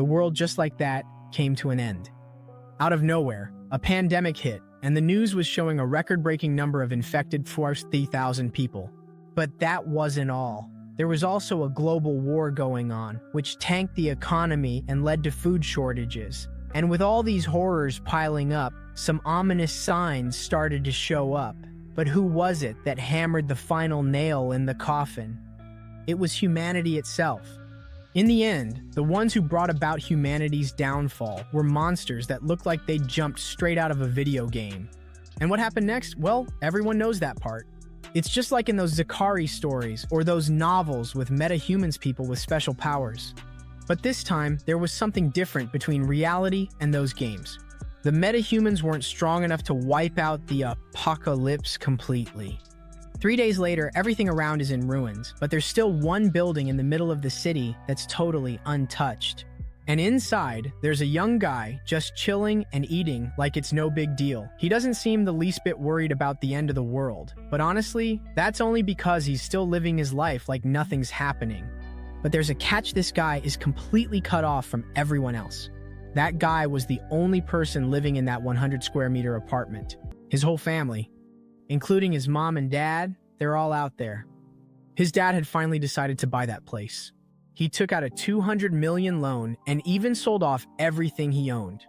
the world just like that came to an end. Out of nowhere, a pandemic hit, and the news was showing a record-breaking number of infected 40,000 people. But that wasn't all. There was also a global war going on, which tanked the economy and led to food shortages. And with all these horrors piling up, some ominous signs started to show up. But who was it that hammered the final nail in the coffin? It was humanity itself. In the end, the ones who brought about humanity's downfall were monsters that looked like they jumped straight out of a video game. And what happened next? Well, everyone knows that part. It's just like in those Zakari stories or those novels with meta-humans people with special powers. But this time, there was something different between reality and those games. The meta-humans weren't strong enough to wipe out the apocalypse completely. 3 days later, everything around is in ruins, but there's still one building in the middle of the city that's totally untouched. And inside, there's a young guy just chilling and eating like it's no big deal. He doesn't seem the least bit worried about the end of the world, but honestly, that's only because he's still living his life like nothing's happening. But there's a catch: this guy is completely cut off from everyone else. That guy was the only person living in that 100 square meter apartment. His whole family, including his mom and dad, they're all out there. His dad had finally decided to buy that place. He took out a $200 million loan and even sold off everything he owned.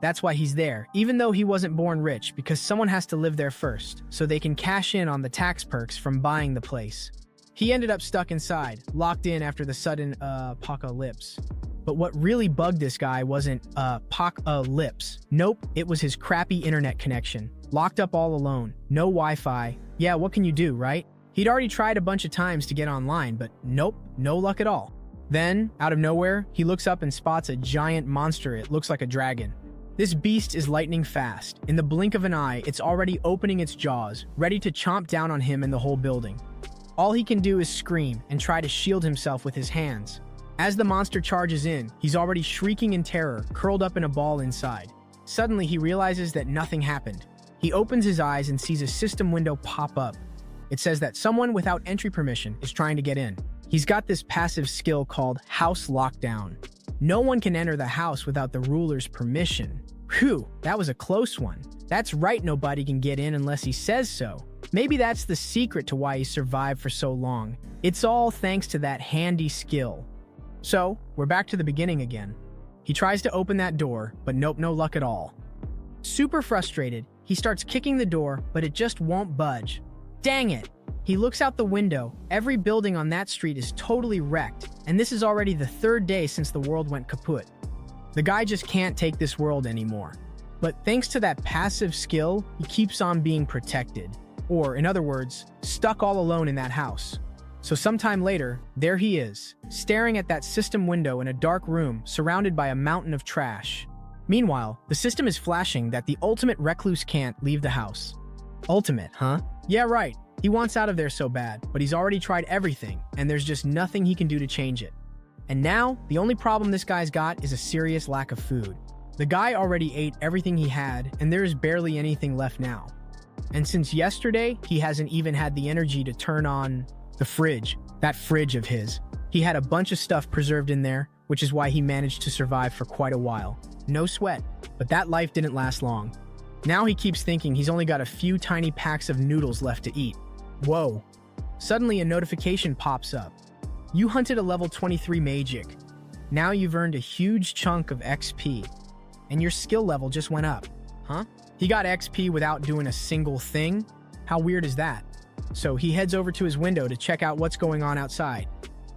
That's why he's there, even though he wasn't born rich, because someone has to live there first, so they can cash in on the tax perks from buying the place. He ended up stuck inside, locked in after the sudden apocalypse. But what really bugged this guy wasn't apocalypse. Nope, it was his crappy internet connection. Locked up all alone, no Wi-Fi. Yeah, what can you do, right? He'd already tried a bunch of times to get online, but nope, no luck at all. Then, out of nowhere, he looks up and spots a giant monster. It looks like a dragon. This beast is lightning fast. In the blink of an eye, it's already opening its jaws, ready to chomp down on him and the whole building. All he can do is scream and try to shield himself with his hands. As the monster charges in, he's already shrieking in terror, curled up in a ball inside. Suddenly, he realizes that nothing happened. He opens his eyes and sees a system window pop up. It says that someone without entry permission is trying to get in. He's got this passive skill called House Lockdown. No one can enter the house without the ruler's permission. Whew, that was a close one. That's right, nobody can get in unless he says so. Maybe that's the secret to why he survived for so long. It's all thanks to that handy skill. So, we're back to the beginning again. He tries to open that door, but nope, no luck at all. Super frustrated, he starts kicking the door, but it just won't budge. Dang it! He looks out the window. Every building on that street is totally wrecked, and this is already the third day since the world went kaput. The guy just can't take this world anymore. But thanks to that passive skill, he keeps on being protected. Or, in other words, stuck all alone in that house. So sometime later, there he is, staring at that system window in a dark room surrounded by a mountain of trash. Meanwhile, the system is flashing that the ultimate recluse can't leave the house. Ultimate, huh? Yeah, right. He wants out of there so bad, but he's already tried everything, and there's just nothing he can do to change it. And now, the only problem this guy's got is a serious lack of food. The guy already ate everything he had, and there is barely anything left now. And since yesterday, he hasn't even had the energy to turn on the fridge, that fridge of his. He had a bunch of stuff preserved in there, which is why he managed to survive for quite a while. No sweat, but that life didn't last long. Now he keeps thinking he's only got a few tiny packs of noodles left to eat. Whoa. Suddenly a notification pops up. You hunted a level 23 magic. Now you've earned a huge chunk of XP. And your skill level just went up. Huh? He got XP without doing a single thing? How weird is that? So he heads over to his window to check out what's going on outside.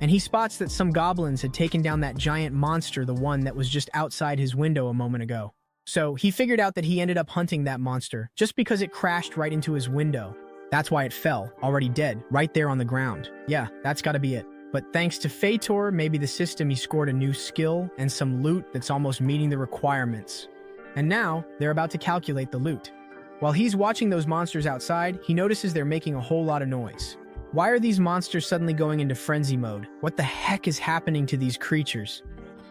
And he spots that some goblins had taken down that giant monster, the one that was just outside his window a moment ago. So he figured out that he ended up hunting that monster just because it crashed right into his window. That's why it fell, already dead, right there on the ground. Yeah, that's gotta be it. But thanks to Fator, maybe the system, he scored a new skill and some loot that's almost meeting the requirements. And now, they're about to calculate the loot. While he's watching those monsters outside, he notices they're making a whole lot of noise. Why are these monsters suddenly going into frenzy mode? What the heck is happening to these creatures?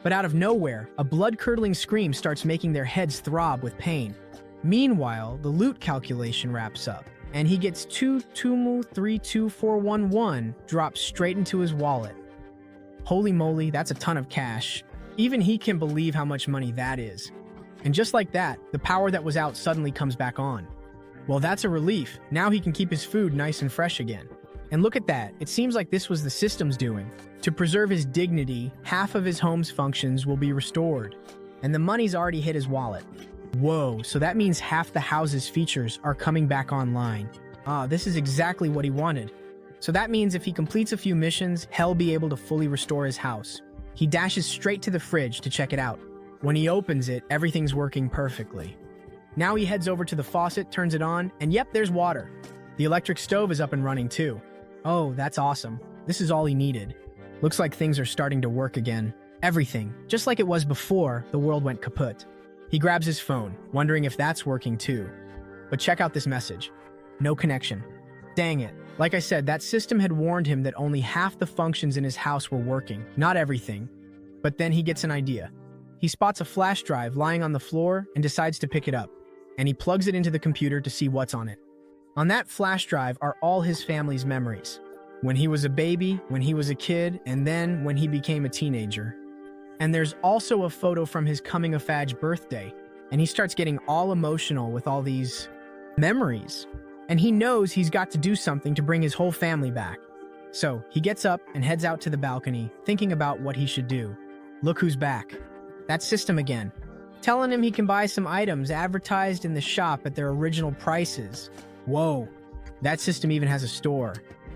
But out of nowhere, a blood-curdling scream starts making their heads throb with pain. Meanwhile, the loot calculation wraps up, and he gets 2,32411 dropped straight into his wallet. Holy moly, that's a ton of cash. Even he can believe how much money that is. And just like that, the power that was out suddenly comes back on. Well, that's a relief. Now he can keep his food nice and fresh again. And look at that, it seems like this was the system's doing. To preserve his dignity, half of his home's functions will be restored. And the money's already hit his wallet. Whoa, so that means half the house's features are coming back online. This is exactly what he wanted. So that means if he completes a few missions, he'll be able to fully restore his house. He dashes straight to the fridge to check it out. When he opens it, everything's working perfectly. Now he heads over to the faucet, turns it on, and yep, there's water. The electric stove is up and running too. Oh, that's awesome. This is all he needed. Looks like things are starting to work again. Everything, just like it was before the world went kaput. He grabs his phone, wondering if that's working too. But check out this message. No connection. Dang it. Like I said, that system had warned him that only half the functions in his house were working, not everything. But then he gets an idea. He spots a flash drive lying on the floor and decides to pick it up. And he plugs it into the computer to see what's on it. On that flash drive are all his family's memories. When he was a baby, when he was a kid, and then when he became a teenager. And there's also a photo from his coming-of-age birthday, and he starts getting all emotional with all these memories. And he knows he's got to do something to bring his whole family back. So he gets up and heads out to the balcony, thinking about what he should do. Look who's back. That system again. Telling him he can buy some items advertised in the shop at their original prices. Whoa, that system even has a store.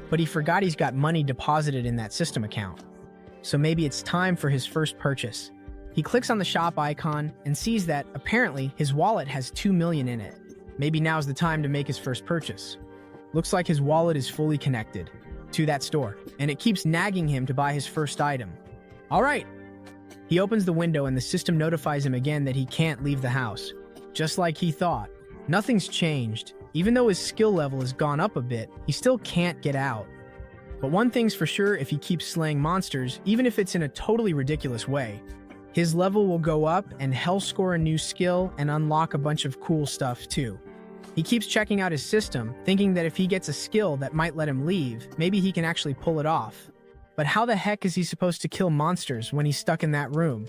But he forgot he's got money deposited in that system account. So maybe it's time for his first purchase. He clicks on the shop icon and sees that, apparently, his wallet has 2 million in it. Maybe now's the time to make his first purchase. Looks like his wallet is fully connected to that store, and it keeps nagging him to buy his first item. All right. He opens the window and the system notifies him again that he can't leave the house. Just like he thought. Nothing's changed. Even though his skill level has gone up a bit, he still can't get out. But one thing's for sure, if he keeps slaying monsters, even if it's in a totally ridiculous way, his level will go up and he'll score a new skill and unlock a bunch of cool stuff too. He keeps checking out his system, thinking that if he gets a skill that might let him leave, maybe he can actually pull it off. But how the heck is he supposed to kill monsters when he's stuck in that room?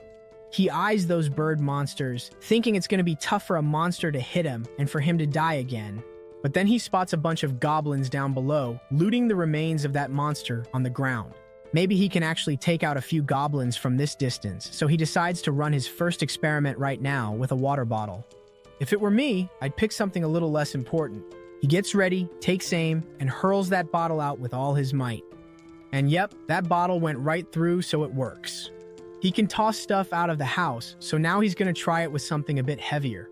He eyes those bird monsters, thinking it's going to be tough for a monster to hit him and for him to die again. But then he spots a bunch of goblins down below, looting the remains of that monster on the ground. Maybe he can actually take out a few goblins from this distance, so he decides to run his first experiment right now with a water bottle. If it were me, I'd pick something a little less important. He gets ready, takes aim, and hurls that bottle out with all his might. And yep, that bottle went right through, so it works. He can toss stuff out of the house, so now he's going to try it with something a bit heavier.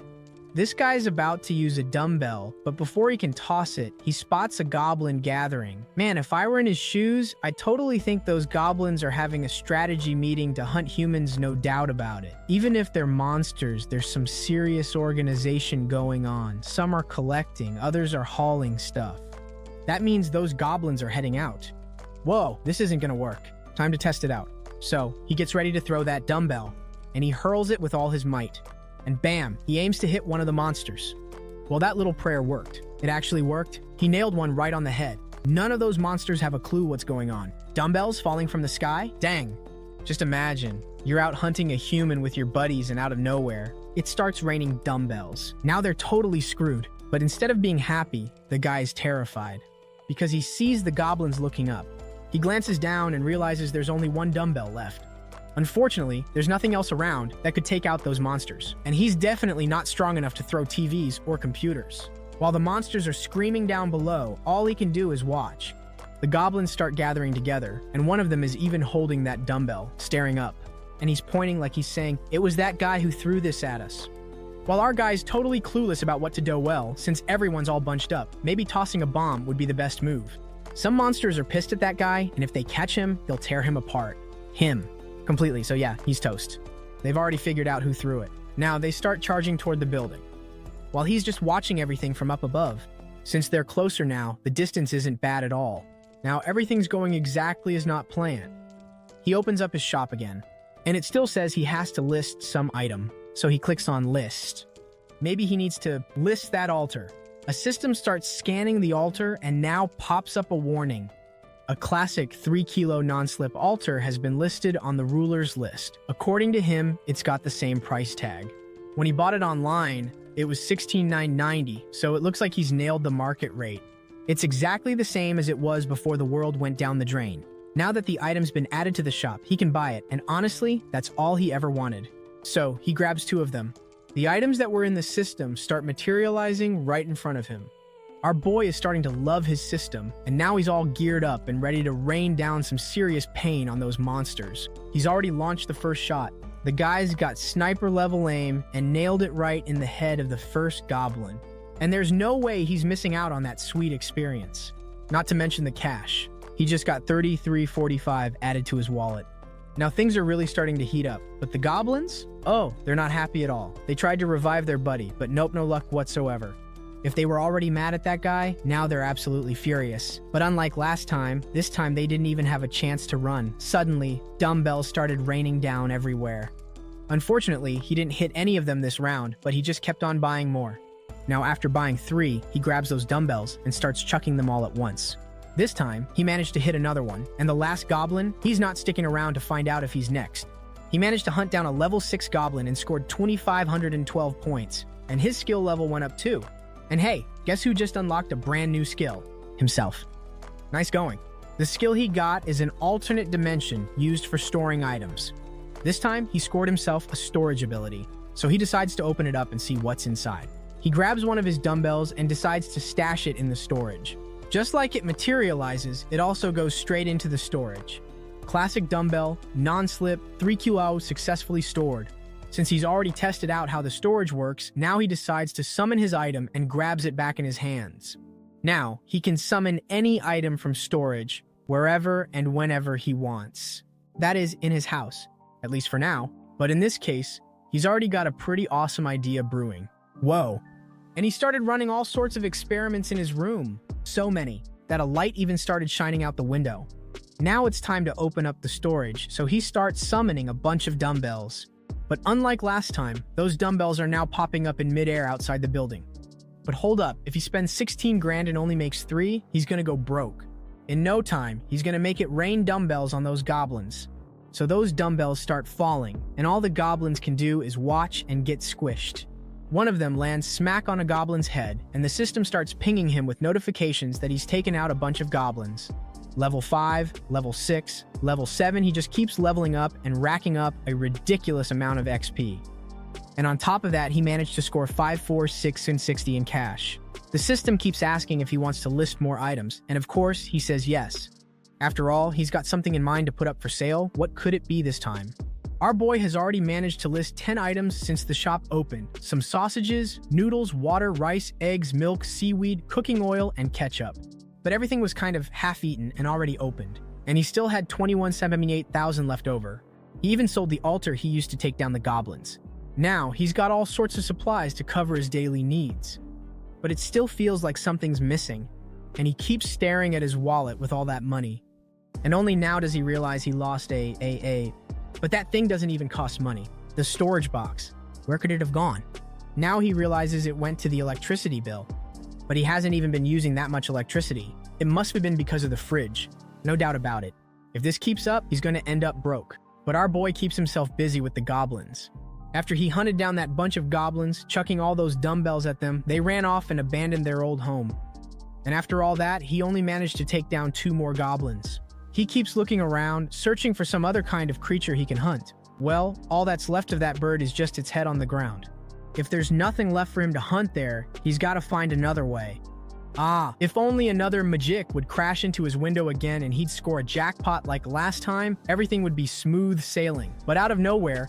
This guy's about to use a dumbbell, but before he can toss it, he spots a goblin gathering. Man, if I were in his shoes, I totally think those goblins are having a strategy meeting to hunt humans, no doubt about it. Even if they're monsters, there's some serious organization going on. Some are collecting, others are hauling stuff. That means those goblins are heading out. Whoa, this isn't gonna work. Time to test it out. So, he gets ready to throw that dumbbell, and he hurls it with all his might. And bam, he aims to hit one of the monsters. Well, that little prayer worked. It actually worked. He nailed one right on the head. None of those monsters have a clue what's going on. Dumbbells falling from the sky? Dang. Just imagine, you're out hunting a human with your buddies and out of nowhere, it starts raining dumbbells. Now they're totally screwed. But instead of being happy, the guy's terrified. Because he sees the goblins looking up. He glances down and realizes there's only one dumbbell left. Unfortunately, there's nothing else around that could take out those monsters, and he's definitely not strong enough to throw TVs or computers. While the monsters are screaming down below, all he can do is watch. The goblins start gathering together, and one of them is even holding that dumbbell, staring up. And he's pointing like he's saying, "It was that guy who threw this at us." While our guy's totally clueless about what to do well, since everyone's all bunched up, maybe tossing a bomb would be the best move. Some monsters are pissed at that guy, and if they catch him, they'll tear him apart. Him. Completely, so yeah, he's toast. They've already figured out who threw it. Now, they start charging toward the building, while he's just watching everything from up above. Since they're closer now, the distance isn't bad at all. Now, everything's going exactly as not planned. He opens up his shop again, and it still says he has to list some item, so he clicks on List. Maybe he needs to list that altar. A system starts scanning the altar and now pops up a warning. A classic 3-kilo non-slip altar has been listed on the ruler's list. According to him, it's got the same price tag. When he bought it online, it was $16,990, so it looks like he's nailed the market rate. It's exactly the same as it was before the world went down the drain. Now that the item's been added to the shop, he can buy it, and honestly, that's all he ever wanted. So, he grabs 2 of them. The items that were in the system start materializing right in front of him. Our boy is starting to love his system, and now he's all geared up and ready to rain down some serious pain on those monsters. He's already launched the first shot. The guy's got sniper-level aim and nailed it right in the head of the first goblin. And there's no way he's missing out on that sweet experience. Not to mention the cash. He just got $33.45 added to his wallet. Now things are really starting to heat up, but the goblins? Oh, they're not happy at all. They tried to revive their buddy, but nope, no luck whatsoever. If they were already mad at that guy, now they're absolutely furious. But unlike last time, this time they didn't even have a chance to run. Suddenly, dumbbells started raining down everywhere. Unfortunately, he didn't hit any of them this round, but he just kept on buying more. Now after buying 3, he grabs those dumbbells and starts chucking them all at once. This time, he managed to hit another one, and the last goblin, he's not sticking around to find out if he's next. He managed to hunt down a level 6 goblin and scored 2,512 points, and his skill level went up too. And hey, guess who just unlocked a brand new skill? Himself. Nice going. The skill he got is an alternate dimension used for storing items. This time, he scored himself a storage ability, so he decides to open it up and see what's inside. He grabs one of his dumbbells and decides to stash it in the storage. Just like it materializes, it also goes straight into the storage. Classic dumbbell, non-slip, 3QO successfully stored. Since he's already tested out how the storage works, now he decides to summon his item and grabs it back in his hands. Now, he can summon any item from storage, wherever and whenever he wants. That is, in his house, at least for now. But in this case, he's already got a pretty awesome idea brewing. Whoa. And he started running all sorts of experiments in his room. So many, that a light even started shining out the window. Now it's time to open up the storage, so he starts summoning a bunch of dumbbells. But unlike last time, those dumbbells are now popping up in midair outside the building. But hold up, if he spends 16 grand and only makes 3, he's gonna go broke. In no time, he's gonna make it rain dumbbells on those goblins. So those dumbbells start falling, and all the goblins can do is watch and get squished. One of them lands smack on a goblin's head, and the system starts pinging him with notifications that he's taken out a bunch of goblins. Level 5, level 6, level 7, he just keeps leveling up and racking up a ridiculous amount of XP. And on top of that, he managed to score 5, 4, 6, and 60 in cash. The system keeps asking if he wants to list more items, and of course, he says yes. After all, he's got something in mind to put up for sale. What could it be this time? Our boy has already managed to list 10 items since the shop opened. Some sausages, noodles, water, rice, eggs, milk, seaweed, cooking oil, and ketchup. But everything was kind of half-eaten and already opened, and he still had 21,78,000 left over. He even sold the altar he used to take down the goblins. Now, he's got all sorts of supplies to cover his daily needs. But it still feels like something's missing, and he keeps staring at his wallet with all that money. And only now does he realize he lost But that thing doesn't even cost money. The storage box. Where could it have gone? Now he realizes it went to the electricity bill. But he hasn't even been using that much electricity. It must have been because of the fridge. No doubt about it. If this keeps up, he's going to end up broke. But our boy keeps himself busy with the goblins. After he hunted down that bunch of goblins, chucking all those dumbbells at them, they ran off and abandoned their old home. And after all that, he only managed to take down 2 more goblins. He keeps looking around, searching for some other kind of creature he can hunt. Well, all that's left of that bird is just its head on the ground. If there's nothing left for him to hunt there, he's got to find another way. If only another magic would crash into his window again and he'd score a jackpot like last time, everything would be smooth sailing. But out of nowhere,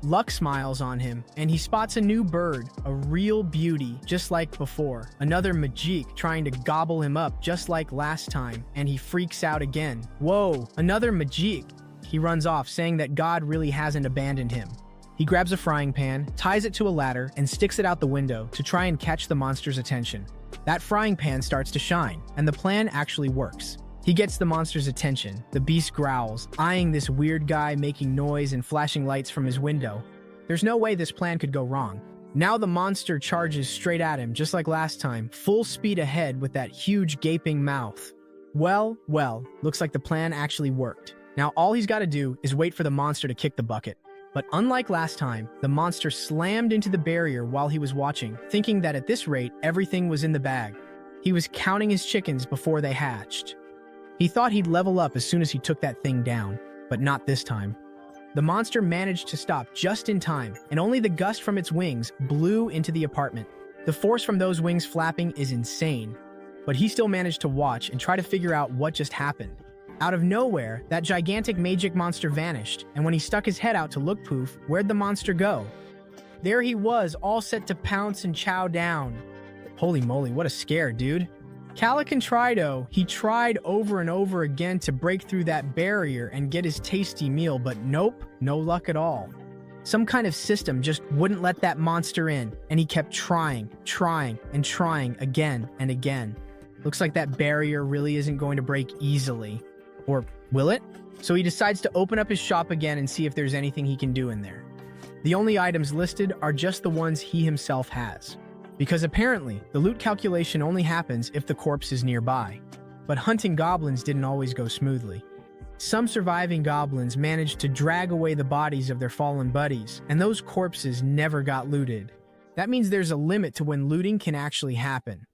luck smiles on him, and he spots a new bird, a real beauty, just like before. Another magic trying to gobble him up just like last time, and he freaks out again. Whoa, another magic! He runs off, saying that God really hasn't abandoned him. He grabs a frying pan, ties it to a ladder, and sticks it out the window to try and catch the monster's attention. That frying pan starts to shine, and the plan actually works. He gets the monster's attention. The beast growls, eyeing this weird guy making noise and flashing lights from his window. There's no way this plan could go wrong. Now the monster charges straight at him, just like last time, full speed ahead with that huge gaping mouth. Well, looks like the plan actually worked. Now all he's got to do is wait for the monster to kick the bucket. But unlike last time, the monster slammed into the barrier while he was watching, thinking that at this rate, everything was in the bag. He was counting his chickens before they hatched. He thought he'd level up as soon as he took that thing down, but not this time. The monster managed to stop just in time, and only the gust from its wings blew into the apartment. The force from those wings flapping is insane, but he still managed to watch and try to figure out what just happened. Out of nowhere, that gigantic magic monster vanished, and when he stuck his head out to look poof, where'd the monster go? There he was, all set to pounce and chow down. Holy moly, what a scare, dude. Calican Trido, he tried over and over again to break through that barrier and get his tasty meal, but nope, no luck at all. Some kind of system just wouldn't let that monster in, and he kept trying again and again. Looks like that barrier really isn't going to break easily. Or will it? So he decides to open up his shop again and see if there's anything he can do in there. The only items listed are just the ones he himself has. Because apparently, the loot calculation only happens if the corpse is nearby. But hunting goblins didn't always go smoothly. Some surviving goblins managed to drag away the bodies of their fallen buddies, and those corpses never got looted. That means there's a limit to when looting can actually happen.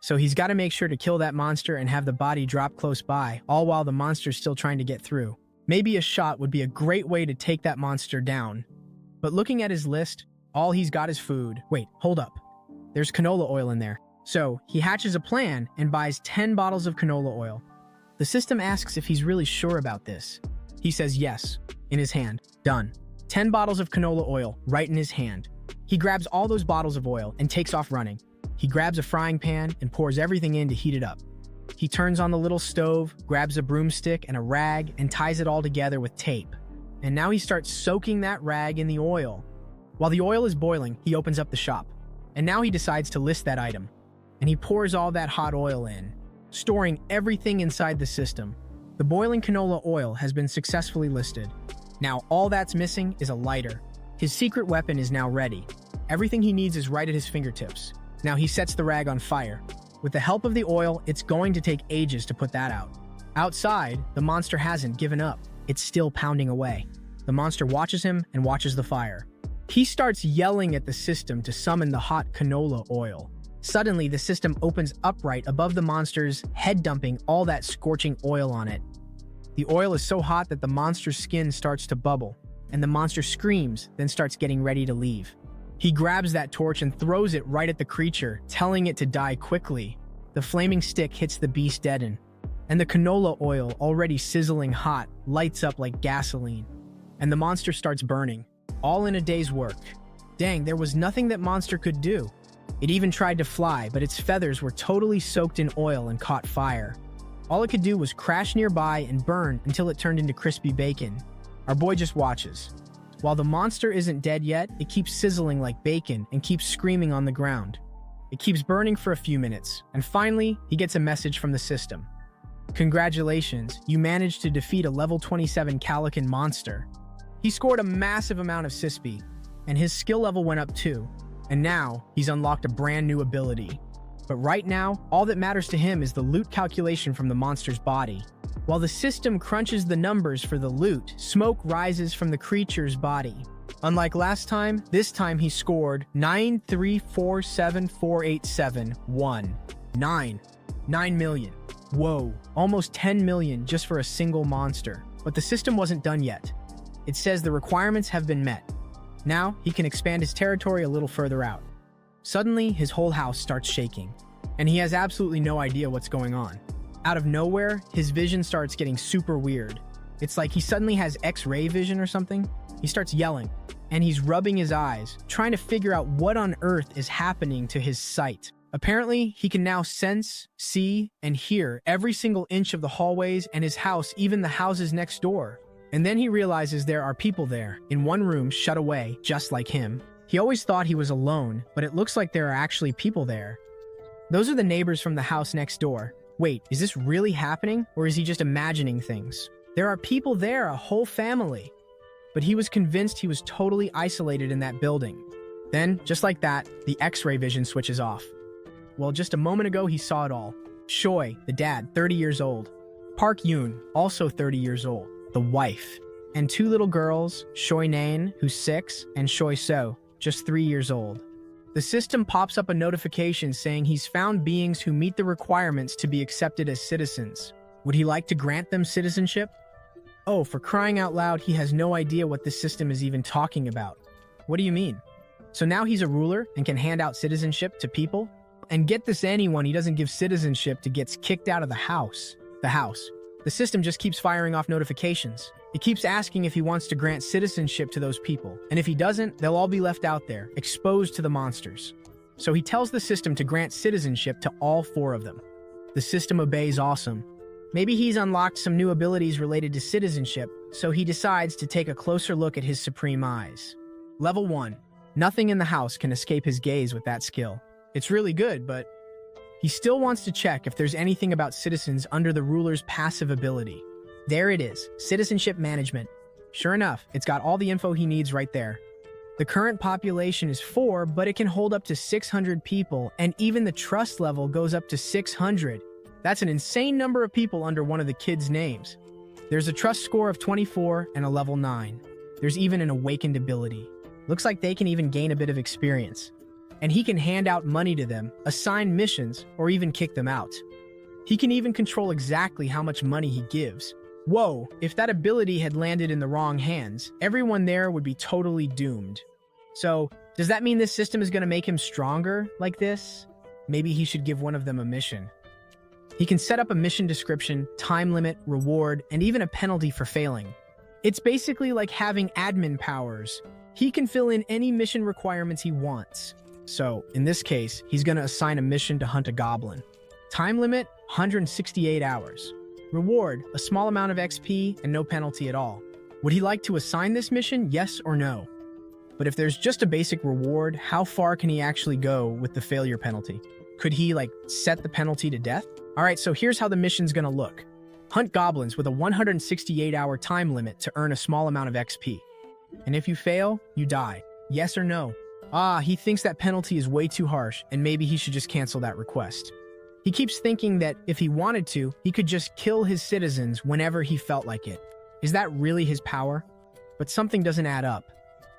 So he's got to make sure to kill that monster and have the body drop close by, all while the monster's still trying to get through. Maybe a shot would be a great way to take that monster down. But looking at his list, all he's got is food. Wait, hold up. There's canola oil in there. So he hatches a plan and buys 10 bottles of canola oil. The system asks if he's really sure about this. He says yes, in his hand. Done. 10 bottles of canola oil right in his hand. He grabs all those bottles of oil and takes off running. He grabs a frying pan and pours everything in to heat it up. He turns on the little stove, grabs a broomstick and a rag, and ties it all together with tape. And now he starts soaking that rag in the oil. While the oil is boiling, he opens up the shop. And now he decides to list that item. And he pours all that hot oil in, storing everything inside the system. The boiling canola oil has been successfully listed. Now all that's missing is a lighter. His secret weapon is now ready. Everything he needs is right at his fingertips. Now he sets the rag on fire. With the help of the oil, it's going to take ages to put that out. Outside, the monster hasn't given up. It's still pounding away. The monster watches him and watches the fire. He starts yelling at the system to summon the hot canola oil. Suddenly, the system opens upright above the monster's head, dumping all that scorching oil on it. The oil is so hot that the monster's skin starts to bubble, and the monster screams, then starts getting ready to leave. He grabs that torch and throws it right at the creature, telling it to die quickly. The flaming stick hits the beast dead, and the canola oil, already sizzling hot, lights up like gasoline. And the monster starts burning, all in a day's work. Dang, there was nothing that monster could do. It even tried to fly, but its feathers were totally soaked in oil and caught fire. All it could do was crash nearby and burn until it turned into crispy bacon. Our boy just watches. While the monster isn't dead yet, it keeps sizzling like bacon and keeps screaming on the ground. It keeps burning for a few minutes, and finally, he gets a message from the system. Congratulations, you managed to defeat a level 27 Calican monster. He scored a massive amount of CISP, and his skill level went up too. And now, he's unlocked a brand new ability. But right now, all that matters to him is the loot calculation from the monster's body. While the system crunches the numbers for the loot, smoke rises from the creature's body. Unlike last time, this time he scored 9,347,487,1. 9 million. Whoa, almost 10 million just for a single monster. But the system wasn't done yet. It says the requirements have been met. Now, he can expand his territory a little further out. Suddenly, his whole house starts shaking, and he has absolutely no idea what's going on. Out of nowhere, his vision starts getting super weird. It's like he suddenly has X-ray vision or something. He starts yelling, and he's rubbing his eyes, trying to figure out what on earth is happening to his sight. Apparently, he can now sense, see, and hear every single inch of the hallways and his house, even the houses next door. And then he realizes there are people there, in one room, shut away, just like him. He always thought he was alone, but it looks like there are actually people there. Those are the neighbors from the house next door. Wait, is this really happening, or is he just imagining things? There are people there, a whole family. But he was convinced he was totally isolated in that building. Then, just like that, the X-ray vision switches off. Well, just a moment ago, he saw it all. Choi, the dad, 30 years old. Park Yoon, also 30 years old, the wife. And two little girls, Choi Nain, who's 6, and Choi So, just 3 years old. The system pops up a notification saying he's found beings who meet the requirements to be accepted as citizens. Would he like to grant them citizenship? Oh, for crying out loud, he has no idea what this system is even talking about. What do you mean? So now he's a ruler and can hand out citizenship to people? And get this, anyone he doesn't give citizenship to gets kicked out of the house. The system just keeps firing off notifications. It keeps asking if he wants to grant citizenship to those people, and if he doesn't, they'll all be left out there, exposed to the monsters. So he tells the system to grant citizenship to all 4 of them. The system obeys. Awesome. Maybe he's unlocked some new abilities related to citizenship, so he decides to take a closer look at his supreme eyes. Level 1. Nothing in the house can escape his gaze with that skill. It's really good, but he still wants to check if there's anything about citizens under the ruler's passive ability. There it is, citizenship management. Sure enough, it's got all the info he needs right there. The current population is 4, but it can hold up to 600 people, and even the trust level goes up to 600. That's an insane number of people under one of the kids' names. There's a trust score of 24 and a level 9. There's even an awakened ability. Looks like they can even gain a bit of experience. And he can hand out money to them, assign missions, or even kick them out. He can even control exactly how much money he gives. Whoa, if that ability had landed in the wrong hands, everyone there would be totally doomed. So, does that mean this system is going to make him stronger like this? Maybe he should give one of them a mission. He can set up a mission description, time limit, reward, and even a penalty for failing. It's basically like having admin powers. He can fill in any mission requirements he wants. So, in this case, he's going to assign a mission to hunt a goblin. Time limit, 168 hours. Reward, a small amount of XP and no penalty at all. Would he like to assign this mission, yes or no? But if there's just a basic reward, how far can he actually go with the failure penalty? Could he, set the penalty to death? Alright, so here's how the mission's gonna look. Hunt goblins with a 168-hour time limit to earn a small amount of XP. And if you fail, you die. Yes or no? He thinks that penalty is way too harsh, and maybe he should just cancel that request. He keeps thinking that if he wanted to, he could just kill his citizens whenever he felt like it. Is that really his power? But something doesn't add up.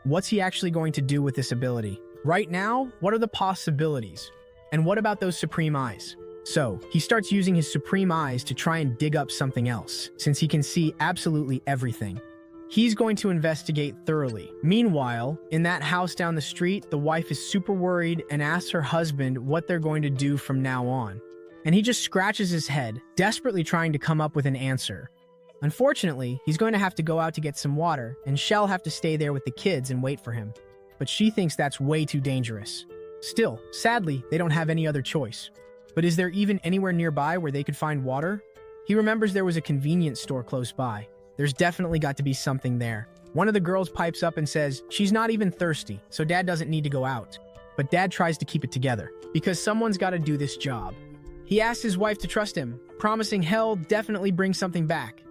What's he actually going to do with this ability? Right now, what are the possibilities? And what about those supreme eyes? So, he starts using his supreme eyes to try and dig up something else, since he can see absolutely everything. He's going to investigate thoroughly. Meanwhile, in that house down the street, the wife is super worried and asks her husband what they're going to do from now on. And he just scratches his head, desperately trying to come up with an answer. Unfortunately, he's going to have to go out to get some water, and Shell have to stay there with the kids and wait for him. But she thinks that's way too dangerous. Still, sadly, they don't have any other choice. But is there even anywhere nearby where they could find water? He remembers there was a convenience store close by. There's definitely got to be something there. One of the girls pipes up and says she's not even thirsty, so Dad doesn't need to go out. But Dad tries to keep it together, because someone's got to do this job. He asks his wife to trust him, promising he'll definitely bring something back.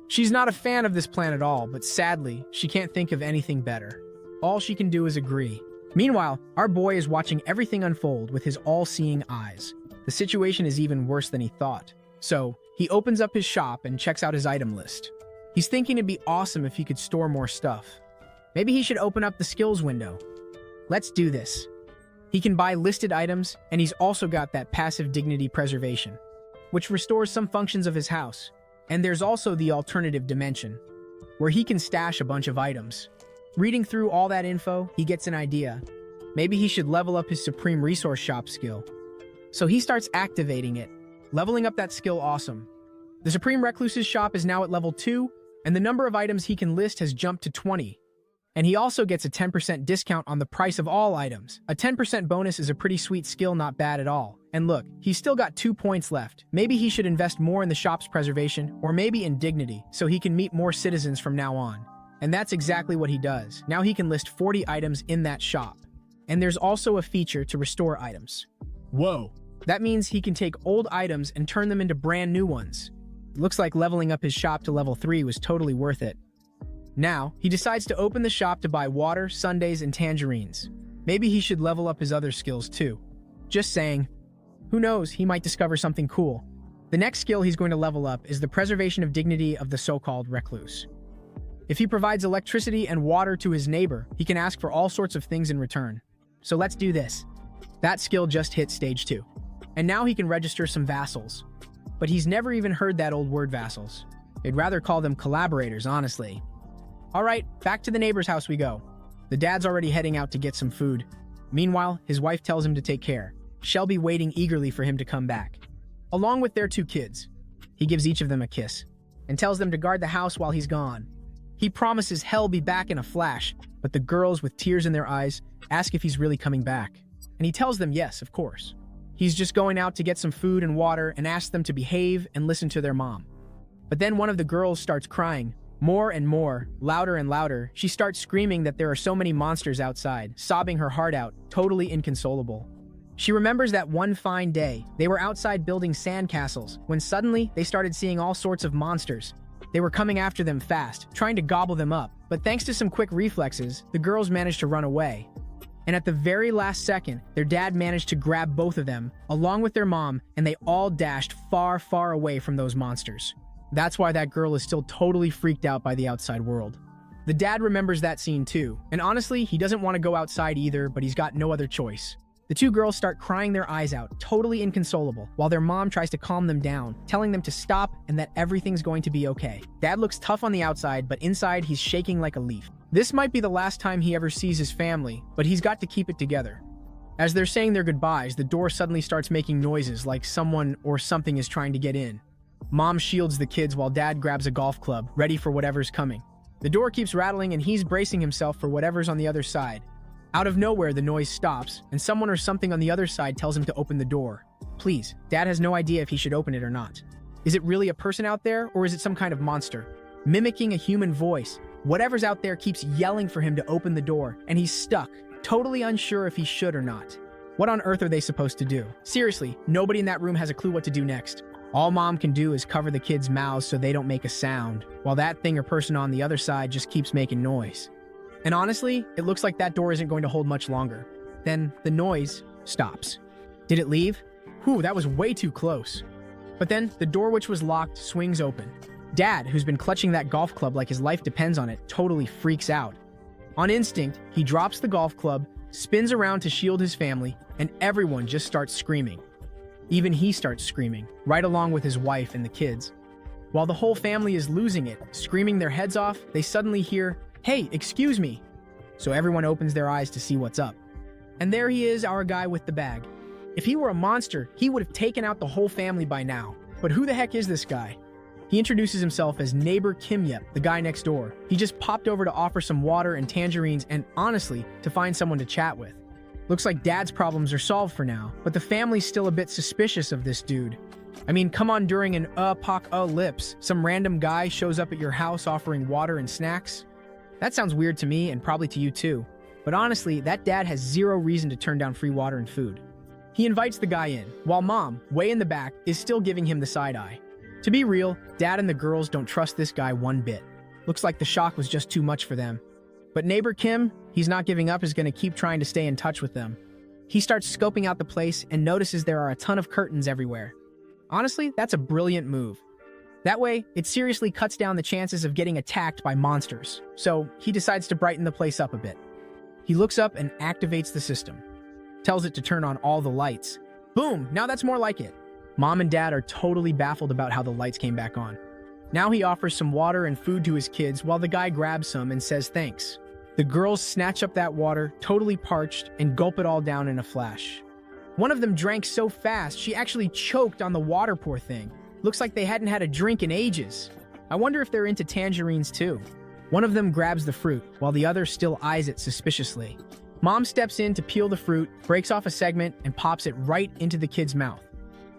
She's not a fan of this plan at all, but sadly, she can't think of anything better. All she can do is agree. Meanwhile, our boy is watching everything unfold with his all-seeing eyes. The situation is even worse than he thought. So, he opens up his shop and checks out his item list. He's thinking it'd be awesome if he could store more stuff. Maybe he should open up the skills window. Let's do this. He can buy listed items, and he's also got that passive dignity preservation, which restores some functions of his house. And there's also the alternative dimension, where he can stash a bunch of items. Reading through all that info, he gets an idea. Maybe he should level up his Supreme Resource Shop skill. So he starts activating it, leveling up that skill. Awesome. The Supreme Recluse's shop is now at level 2, and the number of items he can list has jumped to 20. And he also gets a 10% discount on the price of all items. A 10% bonus is a pretty sweet skill, not bad at all. And look, he's still got 2 points left. Maybe he should invest more in the shop's preservation, or maybe in dignity, so he can meet more citizens from now on. And that's exactly what he does. Now he can list 40 items in that shop. And there's also a feature to restore items. Whoa. That means he can take old items and turn them into brand new ones. Looks like leveling up his shop to level 3 was totally worth it. Now, he decides to open the shop to buy water, sundaes, and tangerines. Maybe he should level up his other skills too. Just saying. Who knows, he might discover something cool. The next skill he's going to level up is the preservation of dignity of the so-called recluse. If he provides electricity and water to his neighbor, he can ask for all sorts of things in return. So let's do this. That skill just hit stage 2. And now he can register some vassals. But he's never even heard that old word vassals. They'd rather call them collaborators, honestly. All right, back to the neighbor's house we go. The dad's already heading out to get some food. Meanwhile, his wife tells him to take care. Shelby waiting eagerly for him to come back, along with their 2 kids. He gives each of them a kiss and tells them to guard the house while he's gone. He promises he'll be back in a flash, but the girls, with tears in their eyes, ask if he's really coming back. And he tells them yes, of course. He's just going out to get some food and water and asks them to behave and listen to their mom. But then one of the girls starts crying, more and more, louder and louder. She starts screaming that there are so many monsters outside, sobbing her heart out, totally inconsolable. She remembers that one fine day, they were outside building sandcastles, when suddenly they started seeing all sorts of monsters. They were coming after them fast, trying to gobble them up, but thanks to some quick reflexes, the girls managed to run away. And at the very last second, their dad managed to grab both of them, along with their mom, and they all dashed far, far away from those monsters. That's why that girl is still totally freaked out by the outside world. The dad remembers that scene too, and honestly, he doesn't want to go outside either, but he's got no other choice. The 2 girls start crying their eyes out, totally inconsolable, while their mom tries to calm them down, telling them to stop and that everything's going to be okay. Dad looks tough on the outside, but inside he's shaking like a leaf. This might be the last time he ever sees his family, but he's got to keep it together. As they're saying their goodbyes, the door suddenly starts making noises like someone or something is trying to get in. Mom shields the kids while Dad grabs a golf club, ready for whatever's coming. The door keeps rattling and he's bracing himself for whatever's on the other side. Out of nowhere, the noise stops, and someone or something on the other side tells him to open the door. Please, Dad has no idea if he should open it or not. Is it really a person out there, or is it some kind of monster? Mimicking a human voice, whatever's out there keeps yelling for him to open the door, and he's stuck, totally unsure if he should or not. What on earth are they supposed to do? Seriously, nobody in that room has a clue what to do next. All Mom can do is cover the kids' mouths so they don't make a sound, while that thing or person on the other side just keeps making noise. And honestly, it looks like that door isn't going to hold much longer. Then the noise stops. Did it leave? Whew, that was way too close. But then the door, which was locked, swings open. Dad, who's been clutching that golf club like his life depends on it, totally freaks out. On instinct, he drops the golf club, spins around to shield his family, and everyone just starts screaming. Even he starts screaming, right along with his wife and the kids. While the whole family is losing it, screaming their heads off, they suddenly hear, "Hey, excuse me." So everyone opens their eyes to see what's up. And there he is, our guy with the bag. If he were a monster, he would have taken out the whole family by now. But who the heck is this guy? He introduces himself as neighbor Kim Yep, the guy next door. He just popped over to offer some water and tangerines and, honestly, to find someone to chat with. Looks like Dad's problems are solved for now, but the family's still a bit suspicious of this dude. I mean, come on, during an lips, some random guy shows up at your house offering water and snacks? That sounds weird to me and probably to you too. But honestly, that dad has zero reason to turn down free water and food. He invites the guy in, while Mom, way in the back, is still giving him the side eye. To be real, Dad and the girls don't trust this guy one bit. Looks like the shock was just too much for them. But neighbor Kim, he's not giving up, is going to keep trying to stay in touch with them. He starts scoping out the place and notices there are a ton of curtains everywhere. Honestly, that's a brilliant move. That way, it seriously cuts down the chances of getting attacked by monsters. So he decides to brighten the place up a bit. He looks up and activates the system. Tells it to turn on all the lights. Boom! Now that's more like it. Mom and Dad are totally baffled about how the lights came back on. Now he offers some water and food to his kids while the guy grabs some and says thanks. The girls snatch up that water, totally parched, and gulp it all down in a flash. One of them drank so fast, she actually choked on the water, poor thing. Looks like they hadn't had a drink in ages. I wonder if they're into tangerines too. One of them grabs the fruit, while the other still eyes it suspiciously. Mom steps in to peel the fruit, breaks off a segment, and pops it right into the kid's mouth.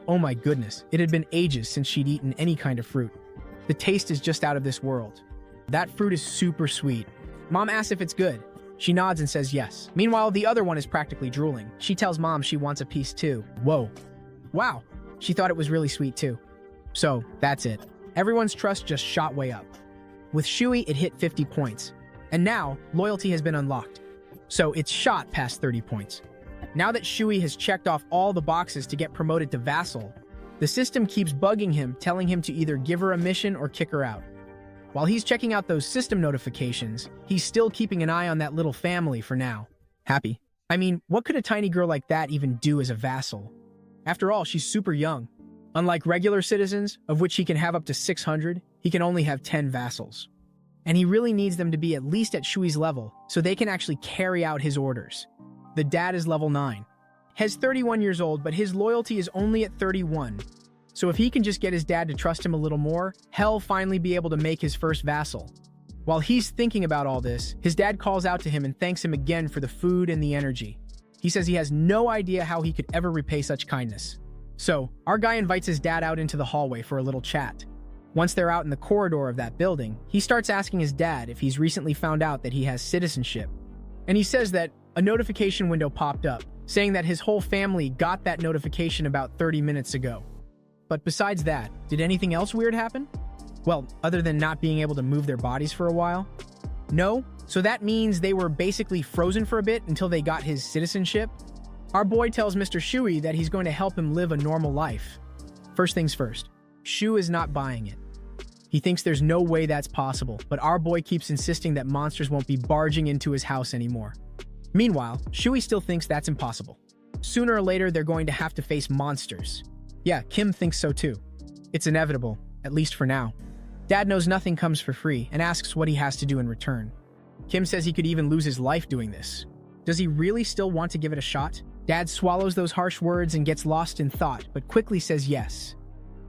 Oh my goodness, it had been ages since she'd eaten any kind of fruit. The taste is just out of this world. That fruit is super sweet. Mom asks if it's good. She nods and says yes. Meanwhile, the other one is practically drooling. She tells Mom she wants a piece too. Whoa. Wow. She thought it was really sweet too. So, that's it. Everyone's trust just shot way up. With Shui, it hit 50 points. And now, loyalty has been unlocked. So, it's shot past 30 points. Now that Shui has checked off all the boxes to get promoted to Vassal, The system keeps bugging him, telling him to either give her a mission or kick her out. While he's checking out those system notifications, he's still keeping an eye on that little family for now. Happy. I mean, what could a tiny girl like that even do as a vassal? After all, she's super young. Unlike regular citizens, of which he can have up to 600, he can only have 10 vassals. And he really needs them to be at least at Shui's level, so they can actually carry out his orders. The dad is level 9. He's 31 years old, but his loyalty is only at 31. So if he can just get his dad to trust him a little more, he'll finally be able to make his first vassal. While he's thinking about all this, his dad calls out to him and thanks him again for the food and the energy. He says he has no idea how he could ever repay such kindness. So, our guy invites his dad out into the hallway for a little chat. Once they're out in the corridor of that building, he starts asking his dad if he's recently found out that he has citizenship. And he says that a notification window popped up, saying that his whole family got that notification about 30 minutes ago. But besides that, did anything else weird happen? Well, other than not being able to move their bodies for a while? No? So that means they were basically frozen for a bit until they got his citizenship? Our boy tells Mr. Shui that he's going to help him live a normal life. First things first, Shu is not buying it. He thinks there's no way that's possible, but our boy keeps insisting that monsters won't be barging into his house anymore. Meanwhile, Shui still thinks that's impossible. Sooner or later, they're going to have to face monsters. Yeah, Kim thinks so too. It's inevitable, at least for now. Dad knows nothing comes for free and asks what he has to do in return. Kim says he could even lose his life doing this. Does he really still want to give it a shot? Dad swallows those harsh words and gets lost in thought, but quickly says yes.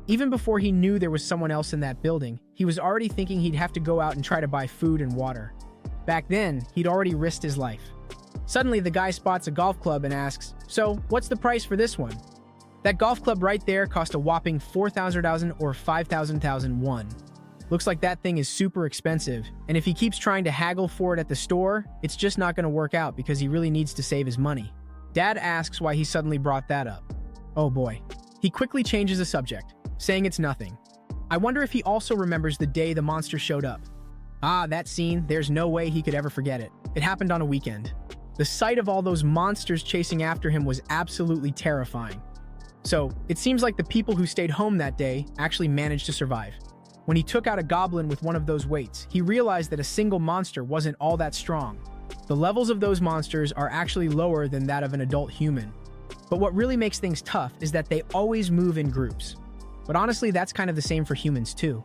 Even before he knew there was someone else in that building, he was already thinking he'd have to go out and try to buy food and water. Back then, he'd already risked his life. Suddenly, the guy spots a golf club and asks, "So, what's the price for this one?" That golf club right there cost a whopping 4,000 or 5,000 won. Looks like that thing is super expensive, and if he keeps trying to haggle for it at the store, it's just not going to work out because he really needs to save his money. Dad asks why he suddenly brought that up. Oh boy. He quickly changes the subject, saying it's nothing. I wonder if he also remembers the day the monster showed up. Ah, that scene, there's no way he could ever forget it. It happened on a weekend. The sight of all those monsters chasing after him was absolutely terrifying. So, it seems like the people who stayed home that day actually managed to survive. When he took out a goblin with one of those weights, he realized that a single monster wasn't all that strong. The levels of those monsters are actually lower than that of an adult human. But what really makes things tough is that they always move in groups. But honestly, that's kind of the same for humans too.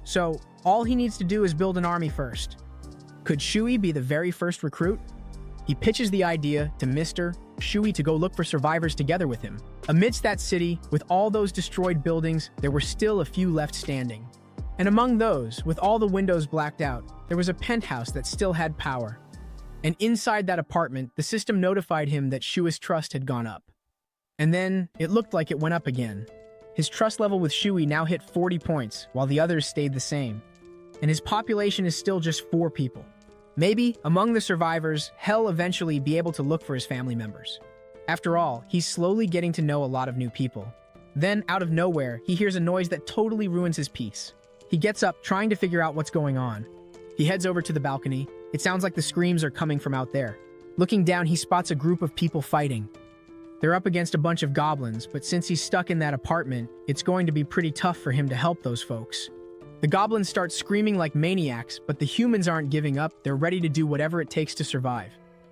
So, all he needs to do is build an army first. Could Shui be the very first recruit? He pitches the idea to Mr. Shui to go look for survivors together with him. Amidst that city, with all those destroyed buildings, there were still a few left standing. And among those, with all the windows blacked out, there was a penthouse that still had power. And inside that apartment, the system notified him that Shui's trust had gone up. And then, it looked like it went up again. His trust level with Shui now hit 40 points, while the others stayed the same. And his population is still just 4 people. Maybe, among the survivors, he'll eventually be able to look for his family members. After all, he's slowly getting to know a lot of new people. Then, out of nowhere, he hears a noise that totally ruins his peace. He gets up, trying to figure out what's going on. He heads over to the balcony. It sounds like the screams are coming from out there. Looking down, he spots a group of people fighting. They're up against a bunch of goblins, but since he's stuck in that apartment, it's going to be pretty tough for him to help those folks. The goblins start screaming like maniacs, but the humans aren't giving up. They're ready to do whatever it takes to survive.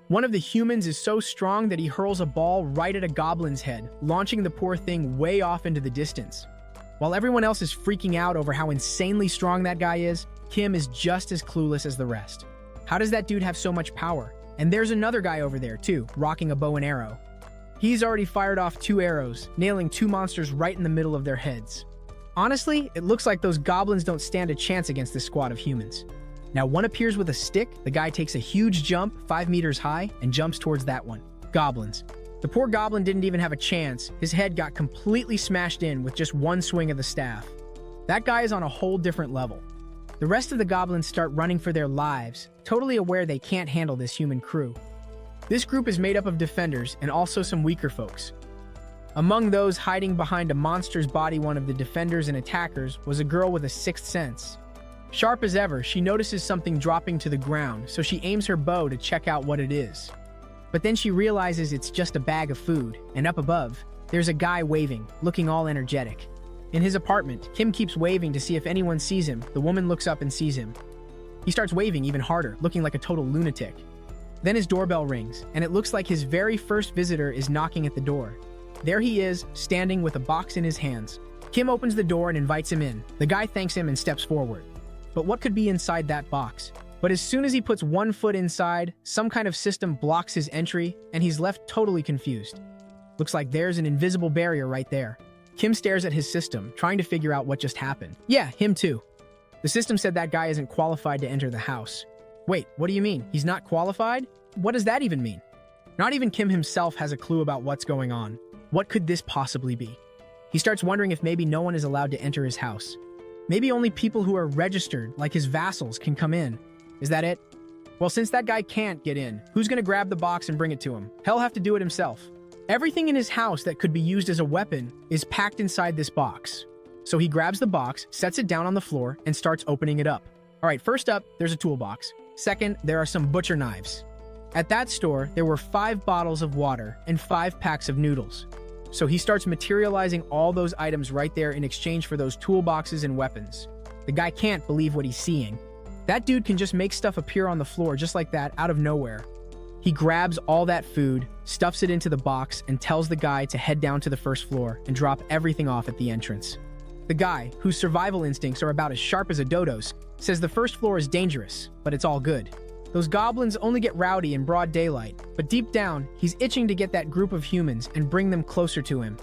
One of the humans is so strong that he hurls a ball right at a goblin's head, launching the poor thing way off into the distance. While everyone else is freaking out over how insanely strong that guy is, Kim is just as clueless as the rest. How does that dude have so much power? And there's another guy over there too, rocking a bow and arrow. He's already fired off 2 arrows, nailing 2 monsters right in the middle of their heads. Honestly, it looks like those goblins don't stand a chance against this squad of humans. Now one appears with a stick, the guy takes a huge jump, 5 meters high, and jumps towards that one. Goblins. The poor goblin didn't even have a chance. His head got completely smashed in with just one swing of the staff. That guy is on a whole different level. The rest of the goblins start running for their lives, totally aware they can't handle this human crew. This group is made up of defenders and also some weaker folks. Among those hiding behind a monster's body, one of the defenders and attackers was a girl with a 6th sense. Sharp as ever, she notices something dropping to the ground, so she aims her bow to check out what it is. But then she realizes it's just a bag of food, and up above, there's a guy waving, looking all energetic. In his apartment, Kim keeps waving to see if anyone sees him. The woman looks up and sees him. He starts waving even harder, looking like a total lunatic. Then his doorbell rings, and it looks like his very first visitor is knocking at the door. There he is, standing with a box in his hands. Kim opens the door and invites him in. The guy thanks him and steps forward. But what could be inside that box? But as soon as he puts one foot inside, some kind of system blocks his entry, and he's left totally confused. Looks like there's an invisible barrier right there. Kim stares at his system, trying to figure out what just happened. Yeah, him too. The system said that guy isn't qualified to enter the house. Wait, what do you mean? He's not qualified? What does that even mean? Not even Kim himself has a clue about what's going on. What could this possibly be? He starts wondering if maybe no one is allowed to enter his house. Maybe only people who are registered, like his vassals, can come in. Is that it? Well, since that guy can't get in, who's gonna grab the box and bring it to him? He'll have to do it himself. Everything in his house that could be used as a weapon is packed inside this box. So he grabs the box, sets it down on the floor, and starts opening it up. All right, first up, there's a toolbox. Second, there are some butcher knives. At that store, there were 5 bottles of water and 5 packs of noodles. So he starts materializing all those items right there in exchange for those toolboxes and weapons. The guy can't believe what he's seeing. That dude can just make stuff appear on the floor just like that out of nowhere. He grabs all that food, stuffs it into the box, and tells the guy to head down to the first floor and drop everything off at the entrance. The guy, whose survival instincts are about as sharp as a dodo's, says the first floor is dangerous, but it's all good. Those goblins only get rowdy in broad daylight, but deep down, he's itching to get that group of humans and bring them closer to him.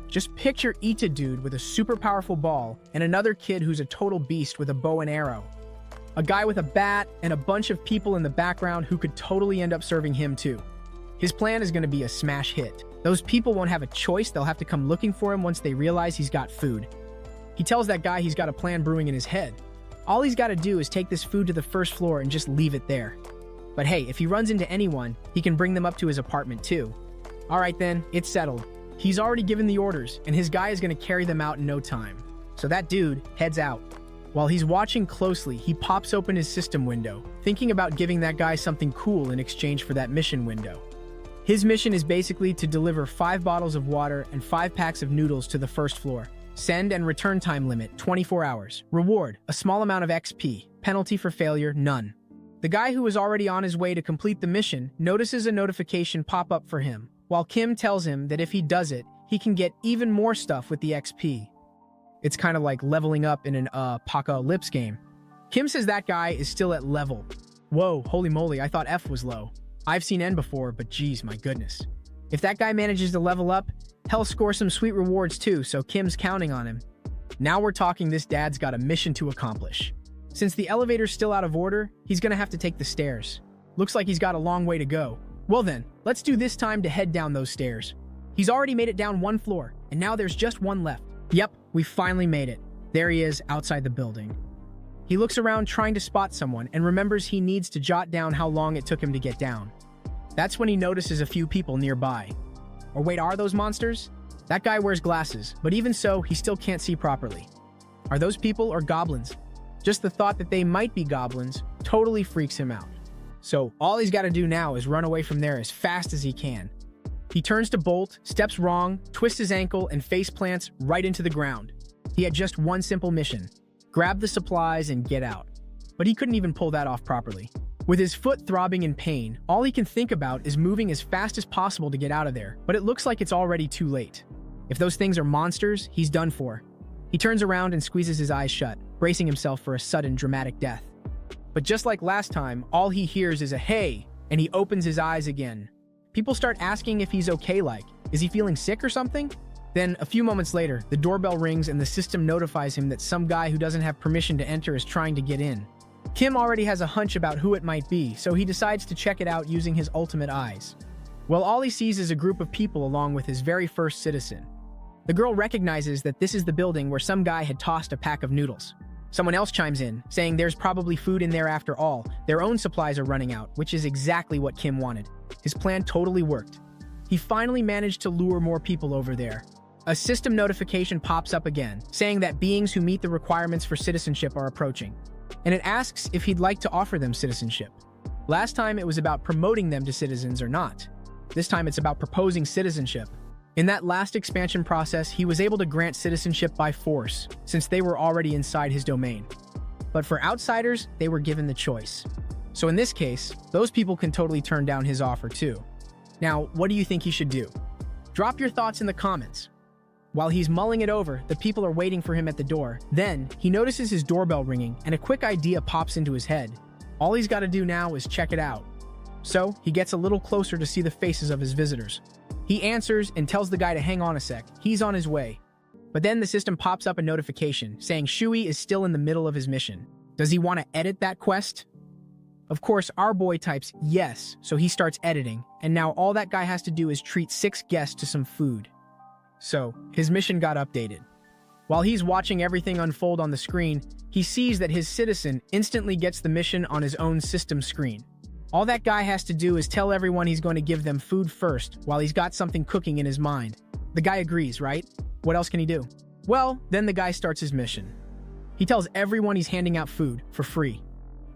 Just picture Ita dude with a super powerful ball and another kid who's a total beast with a bow and arrow. A guy with a bat and a bunch of people in the background who could totally end up serving him too. His plan is going to be a smash hit. Those people won't have a choice, they'll have to come looking for him once they realize he's got food. He tells that guy he's got a plan brewing in his head. All he's got to do is take this food to the first floor and just leave it there. But hey, if he runs into anyone, he can bring them up to his apartment too. Alright then, it's settled. He's already given the orders, and his guy is going to carry them out in no time. So that dude heads out. While he's watching closely, he pops open his system window, thinking about giving that guy something cool in exchange for that mission window. His mission is basically to deliver 5 bottles of water and 5 packs of noodles to the first floor. Send and return time limit, 24 hours. Reward, a small amount of XP. Penalty for failure, none. The guy who was already on his way to complete the mission notices a notification pop up for him, while Kim tells him that if he does it, he can get even more stuff with the XP. It's kind of like leveling up in an apocalypse game. Kim says that guy is still at level. Whoa, holy moly, I thought F was low. I've seen N before, but geez, my goodness. If that guy manages to level up, he'll score some sweet rewards too, so Kim's counting on him. Now we're talking this dad's got a mission to accomplish. Since the elevator's still out of order, he's gonna have to take the stairs. Looks like he's got a long way to go. Well then, let's do this time to head down those stairs. He's already made it down 1 floor, and now there's just 1 left. Yep, we finally made it. There he is, outside the building. He looks around trying to spot someone and remembers he needs to jot down how long it took him to get down. That's when he notices a few people nearby. Or wait, are those monsters? That guy wears glasses, but even so, he still can't see properly. Are those people or goblins? Just the thought that they might be goblins totally freaks him out. So all he's got to do now is run away from there as fast as he can. He turns to bolt, steps wrong, twists his ankle, and face plants right into the ground. He had just one simple mission: grab the supplies and get out. But he couldn't even pull that off properly. With his foot throbbing in pain, all he can think about is moving as fast as possible to get out of there, but it looks like it's already too late. If those things are monsters, he's done for. He turns around and squeezes his eyes shut, bracing himself for a sudden dramatic death. But just like last time, all he hears is a hey, and he opens his eyes again. People start asking if he's okay, like, is he feeling sick or something? Then, a few moments later, the doorbell rings and the system notifies him that some guy who doesn't have permission to enter is trying to get in. Kim already has a hunch about who it might be, so he decides to check it out using his ultimate eyes. Well, all he sees is a group of people along with his very first citizen. The girl recognizes that this is the building where some guy had tossed a pack of noodles. Someone else chimes in, saying there's probably food in there after all. Their own supplies are running out, which is exactly what Kim wanted. His plan totally worked. He finally managed to lure more people over there. A system notification pops up again, saying that beings who meet the requirements for citizenship are approaching. And it asks if he'd like to offer them citizenship. Last time it was about promoting them to citizens or not. This time it's about proposing citizenship. In that last expansion process, he was able to grant citizenship by force, since they were already inside his domain. But for outsiders, they were given the choice. So in this case, those people can totally turn down his offer too. Now, what do you think he should do? Drop your thoughts in the comments. While he's mulling it over, the people are waiting for him at the door. Then, he notices his doorbell ringing, and a quick idea pops into his head. All he's got to do now is check it out. So, he gets a little closer to see the faces of his visitors. He answers and tells the guy to hang on a sec. He's on his way. But then the system pops up a notification saying Shui is still in the middle of his mission. Does he want to edit that quest? Of course, our boy types yes, so he starts editing, and now all that guy has to do is treat 6 guests to some food. So, his mission got updated. While he's watching everything unfold on the screen, he sees that his citizen instantly gets the mission on his own system screen. All that guy has to do is tell everyone he's going to give them food first while he's got something cooking in his mind. The guy agrees, right? What else can he do? Well, then the guy starts his mission. He tells everyone he's handing out food for free.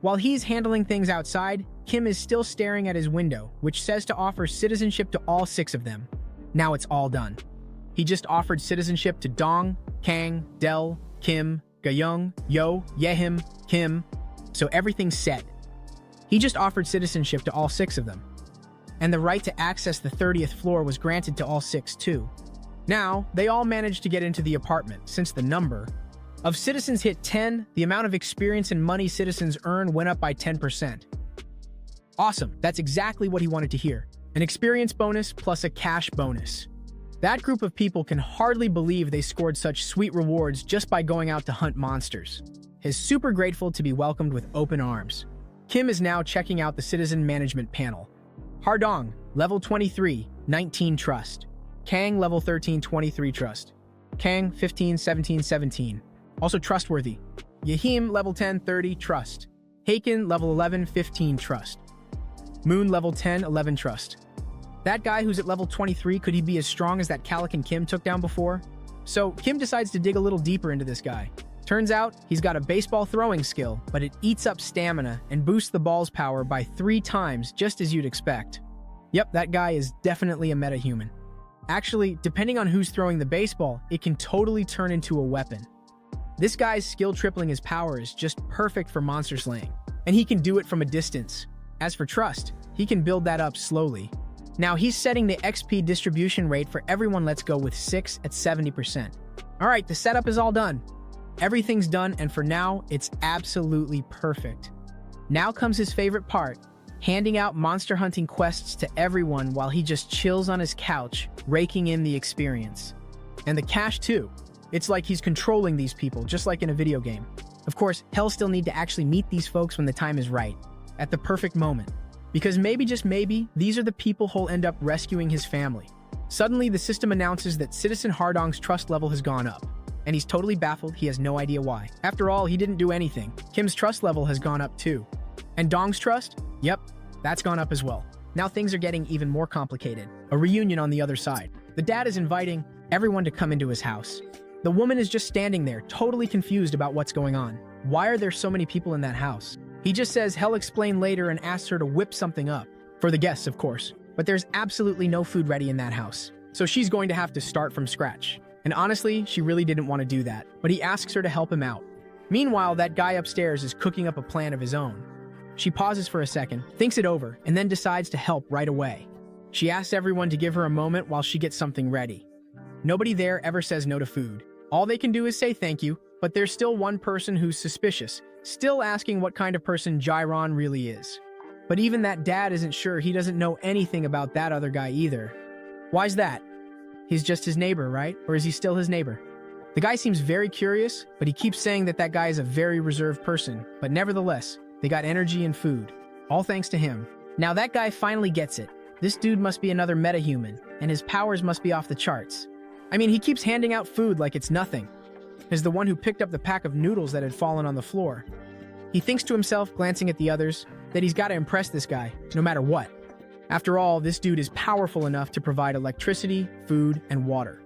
While he's handling things outside, Kim is still staring at his window, which says to offer citizenship to all 6 of them. Now it's all done. He just offered citizenship to Dong, Kang, Del, Kim, Gayung, Yo, Yehim, Kim, so everything's set. He just offered citizenship to all 6 of them. And the right to access the 30th floor was granted to all 6 too. Now, they all managed to get into the apartment since the number of citizens hit 10, the amount of experience and money citizens earn went up by 10%. Awesome, that's exactly what he wanted to hear. An experience bonus plus a cash bonus. That group of people can hardly believe they scored such sweet rewards just by going out to hunt monsters. He's super grateful to be welcomed with open arms. Kim is now checking out the citizen management panel. Hardong, level 23, 19 trust. Kang, level 13, 23 trust. Kang, 15, 17, 17. Also trustworthy. Yahim, level 10, 30 trust. Haken, level 11, 15 trust. Moon, level 10, 11 trust. That guy who's at level 23, could he be as strong as that Calican Kim took down before? So Kim decides to dig a little deeper into this guy. Turns out, he's got a baseball throwing skill, but it eats up stamina and boosts the ball's power by 3 times, just as you'd expect. Yep, that guy is definitely a metahuman. Actually, depending on who's throwing the baseball, it can totally turn into a weapon. This guy's skill tripling his power is just perfect for monster slaying, and he can do it from a distance. As for trust, he can build that up slowly. Now he's setting the XP distribution rate for everyone. Let's go with 6 at 70%. Alright, the setup is all done. Everything's done, and for now, it's absolutely perfect. Now comes his favorite part, handing out monster hunting quests to everyone while he just chills on his couch, raking in the experience. And the cash too. It's like he's controlling these people, just like in a video game. Of course, he'll still need to actually meet these folks when the time is right, at the perfect moment. Because maybe, just maybe, these are the people who'll end up rescuing his family. Suddenly, the system announces that Citizen Hardong's trust level has gone up. And he's totally baffled, he has no idea why. After all, he didn't do anything. Kim's trust level has gone up too. And Dong's trust? Yep, that's gone up as well. Now things are getting even more complicated. A reunion on the other side. The dad is inviting everyone to come into his house. The woman is just standing there, totally confused about what's going on. Why are there so many people in that house? He just says he'll explain later and asks her to whip something up. For the guests, of course. But there's absolutely no food ready in that house. So she's going to have to start from scratch. And honestly, she really didn't want to do that. But he asks her to help him out. Meanwhile, that guy upstairs is cooking up a plan of his own. She pauses for a second, thinks it over, and then decides to help right away. She asks everyone to give her a moment while she gets something ready. Nobody there ever says no to food. All they can do is say thank you, but there's still one person who's suspicious, still asking what kind of person Jairon really is. But even that dad isn't sure. He doesn't know anything about that other guy either. Why's that? He's just his neighbor, right? Or is he still his neighbor? The guy seems very curious, but he keeps saying that that guy is a very reserved person. But nevertheless, they got energy and food. All thanks to him. Now that guy finally gets it. This dude must be another metahuman, and his powers must be off the charts. I mean, he keeps handing out food like it's nothing. He's the one who picked up the pack of noodles that had fallen on the floor. He thinks to himself, glancing at the others, that he's got to impress this guy, no matter what. After all, this dude is powerful enough to provide electricity, food, and water.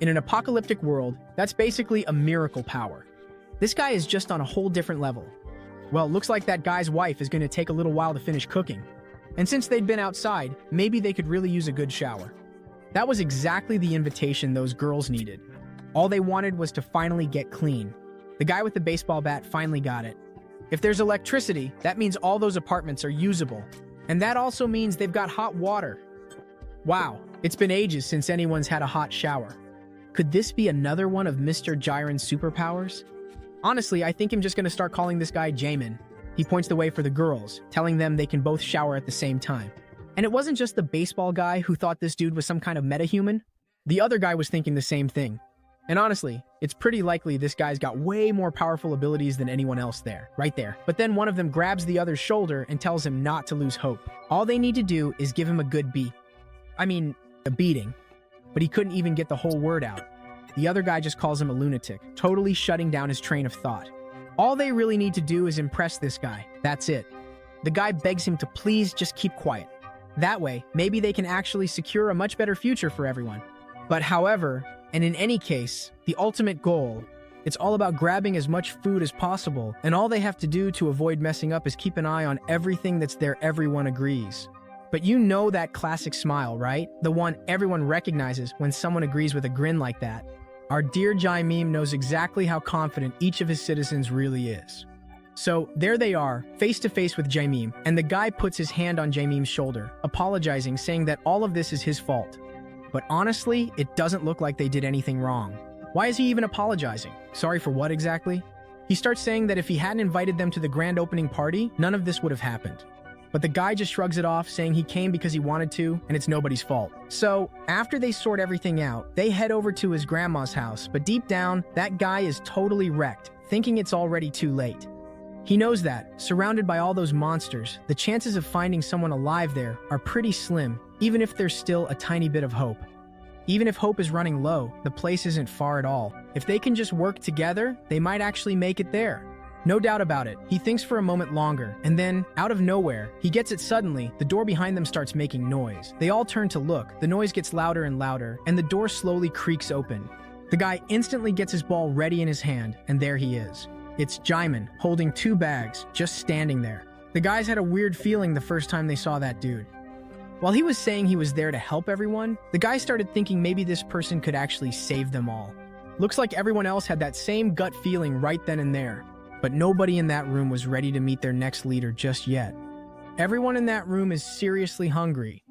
In an apocalyptic world, that's basically a miracle power. This guy is just on a whole different level. Well, looks like that guy's wife is going to take a little while to finish cooking. And since they'd been outside, maybe they could really use a good shower. That was exactly the invitation those girls needed. All they wanted was to finally get clean. The guy with the baseball bat finally got it. If there's electricity, that means all those apartments are usable. And that also means they've got hot water. Wow, it's been ages since anyone's had a hot shower. Could this be another one of Mr. Jiren's superpowers? Honestly, I think I'm just gonna start calling this guy Jamin. He points the way for the girls, telling them they can both shower at the same time. And it wasn't just the baseball guy who thought this dude was some kind of metahuman. The other guy was thinking the same thing. And honestly, it's pretty likely this guy's got way more powerful abilities than anyone else there, right there. But then one of them grabs the other's shoulder and tells him not to lose hope. All they need to do is give him a good beat. A beating. But he couldn't even get the whole word out. The other guy just calls him a lunatic, totally shutting down his train of thought. All they really need to do is impress this guy. That's it. The guy begs him to please just keep quiet. That way, maybe they can actually secure a much better future for everyone. But however, and in any case, the ultimate goal, it's all about grabbing as much food as possible, and all they have to do to avoid messing up is keep an eye on everything that's there. Everyone agrees. But you know that classic smile, right? The one everyone recognizes when someone agrees with a grin like that. Our dear Jaimim knows exactly how confident each of his citizens really is. So there they are, face to face with Jaimim, and the guy puts his hand on Jaimim's shoulder, apologizing, saying that all of this is his fault. But honestly, it doesn't look like they did anything wrong. Why is he even apologizing? Sorry for what exactly? He starts saying that if he hadn't invited them to the grand opening party, none of this would have happened. But the guy just shrugs it off, saying he came because he wanted to, and it's nobody's fault. So, after they sort everything out, they head over to his grandma's house, but deep down, that guy is totally wrecked, thinking it's already too late. He knows that, surrounded by all those monsters, the chances of finding someone alive there are pretty slim, even if there's still a tiny bit of hope. Even if hope is running low, the place isn't far at all. If they can just work together, they might actually make it there. No doubt about it. He thinks for a moment longer, and then, out of nowhere, he gets it suddenly. The door behind them starts making noise. They all turn to look. The noise gets louder and louder, and the door slowly creaks open. The guy instantly gets his ball ready in his hand, and there he is. It's Jaimin, holding 2 bags, just standing there. The guys had a weird feeling the first time they saw that dude. While he was saying he was there to help everyone, the guy started thinking maybe this person could actually save them all. Looks like everyone else had that same gut feeling right then and there. But nobody in that room was ready to meet their next leader just yet. Everyone in that room is seriously hungry,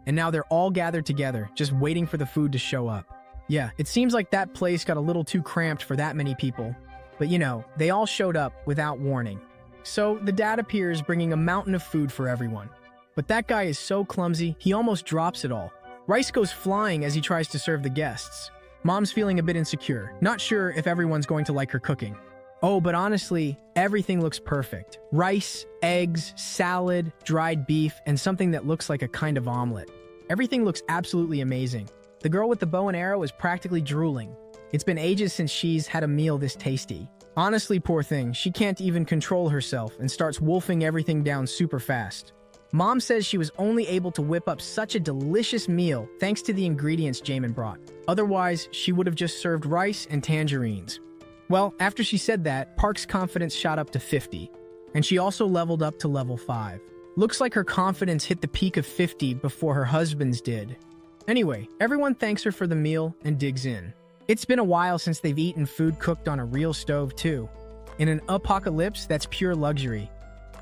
and now they're all gathered together, just waiting for the food to show up. Yeah, it seems like that place got a little too cramped for that many people. But you know, they all showed up without warning. So the dad appears bringing a mountain of food for everyone. But that guy is so clumsy, he almost drops it all. Rice goes flying as he tries to serve the guests. Mom's feeling a bit insecure, not sure if everyone's going to like her cooking. Oh, but honestly, everything looks perfect. Rice, eggs, salad, dried beef, and something that looks like a kind of omelet. Everything looks absolutely amazing. The girl with the bow and arrow is practically drooling. It's been ages since she's had a meal this tasty. Honestly, poor thing, she can't even control herself and starts wolfing everything down super fast. Mom says she was only able to whip up such a delicious meal thanks to the ingredients Jamin brought. Otherwise, she would have just served rice and tangerines. Well, after she said that, Park's confidence shot up to 50, and she also leveled up to level 5. Looks like her confidence hit the peak of 50 before her husband's did. Anyway, everyone thanks her for the meal and digs in. It's been a while since they've eaten food cooked on a real stove too. In an apocalypse, that's pure luxury.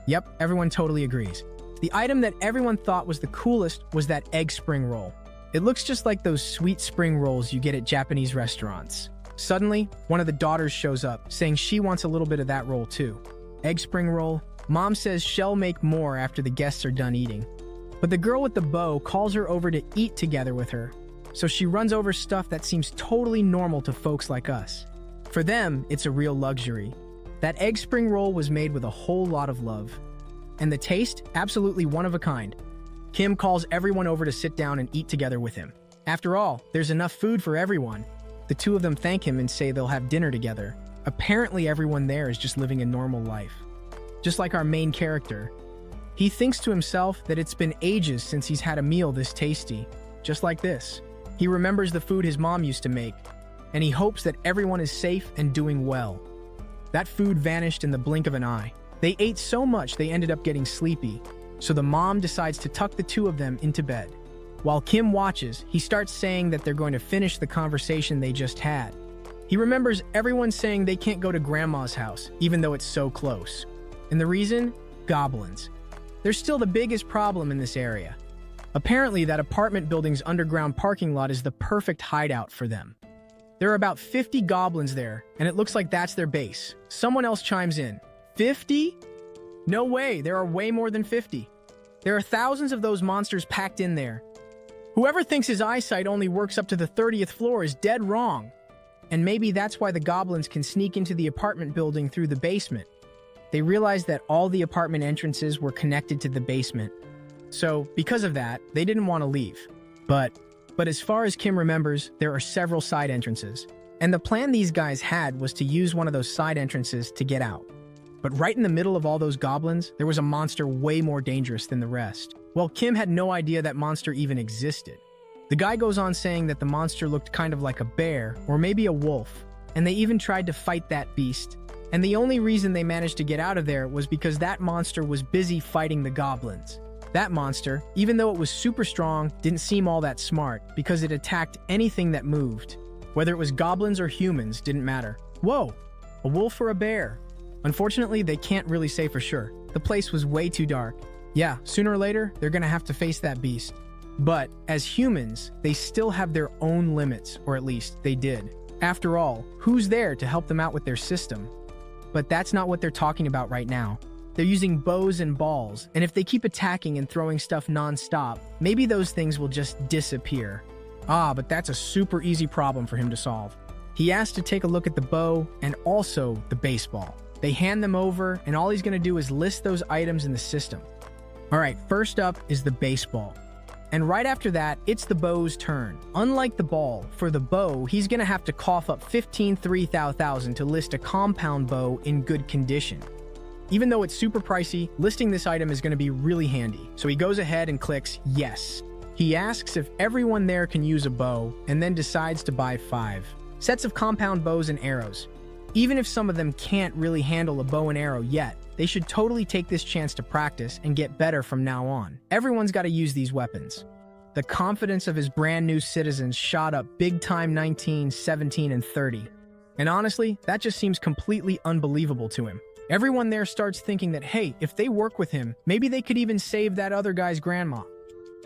Yep, everyone totally agrees. The item that everyone thought was the coolest was that egg spring roll. It looks just like those sweet spring rolls you get at Japanese restaurants. Suddenly, one of the daughters shows up, saying she wants a little bit of that roll too. Egg spring roll. Mom says she'll make more after the guests are done eating. But the girl with the bow calls her over to eat together with her. So she runs over stuff that seems totally normal to folks like us. For them, it's a real luxury. That egg spring roll was made with a whole lot of love. And the taste, absolutely one of a kind. Kim calls everyone over to sit down and eat together with him. After all, there's enough food for everyone. The two of them thank him and say they'll have dinner together. Apparently everyone there is just living a normal life. Just like our main character. He thinks to himself that it's been ages since he's had a meal this tasty. Just like this. He remembers the food his mom used to make, and he hopes that everyone is safe and doing well. That food vanished in the blink of an eye. They ate so much they ended up getting sleepy, so the mom decides to tuck the two of them into bed. While Kim watches, he starts saying that they're going to finish the conversation they just had. He remembers everyone saying they can't go to Grandma's house, even though it's so close. And the reason? Goblins. They're still the biggest problem in this area. Apparently, that apartment building's underground parking lot is the perfect hideout for them. There are about 50 goblins there, and it looks like that's their base. Someone else chimes in. 50? No way, there are way more than 50. There are thousands of those monsters packed in there. Whoever thinks his eyesight only works up to the 30th floor is dead wrong. And maybe that's why the goblins can sneak into the apartment building through the basement. They realized that all the apartment entrances were connected to the basement. So, because of that, they didn't want to leave. But as far as Kim remembers, there are several side entrances. And the plan these guys had was to use one of those side entrances to get out. But right in the middle of all those goblins, there was a monster way more dangerous than the rest. Well, Kim had no idea that monster even existed. The guy goes on saying that the monster looked kind of like a bear, or maybe a wolf, and they even tried to fight that beast. And the only reason they managed to get out of there was because that monster was busy fighting the goblins. That monster, even though it was super strong, didn't seem all that smart because it attacked anything that moved. Whether it was goblins or humans, didn't matter. Whoa, a wolf or a bear? Unfortunately, they can't really say for sure. The place was way too dark. Yeah, sooner or later, they're gonna have to face that beast. But as humans, they still have their own limits, or at least they did. After all, who's there to help them out with their system? But that's not what they're talking about right now. They're using bows and balls, and if they keep attacking and throwing stuff non-stop, maybe those things will just disappear. But that's a super easy problem for him to solve. He asks to take a look at the bow and also the baseball. They hand them over, and all he's gonna do is list those items in the system. Alright, first up is the baseball. And right after that, it's the bow's turn. Unlike the ball, for the bow, he's gonna have to cough up 3,000 to list a compound bow in good condition. Even though it's super pricey, listing this item is gonna be really handy. So he goes ahead and clicks yes. He asks if everyone there can use a bow, and then decides to buy 5 sets of compound bows and arrows. Even if some of them can't really handle a bow and arrow yet, they should totally take this chance to practice and get better from now on. Everyone's got to use these weapons. The confidence of his brand new citizens shot up big time 19, 17, and 30. And honestly, that just seems completely unbelievable to him. Everyone there starts thinking that, hey, if they work with him, maybe they could even save that other guy's grandma.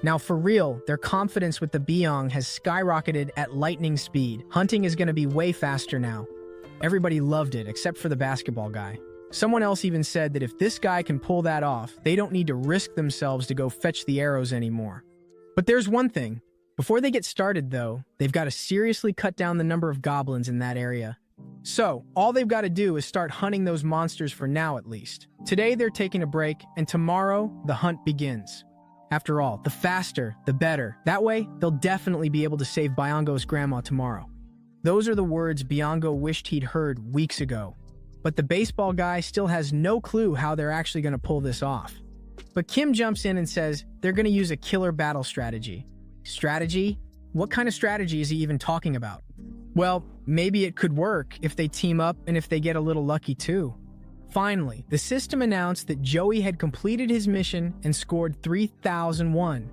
Now for real, their confidence with the Byong has skyrocketed at lightning speed. Hunting is going to be way faster now. Everybody loved it, except for the basketball guy. Someone else even said that if this guy can pull that off, they don't need to risk themselves to go fetch the arrows anymore. But there's one thing. Before they get started, though, they've got to seriously cut down the number of goblins in that area. So, all they've got to do is start hunting those monsters for now at least. Today they're taking a break, and tomorrow the hunt begins. After all, the faster, the better. That way, they'll definitely be able to save Byongo's grandma tomorrow. Those are the words Byongo wished he'd heard weeks ago. But the baseball guy still has no clue how they're actually going to pull this off. But Kim jumps in and says they're going to use a killer battle strategy. Strategy? What kind of strategy is he even talking about? Well, maybe it could work if they team up and if they get a little lucky too. Finally, the system announced that Joey had completed his mission and scored 3,001.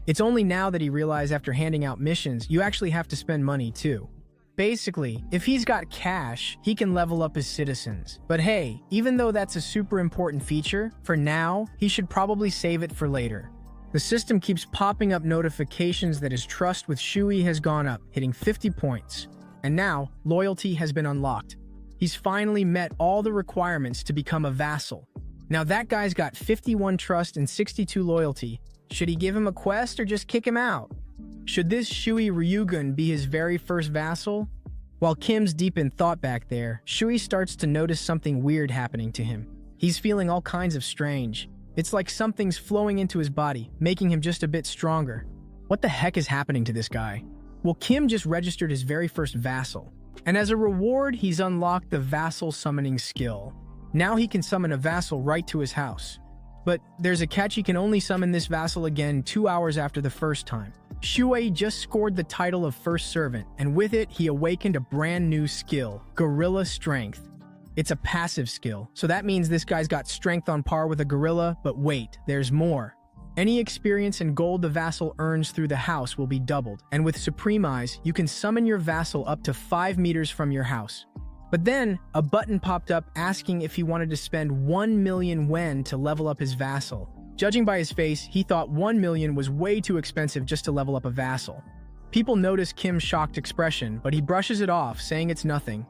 It's only now that he realized after handing out missions, you actually have to spend money too. Basically, if he's got cash, he can level up his citizens. But hey, even though that's a super important feature, for now, he should probably save it for later. The system keeps popping up notifications that his trust with Shui has gone up, hitting 50 points. And now, loyalty has been unlocked. He's finally met all the requirements to become a vassal. Now that guy's got 51 trust and 62 loyalty. Should he give him a quest or just kick him out? Should this Shui Ryugun be his very first vassal? While Kim's deep in thought back there, Shui starts to notice something weird happening to him. He's feeling all kinds of strange. It's like something's flowing into his body, making him just a bit stronger. What the heck is happening to this guy? Well, Kim just registered his very first vassal. And as a reward, he's unlocked the vassal summoning skill. Now he can summon a vassal right to his house. But there's a catch: he can only summon this vassal again 2 hours after the first time. Shui just scored the title of First Servant, and with it, he awakened a brand new skill, Gorilla Strength. It's a passive skill, so that means this guy's got strength on par with a gorilla, but wait, there's more. Any experience and gold the vassal earns through the house will be doubled, and with Supreme Eyes, you can summon your vassal up to 5 meters from your house. But then, a button popped up asking if he wanted to spend 1 million yen to level up his vassal. Judging by his face, he thought 1 million was way too expensive just to level up a vassal. People notice Kim's shocked expression, but he brushes it off, saying it's nothing.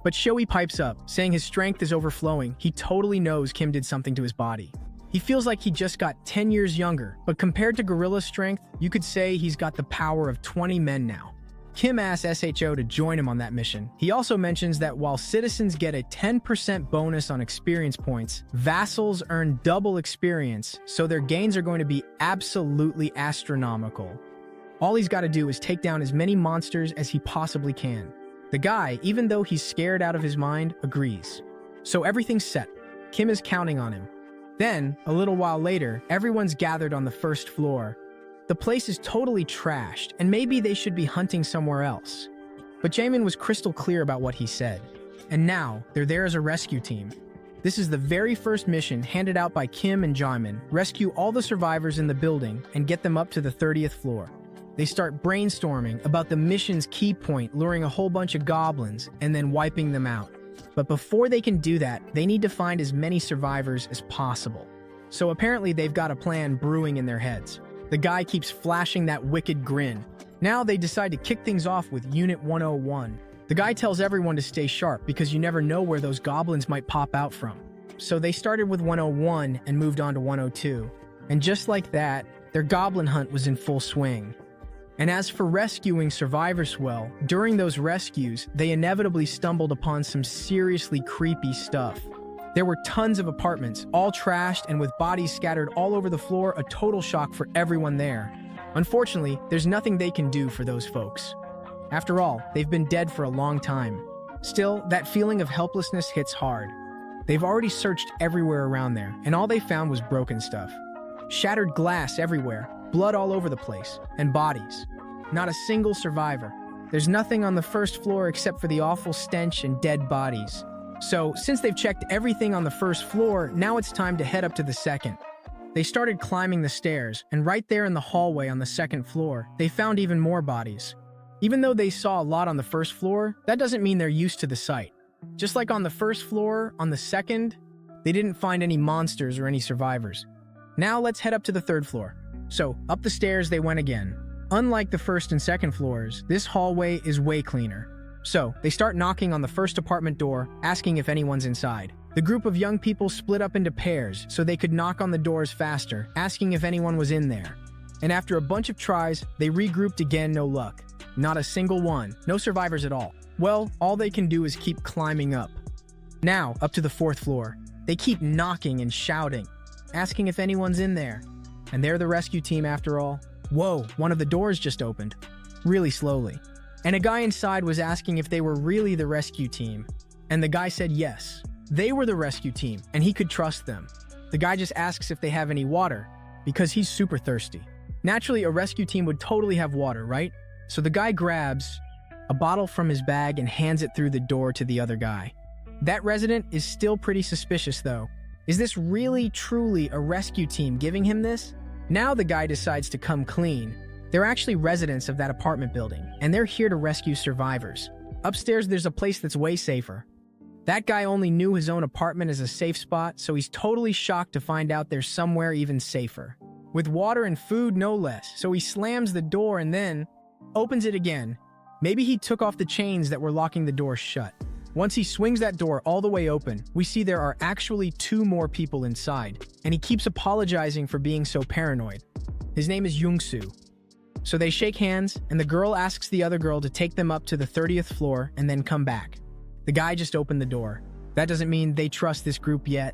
But Shoei pipes up, saying his strength is overflowing. He totally knows Kim did something to his body. He feels like he just got 10 years younger, but compared to Gorilla's strength, you could say he's got the power of 20 men now. Kim asks SHO to join him on that mission. He also mentions that while citizens get a 10% bonus on experience points, vassals earn double experience, so their gains are going to be absolutely astronomical. All he's got to do is take down as many monsters as he possibly can. The guy, even though he's scared out of his mind, agrees. So everything's set. Kim is counting on him. Then, a little while later, everyone's gathered on the first floor. The place is totally trashed, and maybe they should be hunting somewhere else. But Jaemin was crystal clear about what he said. And now, they're there as a rescue team. This is the very first mission handed out by Kim and Jaemin: rescue all the survivors in the building and get them up to the 30th floor. They start brainstorming about the mission's key point, luring a whole bunch of goblins and then wiping them out. But before they can do that, they need to find as many survivors as possible. So apparently they've got a plan brewing in their heads. The guy keeps flashing that wicked grin. Now they decide to kick things off with Unit 101. The guy tells everyone to stay sharp because you never know where those goblins might pop out from. So they started with 101 and moved on to 102. And just like that, their goblin hunt was in full swing. And as for rescuing survivors, well, during those rescues, they inevitably stumbled upon some seriously creepy stuff. There were tons of apartments, all trashed and with bodies scattered all over the floor, a total shock for everyone there. Unfortunately, there's nothing they can do for those folks. After all, they've been dead for a long time. Still, that feeling of helplessness hits hard. They've already searched everywhere around there, and all they found was broken stuff. Shattered glass everywhere, blood all over the place, and bodies. Not a single survivor. There's nothing on the first floor except for the awful stench and dead bodies. So, since they've checked everything on the first floor, now it's time to head up to the second. They started climbing the stairs, and right there in the hallway on the second floor, they found even more bodies. Even though they saw a lot on the first floor, that doesn't mean they're used to the sight. Just like on the first floor, on the second, they didn't find any monsters or any survivors. Now let's head up to the third floor. So, up the stairs they went again. Unlike the first and second floors, this hallway is way cleaner. So, they start knocking on the first apartment door, asking if anyone's inside. The group of young people split up into pairs so they could knock on the doors faster, asking if anyone was in there. And after a bunch of tries, they regrouped again, no luck. Not a single one, no survivors at all. Well, all they can do is keep climbing up. Now, up to the fourth floor. They keep knocking and shouting, asking if anyone's in there. And they're the rescue team after all. Whoa, one of the doors just opened. Really slowly. And a guy inside was asking if they were really the rescue team. And the guy said yes. They were the rescue team, and he could trust them. The guy just asks if they have any water, because he's super thirsty. Naturally, a rescue team would totally have water, right? So the guy grabs a bottle from his bag and hands it through the door to the other guy. That resident is still pretty suspicious, though. Is this really, truly a rescue team giving him this? Now the guy decides to come clean. They're actually residents of that apartment building, and they're here to rescue survivors. Upstairs, there's a place that's way safer. That guy only knew his own apartment as a safe spot, so he's totally shocked to find out there's somewhere even safer. With water and food, no less, so he slams the door and then opens it again. Maybe he took off the chains that were locking the door shut. Once he swings that door all the way open, we see there are actually 2 more people inside, and he keeps apologizing for being so paranoid. His name is Young-soo. So they shake hands, and the girl asks the other girl to take them up to the 30th floor and then come back. The guy just opened the door. That doesn't mean they trust this group yet.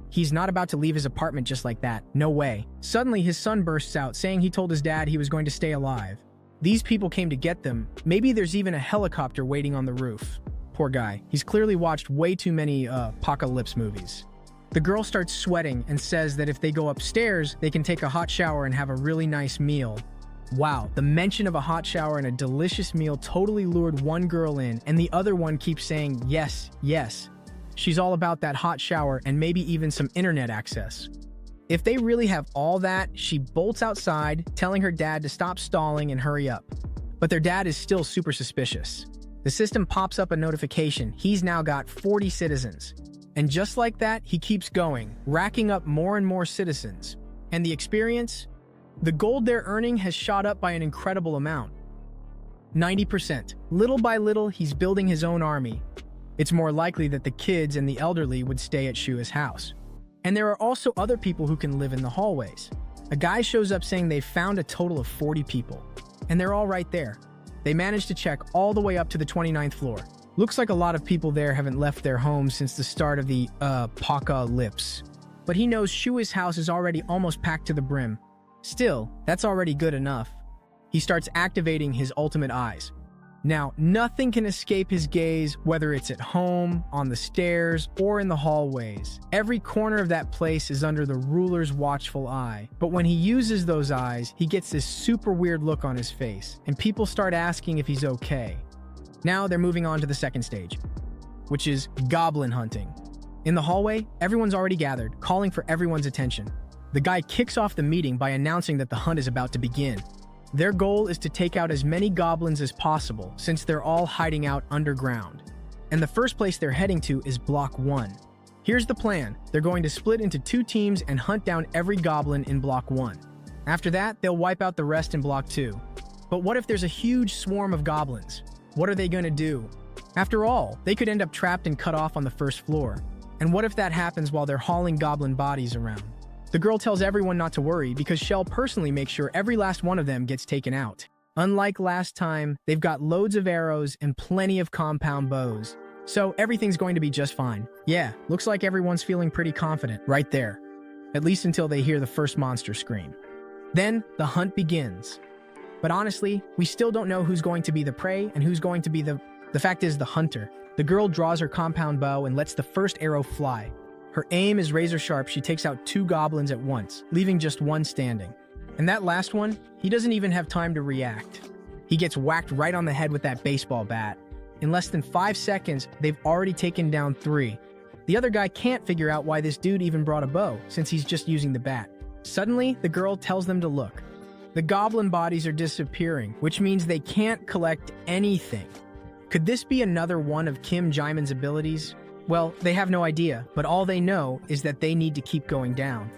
He's not about to leave his apartment just like that. No way. Suddenly, his son bursts out, saying he told his dad he was going to stay alive. These people came to get them. Maybe there's even a helicopter waiting on the roof. Poor guy. He's clearly watched way too many apocalypse movies. The girl starts sweating and says that if they go upstairs, they can take a hot shower and have a really nice meal. Wow, the mention of a hot shower and a delicious meal totally lured one girl in, and the other one keeps saying, yes, yes. She's all about that hot shower and maybe even some internet access. If they really have all that, she bolts outside, telling her dad to stop stalling and hurry up. But their dad is still super suspicious. The system pops up a notification. He's now got 40 citizens. And just like that, he keeps going, racking up more and more citizens. And the experience? The gold they're earning has shot up by an incredible amount. 90%. Little by little, he's building his own army. It's more likely that the kids and the elderly would stay at Shua's house. And there are also other people who can live in the hallways. A guy shows up saying they've found a total of 40 people. And they're all right there. They managed to check all the way up to the 29th floor. Looks like a lot of people there haven't left their homes since the start of the, apocalypse. But he knows Shua's house is already almost packed to the brim. Still, that's already good enough. He starts activating his ultimate eyes. Now, nothing can escape his gaze, whether it's at home, on the stairs, or in the hallways. Every corner of that place is under the ruler's watchful eye. But when he uses those eyes, he gets this super weird look on his face, and people start asking if he's okay. Now they're moving on to the second stage, which is goblin hunting. In the hallway, everyone's already gathered, calling for everyone's attention. The guy kicks off the meeting by announcing that the hunt is about to begin. Their goal is to take out as many goblins as possible, since they're all hiding out underground. And the first place they're heading to is Block 1. Here's the plan. They're going to split into 2 teams and hunt down every goblin in Block 1. After that, they'll wipe out the rest in Block 2. But what if there's a huge swarm of goblins? What are they going to do? After all, they could end up trapped and cut off on the first floor. And what if that happens while they're hauling goblin bodies around? The girl tells everyone not to worry because she'll personally make sure every last one of them gets taken out. Unlike last time, they've got loads of arrows and plenty of compound bows. So everything's going to be just fine. Yeah, looks like everyone's feeling pretty confident right there. At least until they hear the first monster scream. Then, the hunt begins. But honestly, we still don't know who's going to be the prey and who's going to be the fact is the hunter. The girl draws her compound bow and lets the first arrow fly. Her aim is razor sharp. She takes out 2 goblins at once, leaving just one standing. And that last one, he doesn't even have time to react. He gets whacked right on the head with that baseball bat. In less than 5 seconds, they've already taken down 3. The other guy can't figure out why this dude even brought a bow, since he's just using the bat. Suddenly, the girl tells them to look. The goblin bodies are disappearing, which means they can't collect anything. Could this be another one of Kim Jae-min's abilities? Well, they have no idea, but all they know is that they need to keep going down.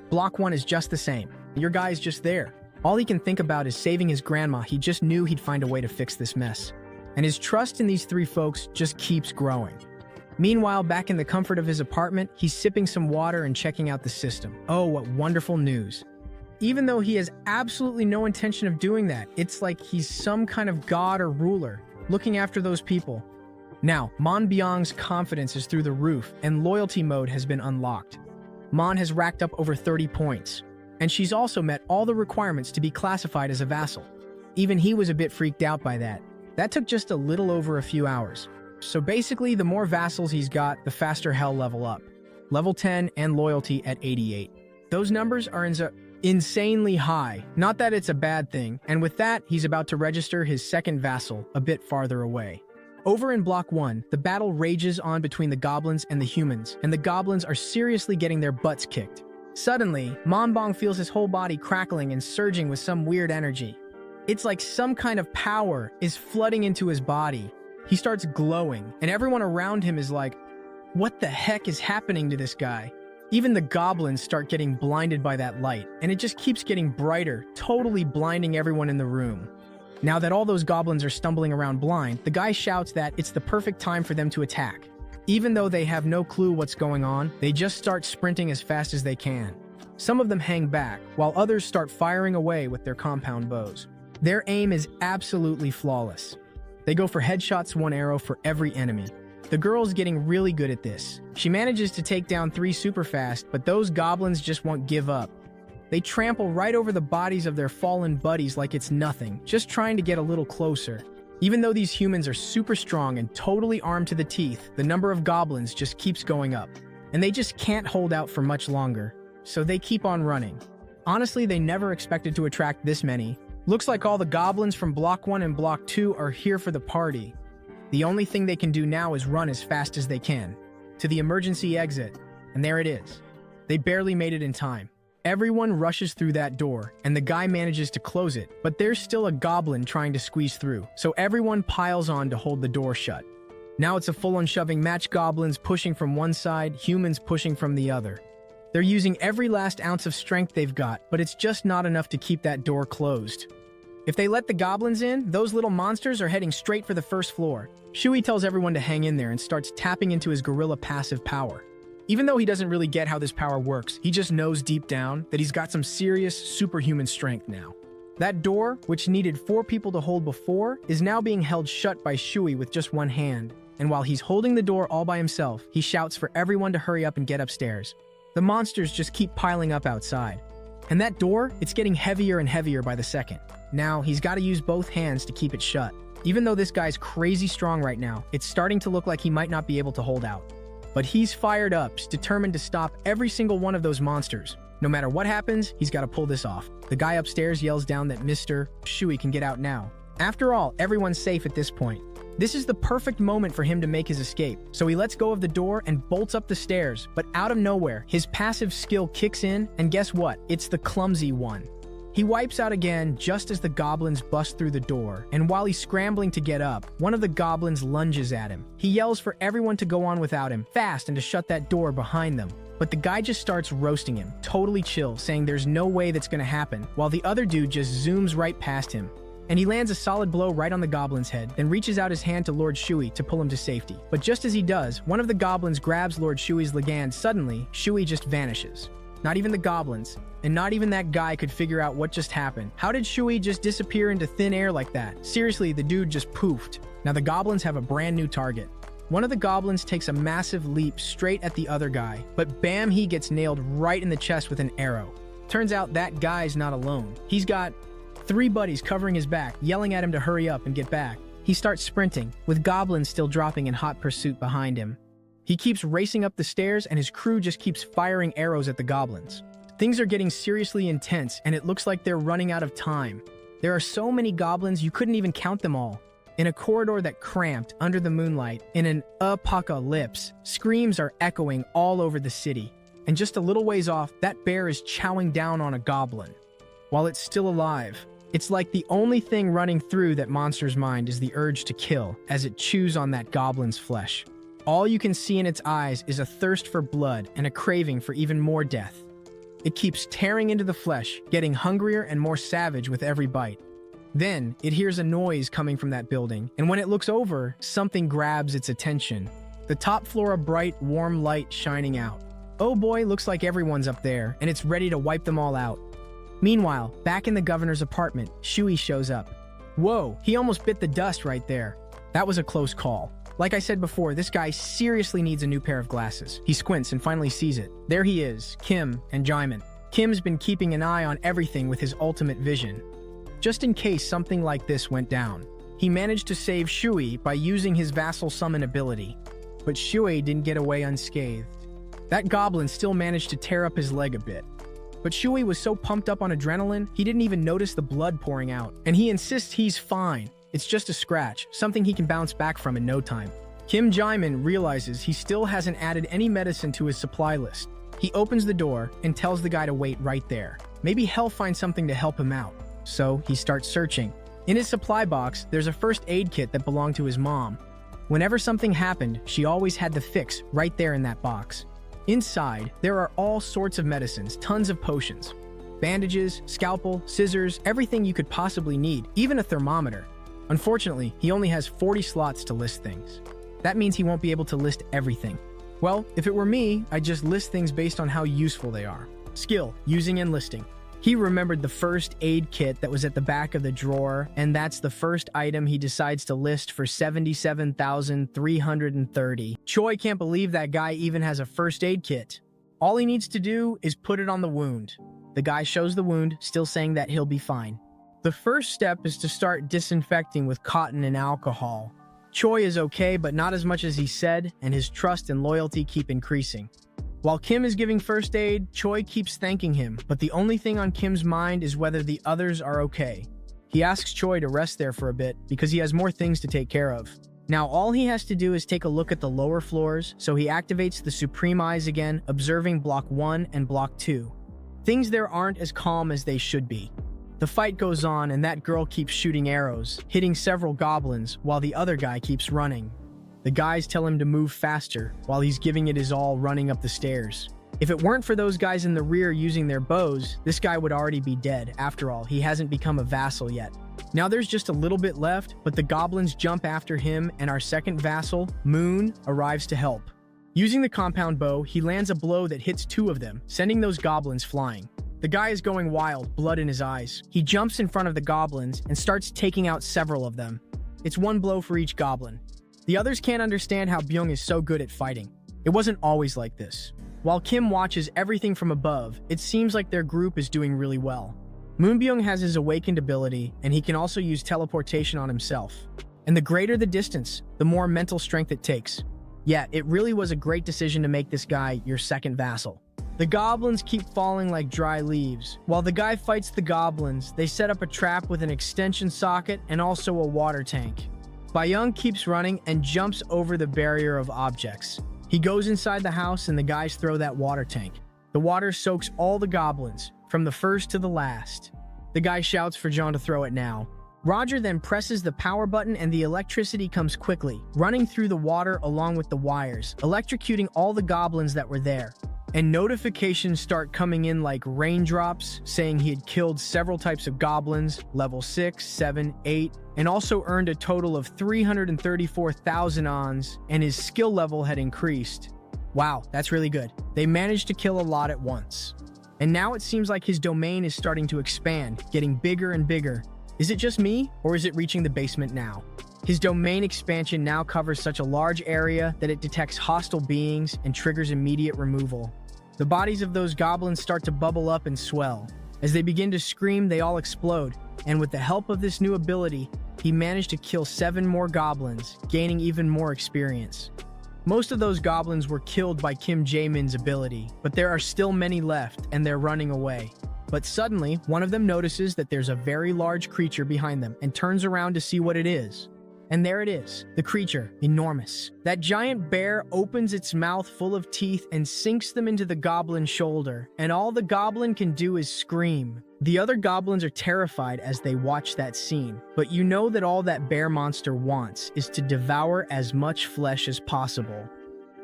Block 1 is just the same. Your guy's just there. All he can think about is saving his grandma. He just knew he'd find a way to fix this mess. And his trust in these 3 folks just keeps growing. Meanwhile, back in the comfort of his apartment, he's sipping some water and checking out the system. Oh, what wonderful news. Even though he has absolutely no intention of doing that, it's like he's some kind of god or ruler, looking after those people. Now, Mon Byung's confidence is through the roof, and loyalty mode has been unlocked. Mon has racked up over 30 points, and she's also met all the requirements to be classified as a vassal. Even he was a bit freaked out by that. That took just a little over a few hours. So basically, the more vassals he's got, the faster he'll level up. Level 10 and loyalty at 88. Those numbers are insanely high. Not that it's a bad thing, and with that, he's about to register his second vassal a bit farther away. Over in Block 1, the battle rages on between the goblins and the humans, and the goblins are seriously getting their butts kicked. Suddenly, Monbong feels his whole body crackling and surging with some weird energy. It's like some kind of power is flooding into his body. He starts glowing, and everyone around him is like, what the heck is happening to this guy? Even the goblins start getting blinded by that light, and it just keeps getting brighter, totally blinding everyone in the room. Now that all those goblins are stumbling around blind, the guy shouts that it's the perfect time for them to attack. Even though they have no clue what's going on, they just start sprinting as fast as they can. Some of them hang back, while others start firing away with their compound bows. Their aim is absolutely flawless. They go for headshots, 1 arrow for every enemy. The girl's getting really good at this. She manages to take down 3 super fast, but those goblins just won't give up. They trample right over the bodies of their fallen buddies like it's nothing, just trying to get a little closer. Even though these humans are super strong and totally armed to the teeth, the number of goblins just keeps going up. And they just can't hold out for much longer, so they keep on running. Honestly, they never expected to attract this many. Looks like all the goblins from Block 1 and Block 2 are here for the party. The only thing they can do now is run as fast as they can to the emergency exit, and there it is. They barely made it in time. Everyone rushes through that door, and the guy manages to close it, but there's still a goblin trying to squeeze through, so everyone piles on to hold the door shut. Now it's a full-on shoving match, goblins pushing from one side, humans pushing from the other. They're using every last ounce of strength they've got, but it's just not enough to keep that door closed. If they let the goblins in, those little monsters are heading straight for the first floor. Shui tells everyone to hang in there and starts tapping into his gorilla passive power. Even though he doesn't really get how this power works, he just knows deep down that he's got some serious superhuman strength now. That door, which needed 4 people to hold before, is now being held shut by Shui with just one hand. And while he's holding the door all by himself, he shouts for everyone to hurry up and get upstairs. The monsters just keep piling up outside. And that door, it's getting heavier and heavier by the second. Now, he's got to use both hands to keep it shut. Even though this guy's crazy strong right now, it's starting to look like he might not be able to hold out. But he's fired up, determined to stop every single one of those monsters. No matter what happens, he's got to pull this off. The guy upstairs yells down that Mr. Shui can get out now. After all, everyone's safe at this point. This is the perfect moment for him to make his escape, so he lets go of the door and bolts up the stairs, but out of nowhere, his passive skill kicks in, and guess what? It's the clumsy one. He wipes out again just as the goblins bust through the door, and while he's scrambling to get up, one of the goblins lunges at him. He yells for everyone to go on without him, fast, and to shut that door behind them. But the guy just starts roasting him, totally chill, saying there's no way that's gonna happen, while the other dude just zooms right past him. And he lands a solid blow right on the goblin's head, then reaches out his hand to Lord Shui to pull him to safety. But just as he does, one of the goblins grabs Lord Shui's ligand. Suddenly, Shui just vanishes. Not even the goblins, and not even that guy could figure out what just happened. How did Shui just disappear into thin air like that? Seriously, the dude just poofed. Now the goblins have a brand new target. One of the goblins takes a massive leap straight at the other guy, but bam, he gets nailed right in the chest with an arrow. Turns out that guy's not alone. He's got 3 buddies covering his back, yelling at him to hurry up and get back. He starts sprinting, with goblins still dropping in hot pursuit behind him. He keeps racing up the stairs, and his crew just keeps firing arrows at the goblins. Things are getting seriously intense, and it looks like they're running out of time. There are so many goblins you couldn't even count them all. In a corridor that cramped under the moonlight, in an apocalypse, screams are echoing all over the city. And just a little ways off, that bear is chowing down on a goblin. While it's still alive, it's like the only thing running through that monster's mind is the urge to kill as it chews on that goblin's flesh. All you can see in its eyes is a thirst for blood and a craving for even more death. It keeps tearing into the flesh, getting hungrier and more savage with every bite. Then, it hears a noise coming from that building, and when it looks over, something grabs its attention. The top floor, a bright, warm light shining out. Oh boy, looks like everyone's up there, and it's ready to wipe them all out. Meanwhile, back in the governor's apartment, Shui shows up. Whoa, he almost bit the dust right there. That was a close call. Like I said before, this guy seriously needs a new pair of glasses. He squints and finally sees it. There he is, Kim and Jaimin. Kim's been keeping an eye on everything with his ultimate vision. Just in case something like this went down. He managed to save Shui by using his vassal summon ability. But Shui didn't get away unscathed. That goblin still managed to tear up his leg a bit. But Shui was so pumped up on adrenaline, he didn't even notice the blood pouring out. And he insists he's fine. It's just a scratch, something he can bounce back from in no time. Kim Jaimin realizes he still hasn't added any medicine to his supply list. He opens the door and tells the guy to wait right there. Maybe he'll find something to help him out. So he starts searching. In his supply box, there's a first aid kit that belonged to his mom. Whenever something happened, she always had the fix right there in that box. Inside, there are all sorts of medicines, tons of potions. Bandages, scalpel, scissors, everything you could possibly need, even a thermometer. Unfortunately, he only has 40 slots to list things. That means he won't be able to list everything. Well, if it were me, I'd just list things based on how useful they are. Skill, using and listing. He remembered the first aid kit that was at the back of the drawer, and that's the first item he decides to list for 77,330. Choi can't believe that guy even has a first aid kit. All he needs to do is put it on the wound. The guy shows the wound, still saying that he'll be fine. The first step is to start disinfecting with cotton and alcohol. Choi is okay, but not as much as he said, and his trust and loyalty keep increasing. While Kim is giving first aid, Choi keeps thanking him, but the only thing on Kim's mind is whether the others are okay. He asks Choi to rest there for a bit because he has more things to take care of. Now all he has to do is take a look at the lower floors, so he activates the Supreme Eyes again, observing Block 1 and Block 2. Things there aren't as calm as they should be. The fight goes on and that girl keeps shooting arrows, hitting several goblins while the other guy keeps running. The guys tell him to move faster while he's giving it his all running up the stairs. If it weren't for those guys in the rear using their bows, this guy would already be dead. After all, he hasn't become a vassal yet. Now there's just a little bit left, but the goblins jump after him and our second vassal, Moon, arrives to help. Using the compound bow, he lands a blow that hits 2 of them, sending those goblins flying. The guy is going wild, blood in his eyes. He jumps in front of the goblins and starts taking out several of them. It's 1 blow for each goblin. The others can't understand how Byung is so good at fighting. It wasn't always like this. While Kim watches everything from above, it seems like their group is doing really well. Moonbyung has his awakened ability, and he can also use teleportation on himself. And the greater the distance, the more mental strength it takes. Yeah, it really was a great decision to make this guy your second vassal. The goblins keep falling like dry leaves. While the guy fights the goblins, they set up a trap with an extension socket and also a water tank. Byung keeps running and jumps over the barrier of objects. He goes inside the house and the guys throw that water tank. The water soaks all the goblins, from the first to the last. The guy shouts for John to throw it now. Roger then presses the power button and the electricity comes quickly, running through the water along with the wires, electrocuting all the goblins that were there. And notifications start coming in like raindrops, saying he had killed several types of goblins, level 6, 7, 8, and also earned a total of 334,000 ons, and his skill level had increased. Wow, that's really good. They managed to kill a lot at once. And now it seems like his domain is starting to expand, getting bigger and bigger. Is it just me, or is it reaching the basement now? His domain expansion now covers such a large area that it detects hostile beings and triggers immediate removal. The bodies of those goblins start to bubble up and swell. As they begin to scream, they all explode, and with the help of this new ability, he managed to kill 7 more goblins, gaining even more experience. Most of those goblins were killed by Kim Jae-min's ability, but there are still many left, and they're running away. But suddenly, one of them notices that there's a very large creature behind them and turns around to see what it is. And there it is, the creature, enormous. That giant bear opens its mouth full of teeth and sinks them into the goblin's shoulder, and all the goblin can do is scream. The other goblins are terrified as they watch that scene, but you know that all that bear monster wants is to devour as much flesh as possible.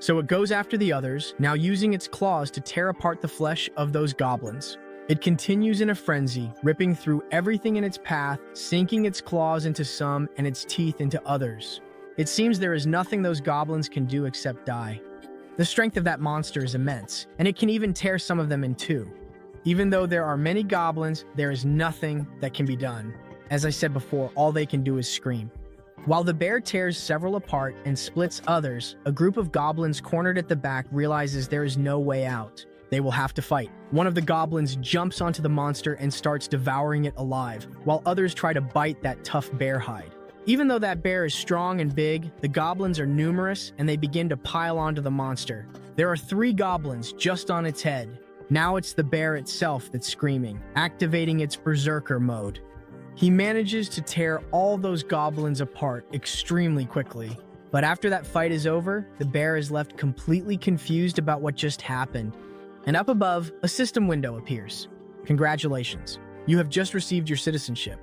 So it goes after the others, now using its claws to tear apart the flesh of those goblins. It continues in a frenzy, ripping through everything in its path, sinking its claws into some and its teeth into others. It seems there is nothing those goblins can do except die. The strength of that monster is immense, and it can even tear some of them in 2. Even though there are many goblins, there is nothing that can be done. As I said before, all they can do is scream. While the bear tears several apart and splits others, a group of goblins cornered at the back realizes there is no way out. They will have to fight. One of the goblins jumps onto the monster and starts devouring it alive, while others try to bite that tough bear hide. Even though that bear is strong and big, the goblins are numerous and they begin to pile onto the monster. There are 3 goblins just on its head. Now it's the bear itself that's screaming, activating its berserker mode. He manages to tear all those goblins apart extremely quickly. But after that fight is over, the bear is left completely confused about what just happened. And up above, a system window appears. Congratulations, you have just received your citizenship.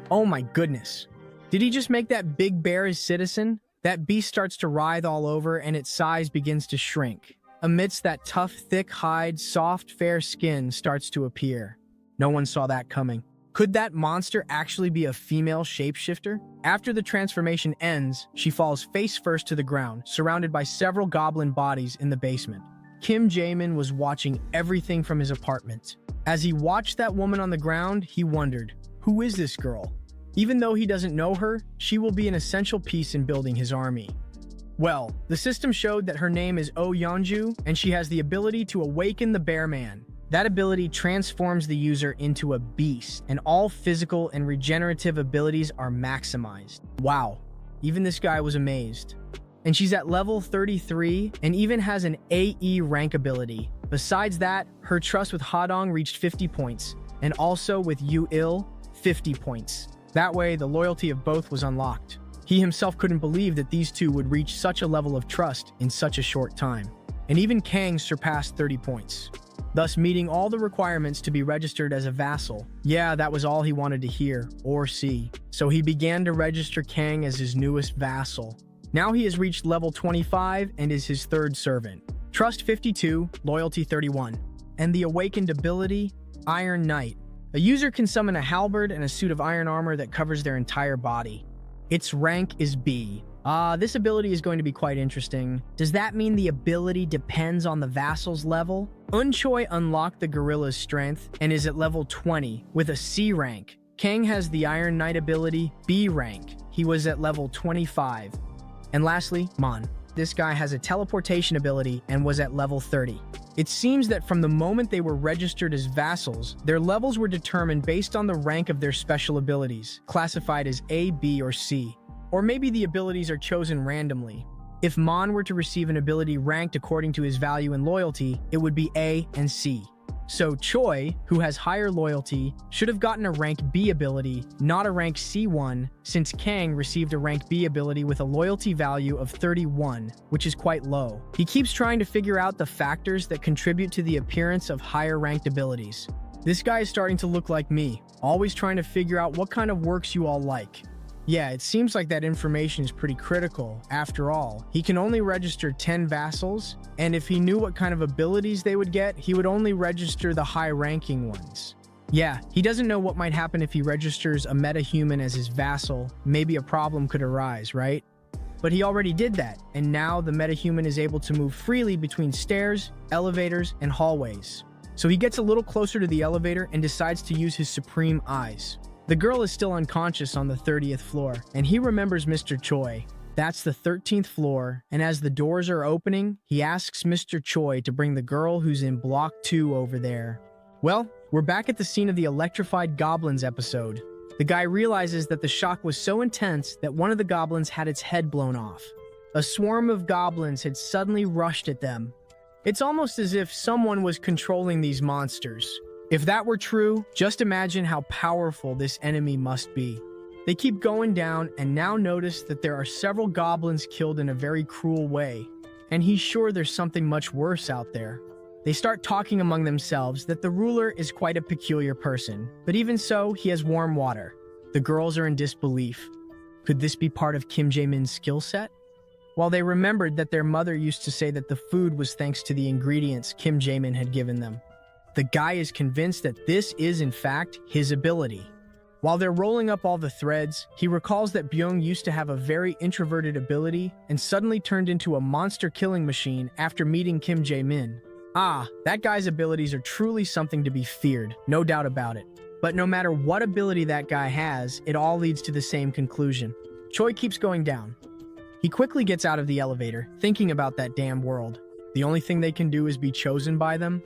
Oh my goodness. Did he just make that big bear his citizen? That beast starts to writhe all over and its size begins to shrink. Amidst that tough, thick hide, soft, fair skin starts to appear. No one saw that coming. Could that monster actually be a female shapeshifter? After the transformation ends, she falls face first to the ground, surrounded by several goblin bodies in the basement. Kim Jae-min was watching everything from his apartment. As he watched that woman on the ground, he wondered, who is this girl? Even though he doesn't know her, she will be an essential piece in building his army. Well, the system showed that her name is Oh Yeonju, and she has the ability to awaken the bear man. That ability transforms the user into a beast, and all physical and regenerative abilities are maximized. Wow, even this guy was amazed. And she's at level 33 and even has an AE rank ability. Besides that, her trust with Hadong reached 50 points, and also with Yu Il, 50 points. That way, the loyalty of both was unlocked. He himself couldn't believe that these two would reach such a level of trust in such a short time. And even Kang surpassed 30 points. thus meeting all the requirements to be registered as a vassal. Yeah, that was all he wanted to hear or see. So he began to register Kang as his newest vassal. Now he has reached level 25 and is his third servant. Trust 52, loyalty 31. And the awakened ability, Iron Knight. A user can summon a halberd and a suit of iron armor that covers their entire body. Its rank is B. This ability is going to be quite interesting. Does that mean the ability depends on the vassal's level? Choi unlocked the gorilla's strength and is at level 20 with a C rank. Kang has the Iron Knight ability, B rank. He was at level 25. And lastly, Mon. This guy has a teleportation ability and was at level 30. It seems that from the moment they were registered as vassals, their levels were determined based on the rank of their special abilities, classified as A, B, or C. Or maybe the abilities are chosen randomly. If Mon were to receive an ability ranked according to his value and loyalty, it would be A and C. So Choi, who has higher loyalty, should have gotten a rank B ability, not a rank C one, since Kang received a rank B ability with a loyalty value of 31, which is quite low. He keeps trying to figure out the factors that contribute to the appearance of higher ranked abilities. This guy is starting to look like me, always trying to figure out what kind of works you all like. Yeah, it seems like that information is pretty critical. After all, he can only register 10 vassals, and if he knew what kind of abilities they would get, he would only register the high-ranking ones. Yeah, he doesn't know what might happen if he registers a metahuman as his vassal. Maybe a problem could arise, right? But he already did that, and now the metahuman is able to move freely between stairs, elevators, and hallways. So he gets a little closer to the elevator and decides to use his supreme eyes. The girl is still unconscious on the 30th floor, and he remembers Mr. Choi. That's the 13th floor, and as the doors are opening, he asks Mr. Choi to bring the girl who's in block 2 over there. Well, we're back at the scene of the electrified goblins episode. The guy realizes that the shock was so intense that one of the goblins had its head blown off. A swarm of goblins had suddenly rushed at them. It's almost as if someone was controlling these monsters. If that were true, just imagine how powerful this enemy must be. They keep going down and now notice that there are several goblins killed in a very cruel way, and he's sure there's something much worse out there. They start talking among themselves that the ruler is quite a peculiar person, but even so, he has warm water. The girls are in disbelief. Could this be part of Kim Jae-min's skill set? While they remembered that their mother used to say that the food was thanks to the ingredients Kim Jae-min had given them. The guy is convinced that this is, in fact, his ability. While they're rolling up all the threads, he recalls that Byung used to have a very introverted ability and suddenly turned into a monster-killing machine after meeting Kim Jae-min. That guy's abilities are truly something to be feared, no doubt about it. But no matter what ability that guy has, it all leads to the same conclusion. Choi keeps going down. He quickly gets out of the elevator, thinking about that damn world. The only thing they can do is be chosen by them.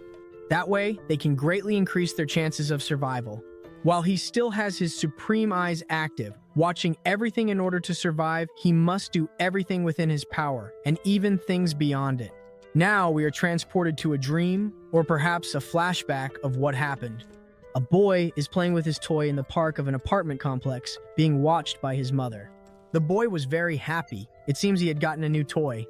That way, they can greatly increase their chances of survival. While he still has his supreme eyes active, watching everything in order to survive, he must do everything within his power, and even things beyond it. Now we are transported to a dream, or perhaps a flashback of what happened. A boy is playing with his toy in the park of an apartment complex, being watched by his mother. The boy was very happy. It seems he had gotten a new toy.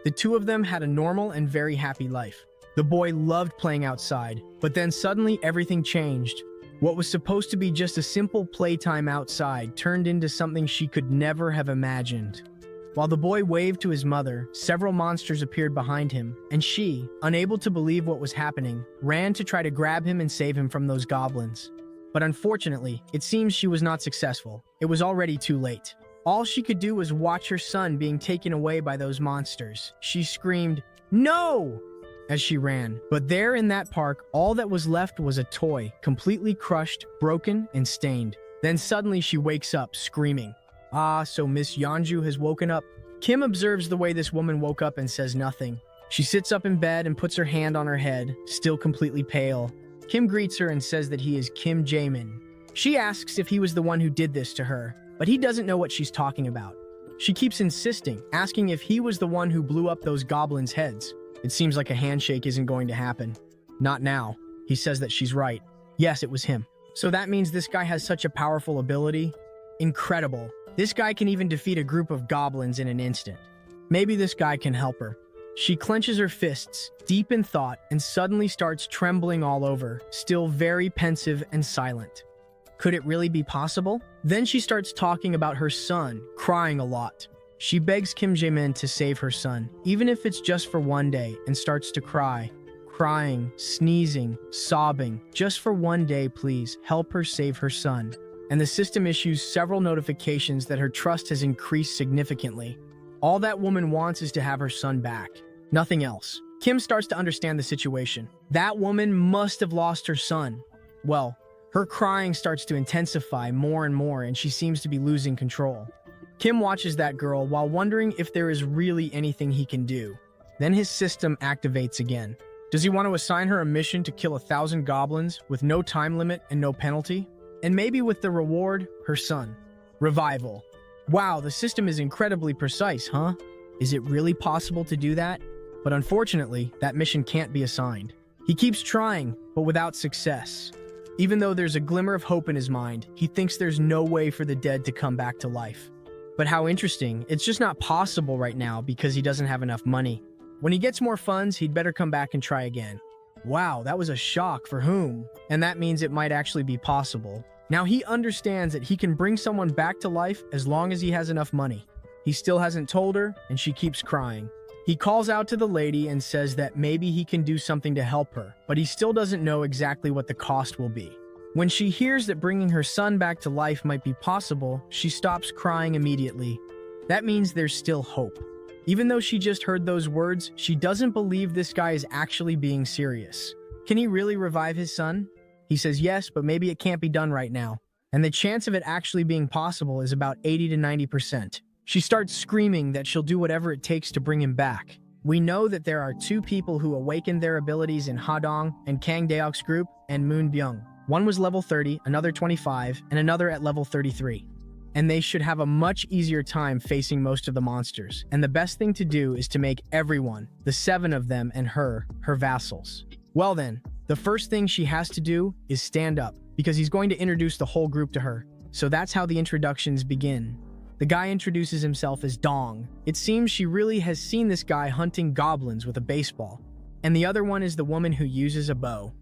The two of them had a normal and very happy life. The boy loved playing outside, but then suddenly everything changed. What was supposed to be just a simple playtime outside turned into something she could never have imagined. While the boy waved to his mother, several monsters appeared behind him, and she, unable to believe what was happening, ran to try to grab him and save him from those goblins. But unfortunately, it seems she was not successful. It was already too late. All she could do was watch her son being taken away by those monsters. She screamed, "No!" as she ran. But there in that park, all that was left was a toy, completely crushed, broken, and stained. Then suddenly she wakes up, screaming. So Miss Yeonju has woken up. Kim observes the way this woman woke up and says nothing. She sits up in bed and puts her hand on her head, still completely pale. Kim greets her and says that he is Kim Jae-min. She asks if he was the one who did this to her, but he doesn't know what she's talking about. She keeps insisting, asking if he was the one who blew up those goblins' heads. It seems like a handshake isn't going to happen. Not now. He says that she's right. Yes, it was him. So that means this guy has such a powerful ability? Incredible. This guy can even defeat a group of goblins in an instant. Maybe this guy can help her. She clenches her fists, deep in thought, and suddenly starts trembling all over, still very pensive and silent. Could it really be possible? Then she starts talking about her son, crying a lot. She begs Kim Jae-min to save her son, even if it's just for one day, and starts to cry. Crying, sneezing, sobbing. Just for one day, please, help her save her son. And the system issues several notifications that her trust has increased significantly. All that woman wants is to have her son back. Nothing else. Kim starts to understand the situation. That woman must have lost her son. Well, her crying starts to intensify more and more, and she seems to be losing control. Kim watches that girl while wondering if there is really anything he can do. Then his system activates again. Does he want to assign her a mission to kill 1,000 goblins with no time limit and no penalty? And maybe with the reward, her son. Revival. Wow, the system is incredibly precise, huh? Is it really possible to do that? But unfortunately, that mission can't be assigned. He keeps trying, but without success. Even though there's a glimmer of hope in his mind, he thinks there's no way for the dead to come back to life. But how interesting, it's just not possible right now because he doesn't have enough money. When he gets more funds, he'd better come back and try again. Wow, that was a shock for whom? And that means it might actually be possible. Now he understands that he can bring someone back to life as long as he has enough money. He still hasn't told her, and she keeps crying. He calls out to the lady and says that maybe he can do something to help her, but he still doesn't know exactly what the cost will be. When she hears that bringing her son back to life might be possible, she stops crying immediately. That means there's still hope. Even though she just heard those words, she doesn't believe this guy is actually being serious. Can he really revive his son? He says yes, but maybe it can't be done right now. And the chance of it actually being possible is about 80 to 90%. She starts screaming that she'll do whatever it takes to bring him back. We know that there are two people who awakened their abilities in Ha-dong and Kang Daeok's group and Moon Byung. One was level 30, another 25, and another at level 33. And they should have a much easier time facing most of the monsters. And the best thing to do is to make everyone, the 7 of them and her vassals. Well then, the first thing she has to do is stand up, because he's going to introduce the whole group to her. So that's how the introductions begin. The guy introduces himself as Dong. It seems she really has seen this guy hunting goblins with a baseball. And the other one is the woman who uses a bow.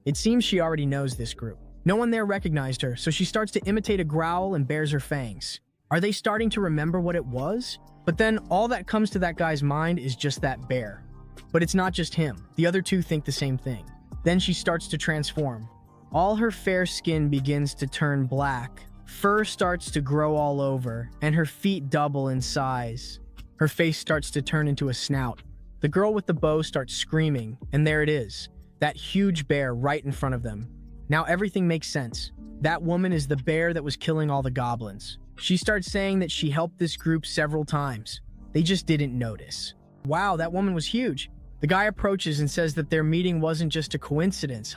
It seems she already knows this group. No one there recognized her, so she starts to imitate a growl and bares her fangs. Are they starting to remember what it was? But then all that comes to that guy's mind is just that bear. But it's not just him. The other two think the same thing. Then she starts to transform. All her fair skin begins to turn black. Fur starts to grow all over, and her feet double in size. Her face starts to turn into a snout. The girl with the bow starts screaming, and there it is. That huge bear right in front of them. Now everything makes sense. That woman is the bear that was killing all the goblins. She starts saying that she helped this group several times. They just didn't notice. Wow, that woman was huge. The guy approaches and says that their meeting wasn't just a coincidence,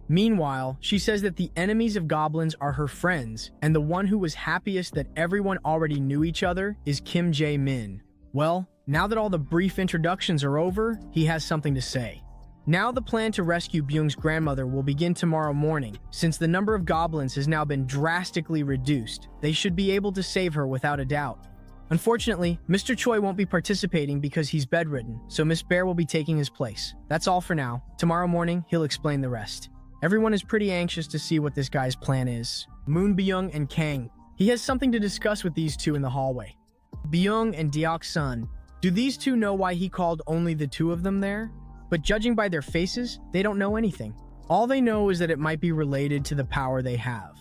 Meanwhile, she says that the enemies of goblins are her friends, and the one who was happiest that everyone already knew each other is Kim Jae-min. Well, now that all the brief introductions are over, he has something to say. Now the plan to rescue Byung's grandmother will begin tomorrow morning. Since the number of goblins has now been drastically reduced, they should be able to save her without a doubt. Unfortunately, Mr. Choi won't be participating because he's bedridden, so Miss Bear will be taking his place. That's all for now. Tomorrow morning, he'll explain the rest. Everyone is pretty anxious to see what this guy's plan is. Moon Byung and Kang. He has something to discuss with these two in the hallway. Byung and Daeok's son. Do these two know why he called only the two of them there? But judging by their faces, they don't know anything. All they know is that it might be related to the power they have.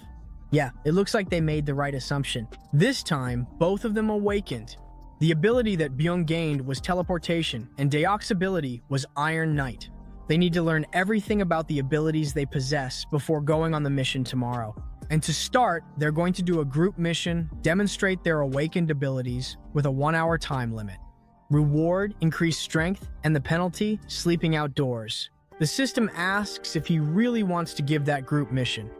Yeah, it looks like they made the right assumption. This time, both of them awakened. The ability that Byung gained was teleportation, and Daeok's ability was Iron Knight. They need to learn everything about the abilities they possess before going on the mission tomorrow. And to start, they're going to do a group mission, demonstrate their awakened abilities with a 1-hour time limit. Reward, increased strength, and the penalty, sleeping outdoors. The system asks if he really wants to give that group mission.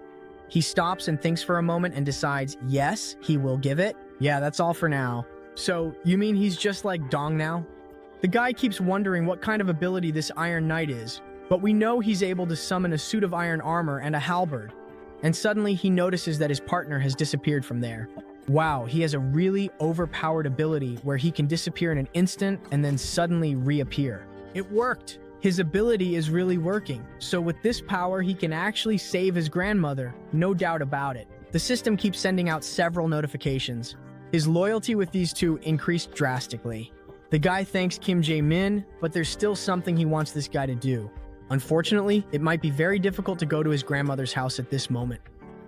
He stops and thinks for a moment and decides, yes, he will give it. Yeah, that's all for now. So, you mean he's just like Dong now? The guy keeps wondering what kind of ability this Iron Knight is, but we know he's able to summon a suit of iron armor and a halberd. And suddenly he notices that his partner has disappeared from there. Wow, he has a really overpowered ability where he can disappear in an instant and then suddenly reappear. It worked! His ability is really working, so with this power he can actually save his grandmother, no doubt about it. The system keeps sending out several notifications. His loyalty with these two increased drastically. The guy thanks Kim Jae-min, but there's still something he wants this guy to do. Unfortunately, it might be very difficult to go to his grandmother's house at this moment.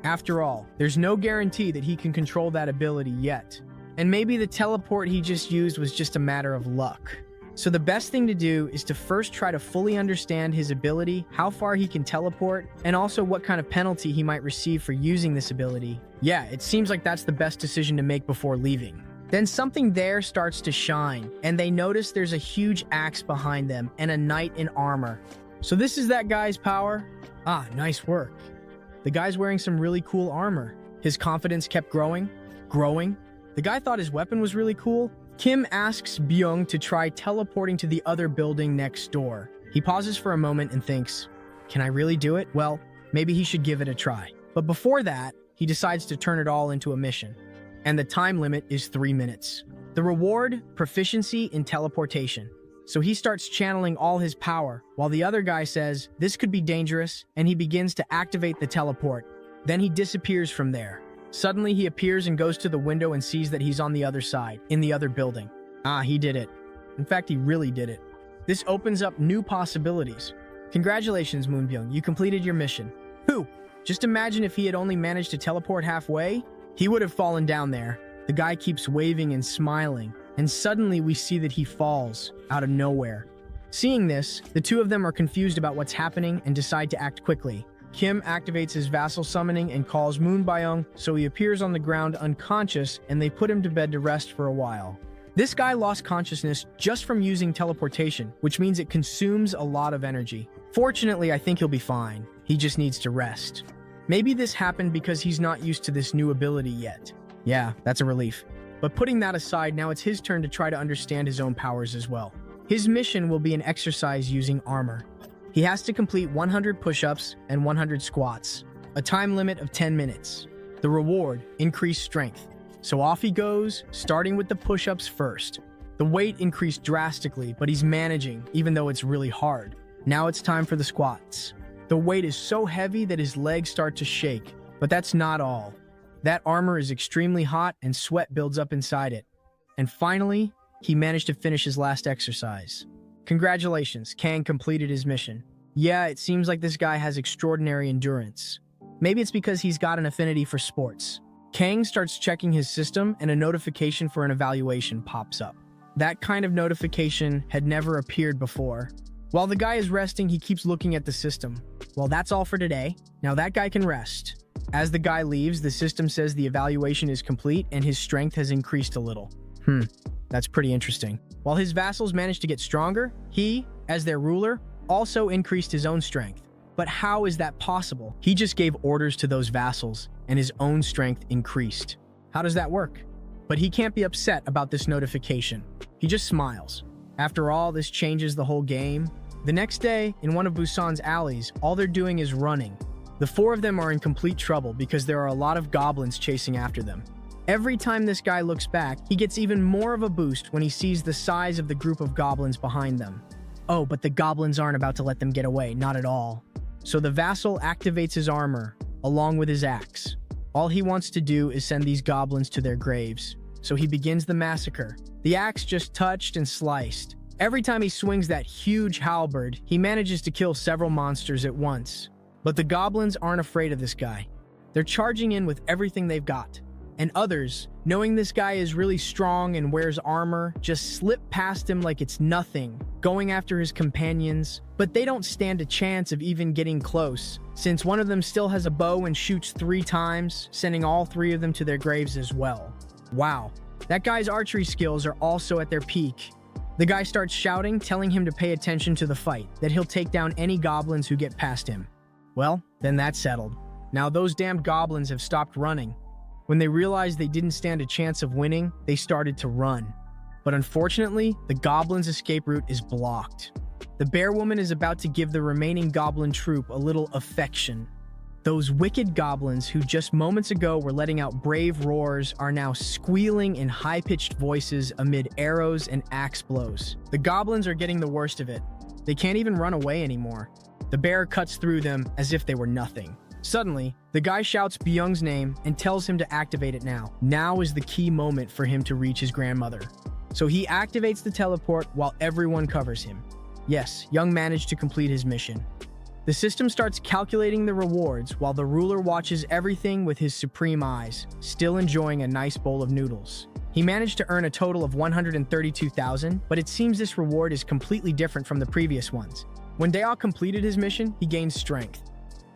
After all, there's no guarantee that he can control that ability yet. And maybe the teleport he just used was just a matter of luck. So the best thing to do is to first try to fully understand his ability, how far he can teleport, and also what kind of penalty he might receive for using this ability. Yeah, it seems like that's the best decision to make before leaving. Then something there starts to shine, and they notice there's a huge axe behind them and a knight in armor. So this is that guy's power? Ah, nice work. The guy's wearing some really cool armor. His confidence kept growing. The guy thought his weapon was really cool. Kim asks Byung to try teleporting to the other building next door. He pauses for a moment and thinks, can I really do it? Well, maybe he should give it a try. But before that, he decides to turn it all into a mission. And the time limit is 3 minutes. The reward, proficiency in teleportation. So he starts channeling all his power, while the other guy says, this could be dangerous, and he begins to activate the teleport. Then he disappears from there. Suddenly he appears and goes to the window and sees that he's on the other side, in the other building. Ah, he did it. In fact, he really did it. This opens up new possibilities. Congratulations, Moonbyung, you completed your mission. Whew! Just imagine if he had only managed to teleport halfway. He would have fallen down there. The guy keeps waving and smiling, and suddenly we see that he falls, out of nowhere. Seeing this, the two of them are confused about what's happening and decide to act quickly. Kim activates his vassal summoning and calls Moon Byung, so he appears on the ground unconscious and they put him to bed to rest for a while. This guy lost consciousness just from using teleportation, which means it consumes a lot of energy. Fortunately, I think he'll be fine. He just needs to rest. Maybe this happened because he's not used to this new ability yet. Yeah, that's a relief. But putting that aside, now it's his turn to try to understand his own powers as well. His mission will be an exercise using armor. He has to complete 100 push-ups and 100 squats, a time limit of 10 minutes. The reward, increased strength. So off he goes, starting with the push-ups first. The weight increased drastically, but he's managing, even though it's really hard. Now it's time for the squats. The weight is so heavy that his legs start to shake, but that's not all. That armor is extremely hot and sweat builds up inside it. And finally, he managed to finish his last exercise. Congratulations, Kang completed his mission. Yeah, it seems like this guy has extraordinary endurance. Maybe it's because he's got an affinity for sports. Kang starts checking his system and a notification for an evaluation pops up. That kind of notification had never appeared before. While the guy is resting, he keeps looking at the system. Well, that's all for today. Now that guy can rest. As the guy leaves, the system says the evaluation is complete and his strength has increased a little. That's pretty interesting. While his vassals managed to get stronger, he, as their ruler, also increased his own strength. But how is that possible? He just gave orders to those vassals, and his own strength increased. How does that work? But he can't be upset about this notification. He just smiles. After all, this changes the whole game. The next day, in one of Busan's alleys, all they're doing is running. The four of them are in complete trouble because there are a lot of goblins chasing after them. Every time this guy looks back, he gets even more of a boost when he sees the size of the group of goblins behind them. Oh, but the goblins aren't about to let them get away, not at all. So the vassal activates his armor, along with his axe. All he wants to do is send these goblins to their graves. So he begins the massacre. The axe just touched and sliced. Every time he swings that huge halberd, he manages to kill several monsters at once. But the goblins aren't afraid of this guy. They're charging in with everything they've got. And others, knowing this guy is really strong and wears armor, just slip past him like it's nothing, going after his companions. But they don't stand a chance of even getting close, since one of them still has a bow and shoots 3 times, sending all 3 of them to their graves as well. Wow, that guy's archery skills are also at their peak. The guy starts shouting, telling him to pay attention to the fight, that he'll take down any goblins who get past him. Well, then that's settled. Now those damned goblins have stopped running. When they realized they didn't stand a chance of winning, they started to run. But unfortunately, the goblins' escape route is blocked. The bear woman is about to give the remaining goblin troop a little affection. Those wicked goblins who just moments ago were letting out brave roars are now squealing in high-pitched voices amid arrows and axe blows. The goblins are getting the worst of it. They can't even run away anymore. The bear cuts through them as if they were nothing. Suddenly, the guy shouts Byung's name and tells him to activate it now. Now is the key moment for him to reach his grandmother. So he activates the teleport while everyone covers him. Yes, Young managed to complete his mission. The system starts calculating the rewards while the ruler watches everything with his supreme eyes, still enjoying a nice bowl of noodles. He managed to earn a total of 132,000, but it seems this reward is completely different from the previous ones. When Dae completed his mission, he gained strength.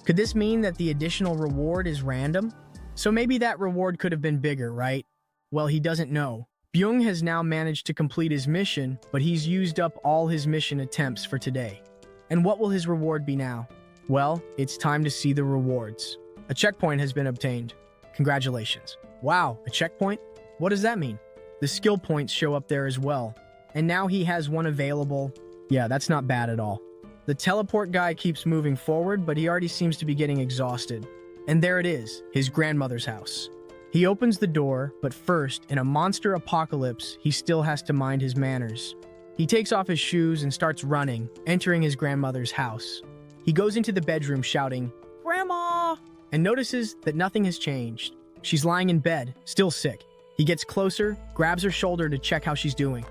Could this mean that the additional reward is random? So maybe that reward could have been bigger, right? Well, he doesn't know. Byung has now managed to complete his mission, but he's used up all his mission attempts for today. And what will his reward be now? Well, it's time to see the rewards. A checkpoint has been obtained. Congratulations. Wow, a checkpoint? What does that mean? The skill points show up there as well. And now he has one available. Yeah, that's not bad at all. The teleport guy keeps moving forward, but he already seems to be getting exhausted. And there it is, his grandmother's house. He opens the door, but first, in a monster apocalypse, he still has to mind his manners. He takes off his shoes and starts running, entering his grandmother's house. He goes into the bedroom shouting, "Grandma!" and notices that nothing has changed. She's lying in bed, still sick. He gets closer, grabs her shoulder to check how she's doing.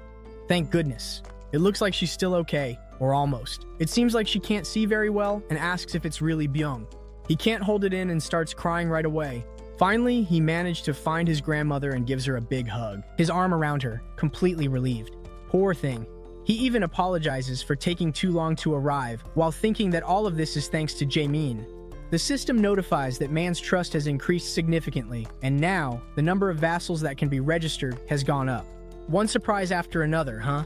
Thank goodness. It looks like she's still okay, or almost. It seems like she can't see very well and asks if it's really Byung. He can't hold it in and starts crying right away. Finally, he managed to find his grandmother and gives her a big hug, his arm around her, completely relieved. Poor thing. He even apologizes for taking too long to arrive, while thinking that all of this is thanks to Jaemin. The system notifies that man's trust has increased significantly, and now, the number of vassals that can be registered has gone up. One surprise after another, huh?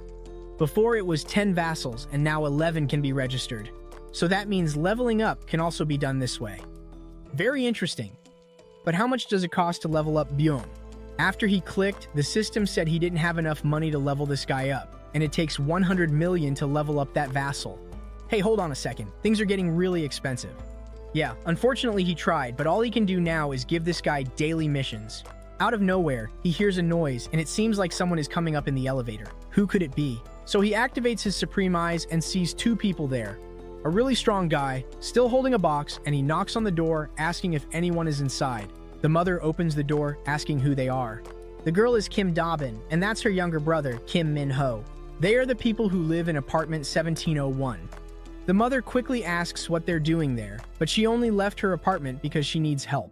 Before it was 10 vassals, and now 11 can be registered. So that means leveling up can also be done this way. Very interesting. But how much does it cost to level up Byung? After he clicked, the system said he didn't have enough money to level this guy up, and it takes 100 million to level up that vassal. Hey, hold on a second. Things are getting really expensive. Yeah, unfortunately he tried, but all he can do now is give this guy daily missions. Out of nowhere, he hears a noise, and it seems like someone is coming up in the elevator. Who could it be? So he activates his supreme eyes and sees two people there. A really strong guy, still holding a box, and he knocks on the door, asking if anyone is inside. The mother opens the door, asking who they are. The girl is Kim Dobin, and that's her younger brother, Kim Min-ho. They are the people who live in apartment 1701. The mother quickly asks what they're doing there, but she only left her apartment because she needs help.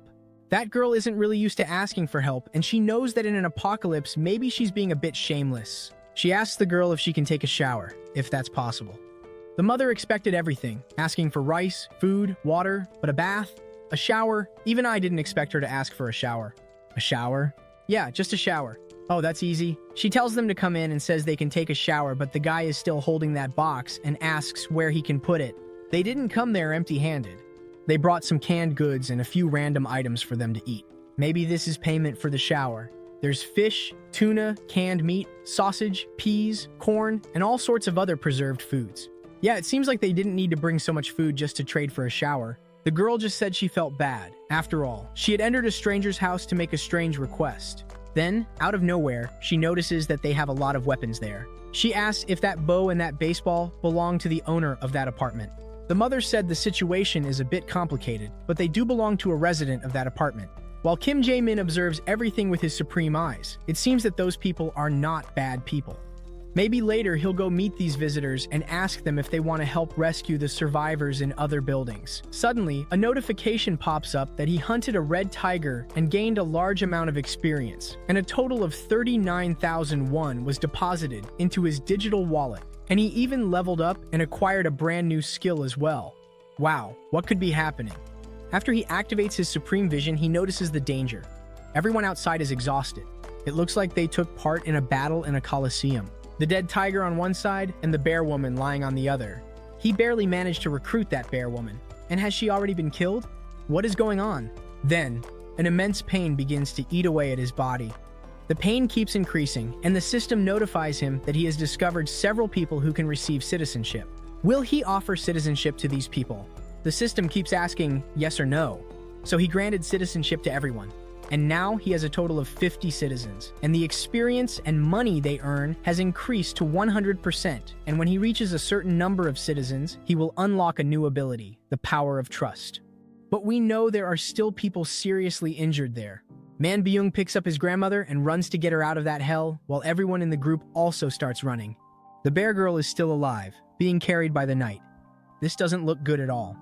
That girl isn't really used to asking for help, and she knows that in an apocalypse, maybe she's being a bit shameless. She asks the girl if she can take a shower, if that's possible. The mother expected everything, asking for rice, food, water, but a bath, a shower. Even I didn't expect her to ask for a shower. A shower? Yeah, just a shower. Oh, that's easy. She tells them to come in and says they can take a shower, but the guy is still holding that box and asks where he can put it. They didn't come there empty-handed. They brought some canned goods and a few random items for them to eat. Maybe this is payment for the shower. There's fish, tuna, canned meat, sausage, peas, corn, and all sorts of other preserved foods. Yeah, it seems like they didn't need to bring so much food just to trade for a shower. The girl just said she felt bad. After all, she had entered a stranger's house to make a strange request. Then, out of nowhere, she notices that they have a lot of weapons there. She asks if that bow and that baseball belong to the owner of that apartment. The mother said the situation is a bit complicated, but they do belong to a resident of that apartment. While Kim Jae-min observes everything with his supreme eyes, it seems that those people are not bad people. Maybe later he'll go meet these visitors and ask them if they want to help rescue the survivors in other buildings. Suddenly, a notification pops up that he hunted a red tiger and gained a large amount of experience, and a total of 39,001 was deposited into his digital wallet, and he even leveled up and acquired a brand new skill as well. Wow, what could be happening? After he activates his supreme vision, he notices the danger. Everyone outside is exhausted. It looks like they took part in a battle in a coliseum. The dead tiger on one side and the bear woman lying on the other. He barely managed to recruit that bear woman. And has she already been killed? What is going on? Then, an immense pain begins to eat away at his body. The pain keeps increasing, and the system notifies him that he has discovered several people who can receive citizenship. Will he offer citizenship to these people? the system keeps asking yes or no. So he granted citizenship to everyone. And now he has a total of 50 citizens, and the experience and money they earn has increased to 100%. And when he reaches a certain number of citizens, he will unlock a new ability, the power of trust. But we know there are still people seriously injured there. Man Byung picks up his grandmother and runs to get her out of that hell, while everyone in the group also starts running. The bear girl is still alive, being carried by the knight. This doesn't look good at all.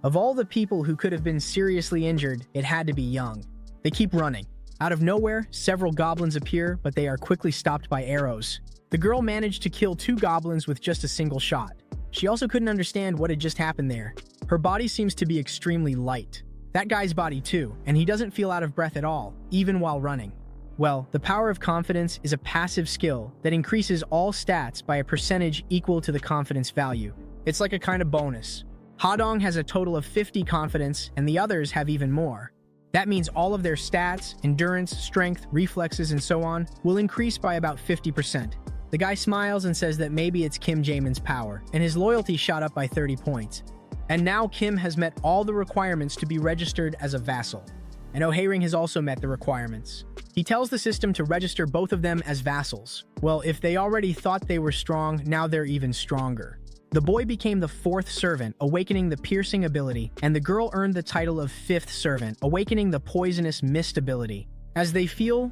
Of all the people who could have been seriously injured, it had to be Young. They keep running. Out of nowhere, several goblins appear, but they are quickly stopped by arrows. The girl managed to kill 2 goblins with just a single shot. She also couldn't understand what had just happened there. Her body seems to be extremely light. That guy's body too, and he doesn't feel out of breath at all, even while running. Well, the power of confidence is a passive skill that increases all stats by a percentage equal to the confidence value. It's like a kind of bonus. Hadong has a total of 50 confidence, and the others have even more. That means all of their stats, endurance, strength, reflexes, and so on will increase by about 50%. The guy smiles and says that maybe it's Kim Jaemin's power, and his loyalty shot up by 30 points. And now Kim has met all the requirements to be registered as a vassal. And O'Haring has also met the requirements. He tells the system to register both of them as vassals. Well, if they already thought they were strong, now they're even stronger. The boy became the 4th servant, awakening the piercing ability, and the girl earned the title of 5th servant, awakening the poisonous mist ability. As they feel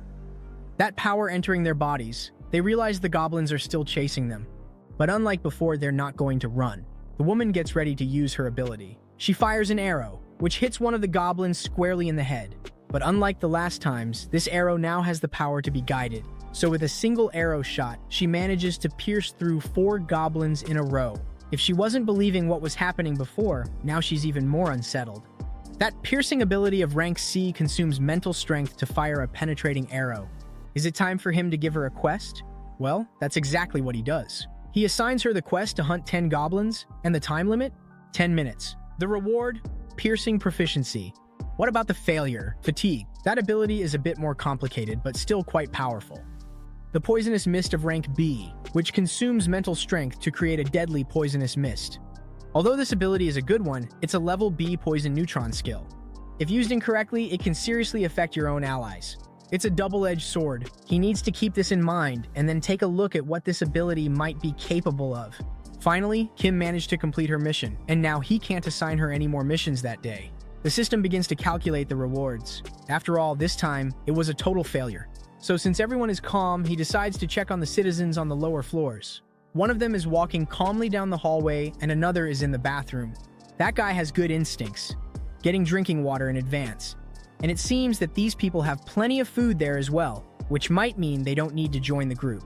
that power entering their bodies, they realize the goblins are still chasing them. But unlike before, they're not going to run. The woman gets ready to use her ability. She fires an arrow, which hits one of the goblins squarely in the head. But unlike the last times, this arrow now has the power to be guided. So with a single arrow shot, she manages to pierce through 4 goblins in a row. If she wasn't believing what was happening before, now she's even more unsettled. That piercing ability of rank C consumes mental strength to fire a penetrating arrow. Is it time for him to give her a quest? Well, that's exactly what he does. He assigns her the quest to hunt 10 goblins, and the time limit? 10 minutes. The reward? Piercing proficiency. What about the failure? Fatigue. That ability is a bit more complicated, but still quite powerful. The poisonous mist of rank B, which consumes mental strength to create a deadly poisonous mist. Although this ability is a good one, it's a level B poison neutron skill. If used incorrectly, it can seriously affect your own allies. It's a double-edged sword. He needs to keep this in mind and then take a look at what this ability might be capable of. Finally, Kim managed to complete her mission, and now he can't assign her any more missions that day. The system begins to calculate the rewards. After all, this time, it was a total failure. So since everyone is calm, he decides to check on the citizens on the lower floors. One of them is walking calmly down the hallway, and another is in the bathroom. That guy has good instincts, getting drinking water in advance. And it seems that these people have plenty of food there as well, which might mean they don't need to join the group.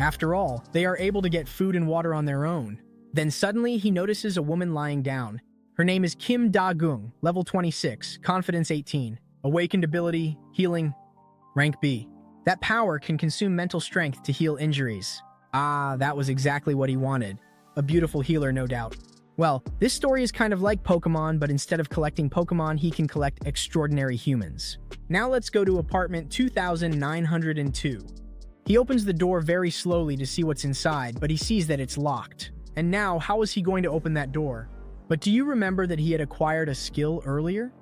After all, they are able to get food and water on their own. Then suddenly, he notices a woman lying down. Her name is Kim Da-gung, level 26, confidence 18, awakened ability, healing, rank B. That power can consume mental strength to heal injuries. Ah, that was exactly what he wanted. A beautiful healer, no doubt. Well, this story is kind of like Pokemon, but instead of collecting Pokemon, he can collect extraordinary humans. Now let's go to apartment 2902. He opens the door very slowly to see what's inside, but he sees that it's locked. And now, how is he going to open that door? But do you remember that he had acquired a skill earlier?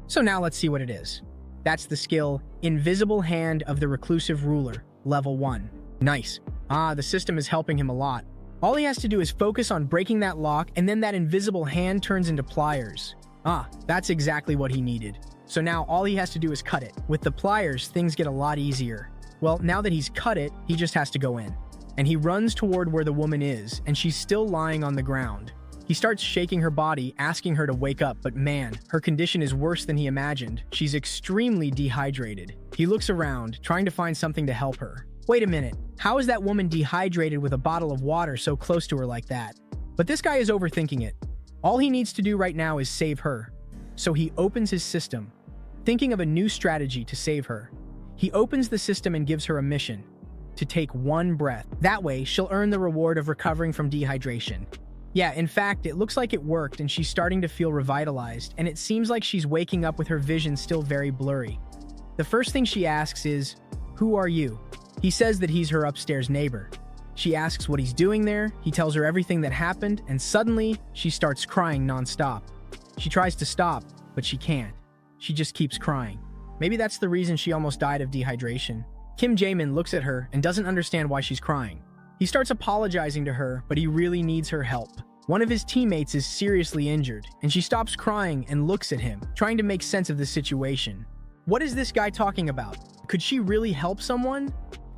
So now let's see what it is. That's the skill, Invisible Hand of the Reclusive Ruler, level 1. Nice. Ah, the system is helping him a lot. All he has to do is focus on breaking that lock, and then that invisible hand turns into pliers. Ah, that's exactly what he needed. So now all he has to do is cut it. With the pliers, things get a lot easier. Well, now that he's cut it, he just has to go in. And he runs toward where the woman is, and she's still lying on the ground. He starts shaking her body, asking her to wake up, but man, her condition is worse than he imagined. She's extremely dehydrated. He looks around, trying to find something to help her. Wait a minute, how is that woman dehydrated with a bottle of water so close to her like that? But this guy is overthinking it. All he needs to do right now is save her. So he opens his system, thinking of a new strategy to save her. He opens the system and gives her a mission, to take 1 breath. That way, she'll earn the reward of recovering from dehydration. Yeah, in fact, it looks like it worked and she's starting to feel revitalized, and it seems like she's waking up with her vision still very blurry. The first thing she asks is, "Who are you?" He says that he's her upstairs neighbor. She asks what he's doing there, he tells her everything that happened, and suddenly, she starts crying nonstop. She tries to stop, but she can't. She just keeps crying. Maybe that's the reason she almost died of dehydration. Kim Jae-min looks at her and doesn't understand why she's crying. He starts apologizing to her, but he really needs her help. One of his teammates is seriously injured, and she stops crying and looks at him, trying to make sense of the situation. What is this guy talking about? Could she really help someone?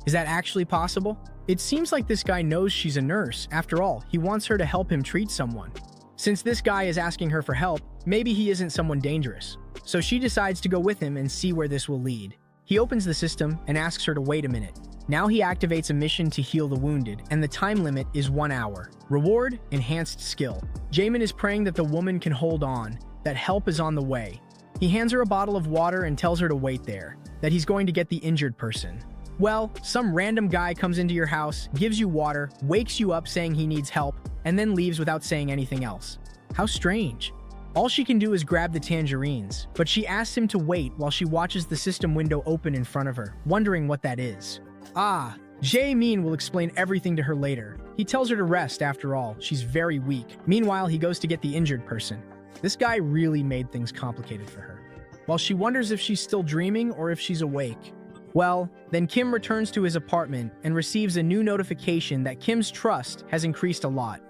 Is that actually possible? It seems like this guy knows she's a nurse. After all, he wants her to help him treat someone. Since this guy is asking her for help, maybe he isn't someone dangerous. So she decides to go with him and see where this will lead. He opens the system and asks her to wait a minute. Now he activates a mission to heal the wounded, and the time limit is 1 hour. Reward: enhanced skill. Jaemin is praying that the woman can hold on, that help is on the way. He hands her a bottle of water and tells her to wait there, that he's going to get the injured person. Well, some random guy comes into your house, gives you water, wakes you up saying he needs help, and then leaves without saying anything else. How strange. All she can do is grab the tangerines, but she asks him to wait while she watches the system window open in front of her, wondering what that is. Jae-min will explain everything to her later. He tells her to rest after all, she's very weak. Meanwhile, he goes to get the injured person. This guy really made things complicated for her. While she wonders if she's still dreaming or if she's awake. Well, then Kim returns to his apartment and receives a new notification that Kim's trust has increased a lot.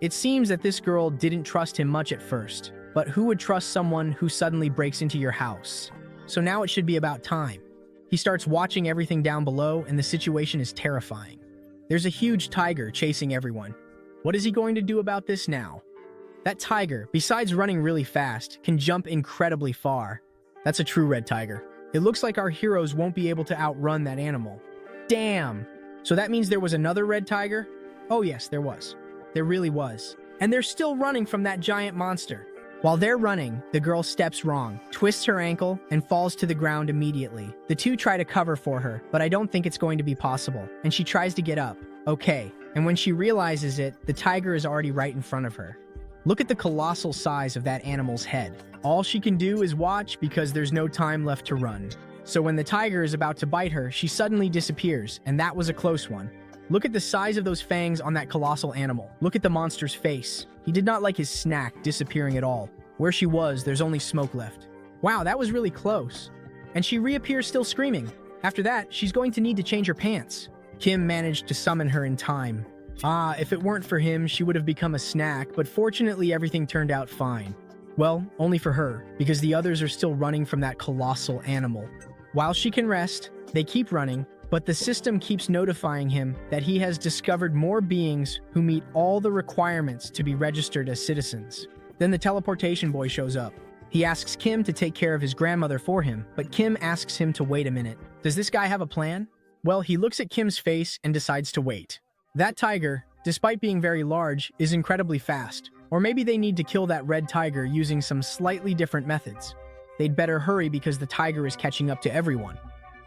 It seems that this girl didn't trust him much at first, but who would trust someone who suddenly breaks into your house? So now it should be about time. He starts watching everything down below, and the situation is terrifying. There's a huge tiger chasing everyone. What is he going to do about this now? That tiger, besides running really fast, can jump incredibly far. That's a true red tiger. It looks like our heroes won't be able to outrun that animal. Damn! So that means there was another red tiger? Oh yes, there was. There really was. And they're still running from that giant monster. While they're running, the girl steps wrong, twists her ankle, and falls to the ground immediately. The two try to cover for her, but I don't think it's going to be possible, and she tries to get up. Okay, and when she realizes it, the tiger is already right in front of her. Look at the colossal size of that animal's head. All she can do is watch because there's no time left to run. So when the tiger is about to bite her, she suddenly disappears, and that was a close one. Look at the size of those fangs on that colossal animal. Look at the monster's face. He did not like his snack disappearing at all. Where she was, there's only smoke left. Wow, that was really close. And she reappears still screaming. After that, she's going to need to change her pants. Kim managed to summon her in time. If it weren't for him, she would have become a snack, but fortunately everything turned out fine. Well, only for her, because the others are still running from that colossal animal. While she can rest, they keep running, but the system keeps notifying him that he has discovered more beings who meet all the requirements to be registered as citizens. Then the teleportation boy shows up. He asks Kim to take care of his grandmother for him, but Kim asks him to wait a minute. Does this guy have a plan? Well, he looks at Kim's face and decides to wait. That tiger, despite being very large, is incredibly fast. Or maybe they need to kill that red tiger using some slightly different methods. They'd better hurry because the tiger is catching up to everyone.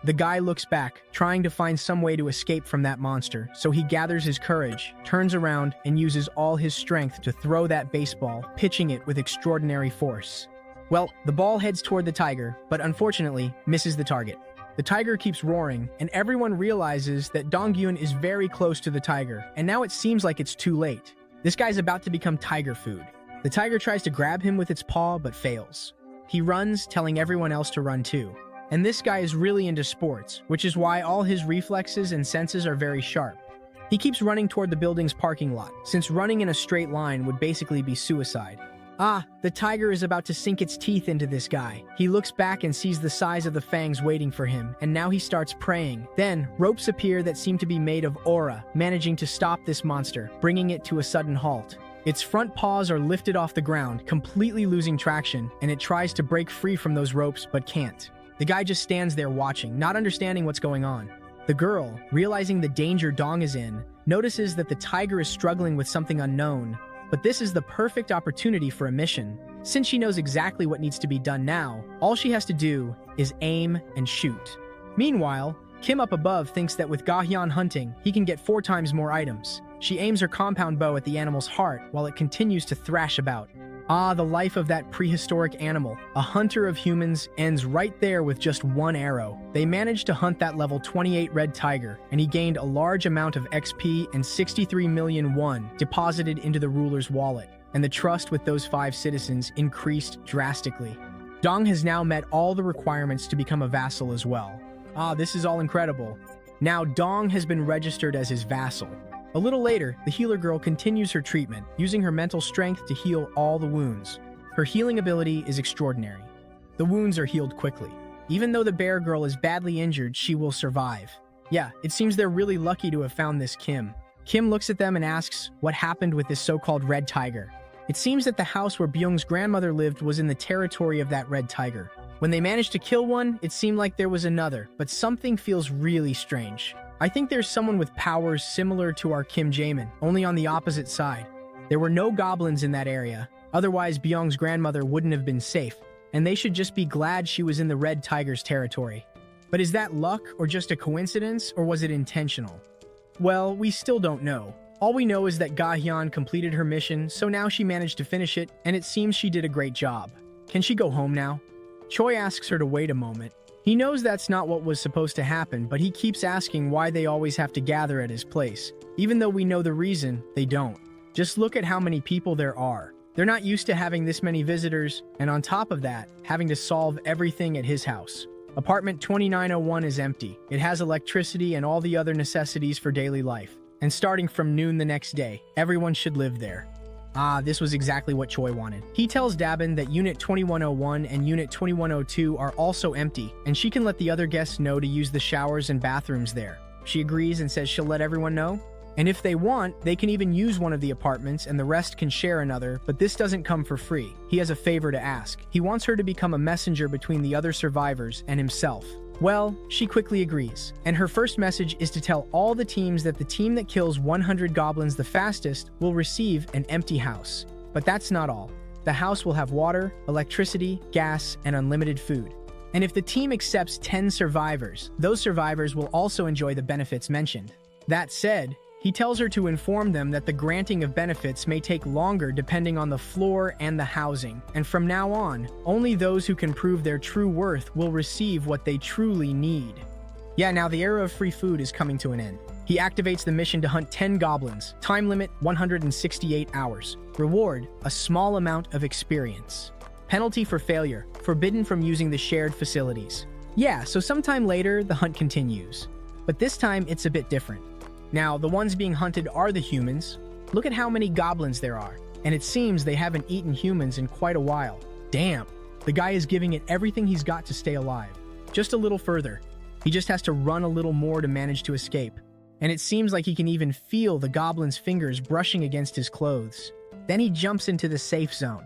The guy looks back, trying to find some way to escape from that monster, so he gathers his courage, turns around, and uses all his strength to throw that baseball, pitching it with extraordinary force. Well, the ball heads toward the tiger, but unfortunately, misses the target. The tiger keeps roaring, and everyone realizes that Dong-gyun is very close to the tiger, and now it seems like it's too late. This guy's about to become tiger food. The tiger tries to grab him with its paw, but fails. He runs, telling everyone else to run too. And this guy is really into sports, which is why all his reflexes and senses are very sharp. He keeps running toward the building's parking lot, since running in a straight line would basically be suicide. The tiger is about to sink its teeth into this guy. He looks back and sees the size of the fangs waiting for him, and now he starts praying. Then, ropes appear that seem to be made of aura, managing to stop this monster, bringing it to a sudden halt. Its front paws are lifted off the ground, completely losing traction, and it tries to break free from those ropes but can't. The guy just stands there watching, not understanding what's going on. The girl, realizing the danger Dong is in, notices that the tiger is struggling with something unknown, but this is the perfect opportunity for a mission. Since she knows exactly what needs to be done now, all she has to do is aim and shoot. Meanwhile, Kim up above thinks that with Gahyeon hunting, he can get 4 times more items. She aims her compound bow at the animal's heart while it continues to thrash about. The life of that prehistoric animal, a hunter of humans, ends right there with just 1 arrow. They managed to hunt that level 28 red tiger, and he gained a large amount of XP and 63 million won deposited into the ruler's wallet. and the trust with those 5 citizens increased drastically. Dong has now met all the requirements to become a vassal as well. This is all incredible. Now Dong has been registered as his vassal. A little later, the healer girl continues her treatment, using her mental strength to heal all the wounds. Her healing ability is extraordinary. The wounds are healed quickly. Even though the bear girl is badly injured, she will survive. Yeah, it seems they're really lucky to have found this Kim. Kim looks at them and asks what happened with this so-called red tiger. It seems that the house where Byung's grandmother lived was in the territory of that red tiger. When they managed to kill one, it seemed like there was another, but something feels really strange. I think there's someone with powers similar to our Kim Jaemin, only on the opposite side. There were no goblins in that area, otherwise Byung's grandmother wouldn't have been safe, and they should just be glad she was in the red tiger's territory. But is that luck or just a coincidence, or was it intentional? Well, we still don't know. All we know is that Ga-hyun completed her mission, so now she managed to finish it, and it seems she did a great job. Can she go home now? Choi asks her to wait a moment. He knows that's not what was supposed to happen, but he keeps asking why they always have to gather at his place. Even though we know the reason, they don't. Just look at how many people there are. They're not used to having this many visitors, and on top of that, having to solve everything at his house. Apartment 2901 is empty. It has electricity and all the other necessities for daily life. And starting from noon the next day, everyone should live there. This was exactly what Choi wanted. He tells Dabin that Unit 2101 and Unit 2102 are also empty, and she can let the other guests know to use the showers and bathrooms there. She agrees and says she'll let everyone know. And if they want, they can even use one of the apartments and the rest can share another, but this doesn't come for free. He has a favor to ask. He wants her to become a messenger between the other survivors and himself. Well, she quickly agrees, and her first message is to tell all the teams that the team that kills 100 goblins the fastest will receive an empty house. But that's not all. The house will have water, electricity, gas, and unlimited food. And if the team accepts 10 survivors, those survivors will also enjoy the benefits mentioned. That said, he tells her to inform them that the granting of benefits may take longer depending on the floor and the housing, and from now on, only those who can prove their true worth will receive what they truly need. Yeah, now the era of free food is coming to an end. He activates the mission to hunt 10 goblins, time limit 168 hours. Reward, a small amount of experience. Penalty for failure, forbidden from using the shared facilities. Yeah, so sometime later, the hunt continues. But this time, it's a bit different. Now, the ones being hunted are the humans. Look at how many goblins there are, and it seems they haven't eaten humans in quite a while. Damn, the guy is giving it everything he's got to stay alive. Just a little further. He just has to run a little more to manage to escape. And it seems like he can even feel the goblin's fingers brushing against his clothes. Then he jumps into the safe zone.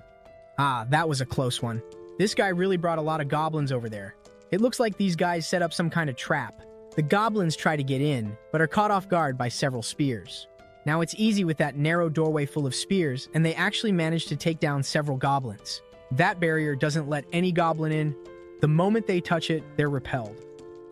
That was a close one. This guy really brought a lot of goblins over there. It looks like these guys set up some kind of trap. The goblins try to get in, but are caught off guard by several spears. Now it's easy with that narrow doorway full of spears, and they actually manage to take down several goblins. That barrier doesn't let any goblin in. The moment they touch it, they're repelled.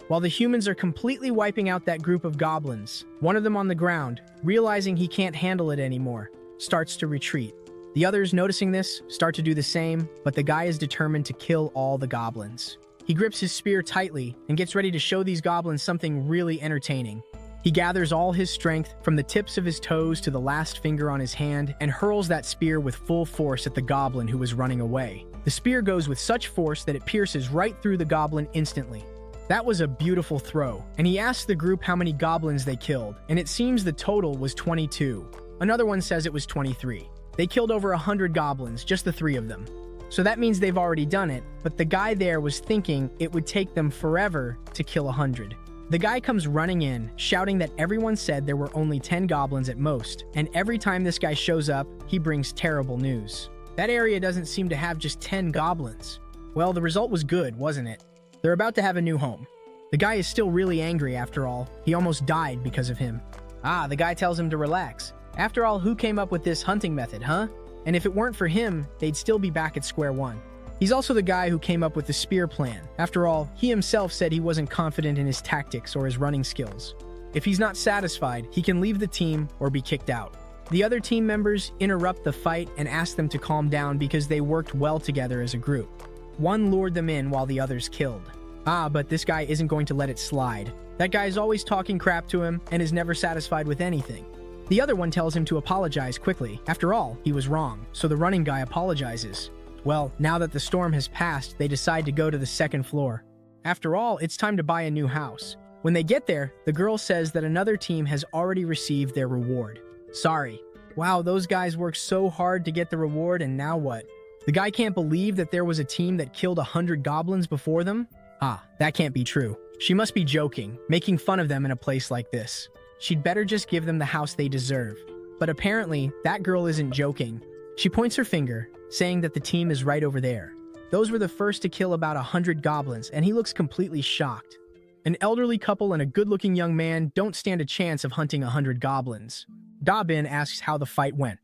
While the humans are completely wiping out that group of goblins, one of them on the ground, realizing he can't handle it anymore, starts to retreat. The others, noticing this, start to do the same, but the guy is determined to kill all the goblins. He grips his spear tightly and gets ready to show these goblins something really entertaining. He gathers all his strength from the tips of his toes to the last finger on his hand and hurls that spear with full force at the goblin who was running away. The spear goes with such force that it pierces right through the goblin instantly. That was a beautiful throw, and he asks the group how many goblins they killed, and it seems the total was 22. Another one says it was 23. They killed over 100 goblins, just the 3 of them. So that means they've already done it, but the guy there was thinking it would take them forever to kill 100. The guy comes running in, shouting that everyone said there were only 10 goblins at most, and every time this guy shows up, he brings terrible news. That area doesn't seem to have just 10 goblins. Well, the result was good, wasn't it? They're about to have a new home. The guy is still really angry after all. He almost died because of him. The guy tells him to relax. After all, who came up with this hunting method, huh? And if it weren't for him, they'd still be back at square one. He's also the guy who came up with the spear plan. After all, he himself said he wasn't confident in his tactics or his running skills. If he's not satisfied, he can leave the team or be kicked out. The other team members interrupt the fight and ask them to calm down because they worked well together as a group. One lured them in while the others killed. But this guy isn't going to let it slide. That guy is always talking crap to him and is never satisfied with anything. The other one tells him to apologize quickly. After all, he was wrong, so the running guy apologizes. Well, now that the storm has passed, they decide to go to the second floor. After all, it's time to buy a new house. When they get there, the girl says that another team has already received their reward. Sorry. Wow, those guys worked so hard to get the reward, and now what? The guy can't believe that there was a team that killed 100 goblins before them? Ah, that can't be true. She must be joking, making fun of them in a place like this. She'd better just give them the house they deserve. But apparently, that girl isn't joking. She points her finger, saying that the team is right over there. Those were the first to kill about 100 goblins, and he looks completely shocked. An elderly couple and a good-looking young man don't stand a chance of hunting 100 goblins. Da-bin asks how the fight went.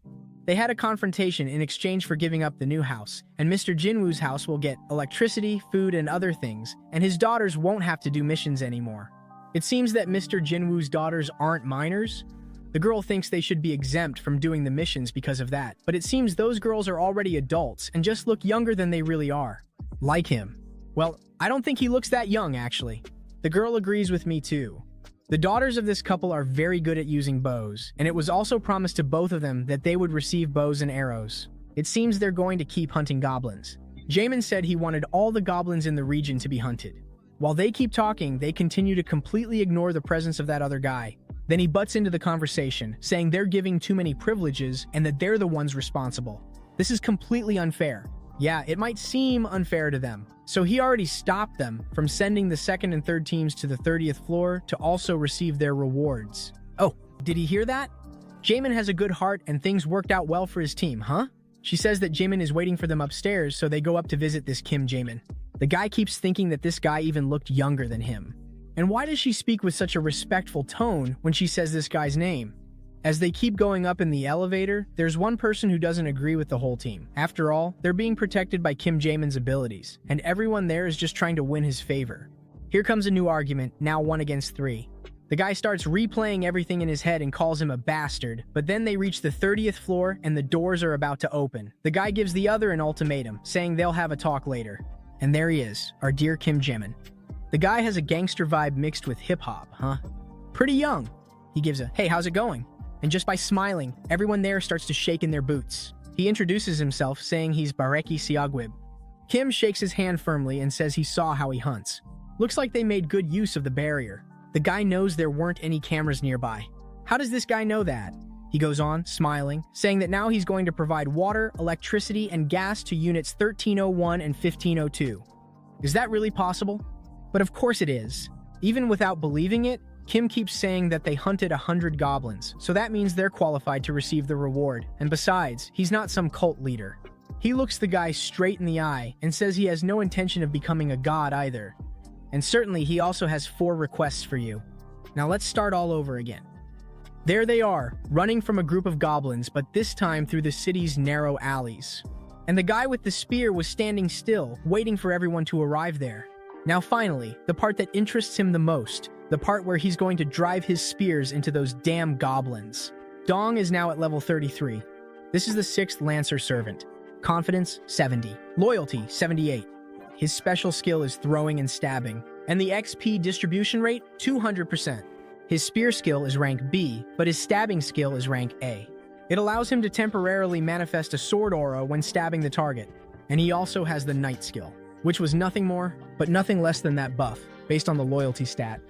They had a confrontation in exchange for giving up the new house, and Mr. Jinwoo's house will get electricity, food, and other things, and his daughters won't have to do missions anymore. It seems that Mr. Jinwoo's daughters aren't minors. The girl thinks they should be exempt from doing the missions because of that, but it seems those girls are already adults and just look younger than they really are. Like him. Well, I don't think he looks that young, actually. The girl agrees with me too. The daughters of this couple are very good at using bows, and it was also promised to both of them that they would receive bows and arrows. It seems they're going to keep hunting goblins. Jamin said he wanted all the goblins in the region to be hunted. While they keep talking, they continue to completely ignore the presence of that other guy. Then he butts into the conversation, saying they're giving too many privileges and that they're the ones responsible. This is completely unfair. Yeah, it might seem unfair to them. So he already stopped them from sending the second and third teams to the 30th floor to also receive their rewards. Oh, did he hear that? Jamin has a good heart and things worked out well for his team, huh? She says that Jamin is waiting for them upstairs, so they go up to visit this Kim Jamin. The guy keeps thinking that this guy even looked younger than him. And why does she speak with such a respectful tone when she says this guy's name? As they keep going up in the elevator, there's one person who doesn't agree with the whole team. After all, they're being protected by Kim Jamin's abilities, and everyone there is just trying to win his favor. Here comes a new argument, now 1 against 3. The guy starts replaying everything in his head and calls him a bastard, but then they reach the 30th floor and the doors are about to open. The guy gives the other an ultimatum, saying they'll have a talk later. And there he is, our dear Kim Jamin. The guy has a gangster vibe mixed with hip-hop, huh? Pretty young. He gives a, hey, how's it going? And just by smiling, everyone there starts to shake in their boots. He introduces himself, saying he's Bareki Siagwib. Kim shakes his hand firmly and says he saw how he hunts. Looks like they made good use of the barrier. The guy knows there weren't any cameras nearby. How does this guy know that? He goes on, smiling, saying that now he's going to provide water, electricity, and gas to units 1301 and 1502. Is that really possible? But of course it is. Even without believing it, Kim keeps saying that they hunted 100 goblins, so that means they're qualified to receive the reward. And besides, he's not some cult leader. He looks the guy straight in the eye and says he has no intention of becoming a god either. And certainly he also has 4 requests for you. Now let's start all over again. There they are, running from a group of goblins, but this time through the city's narrow alleys. And the guy with the spear was standing still, waiting for everyone to arrive there. Now finally, the part that interests him the most, the part where he's going to drive his spears into those damn goblins. Dong is now at level 33. This is the 6th Lancer Servant. Confidence, 70. Loyalty, 78. His special skill is throwing and stabbing, and the XP distribution rate, 200%. His spear skill is rank B, but his stabbing skill is rank A. It allows him to temporarily manifest a sword aura when stabbing the target, and he also has the Knight skill, which was nothing more, but nothing less than that buff, based on the loyalty stat.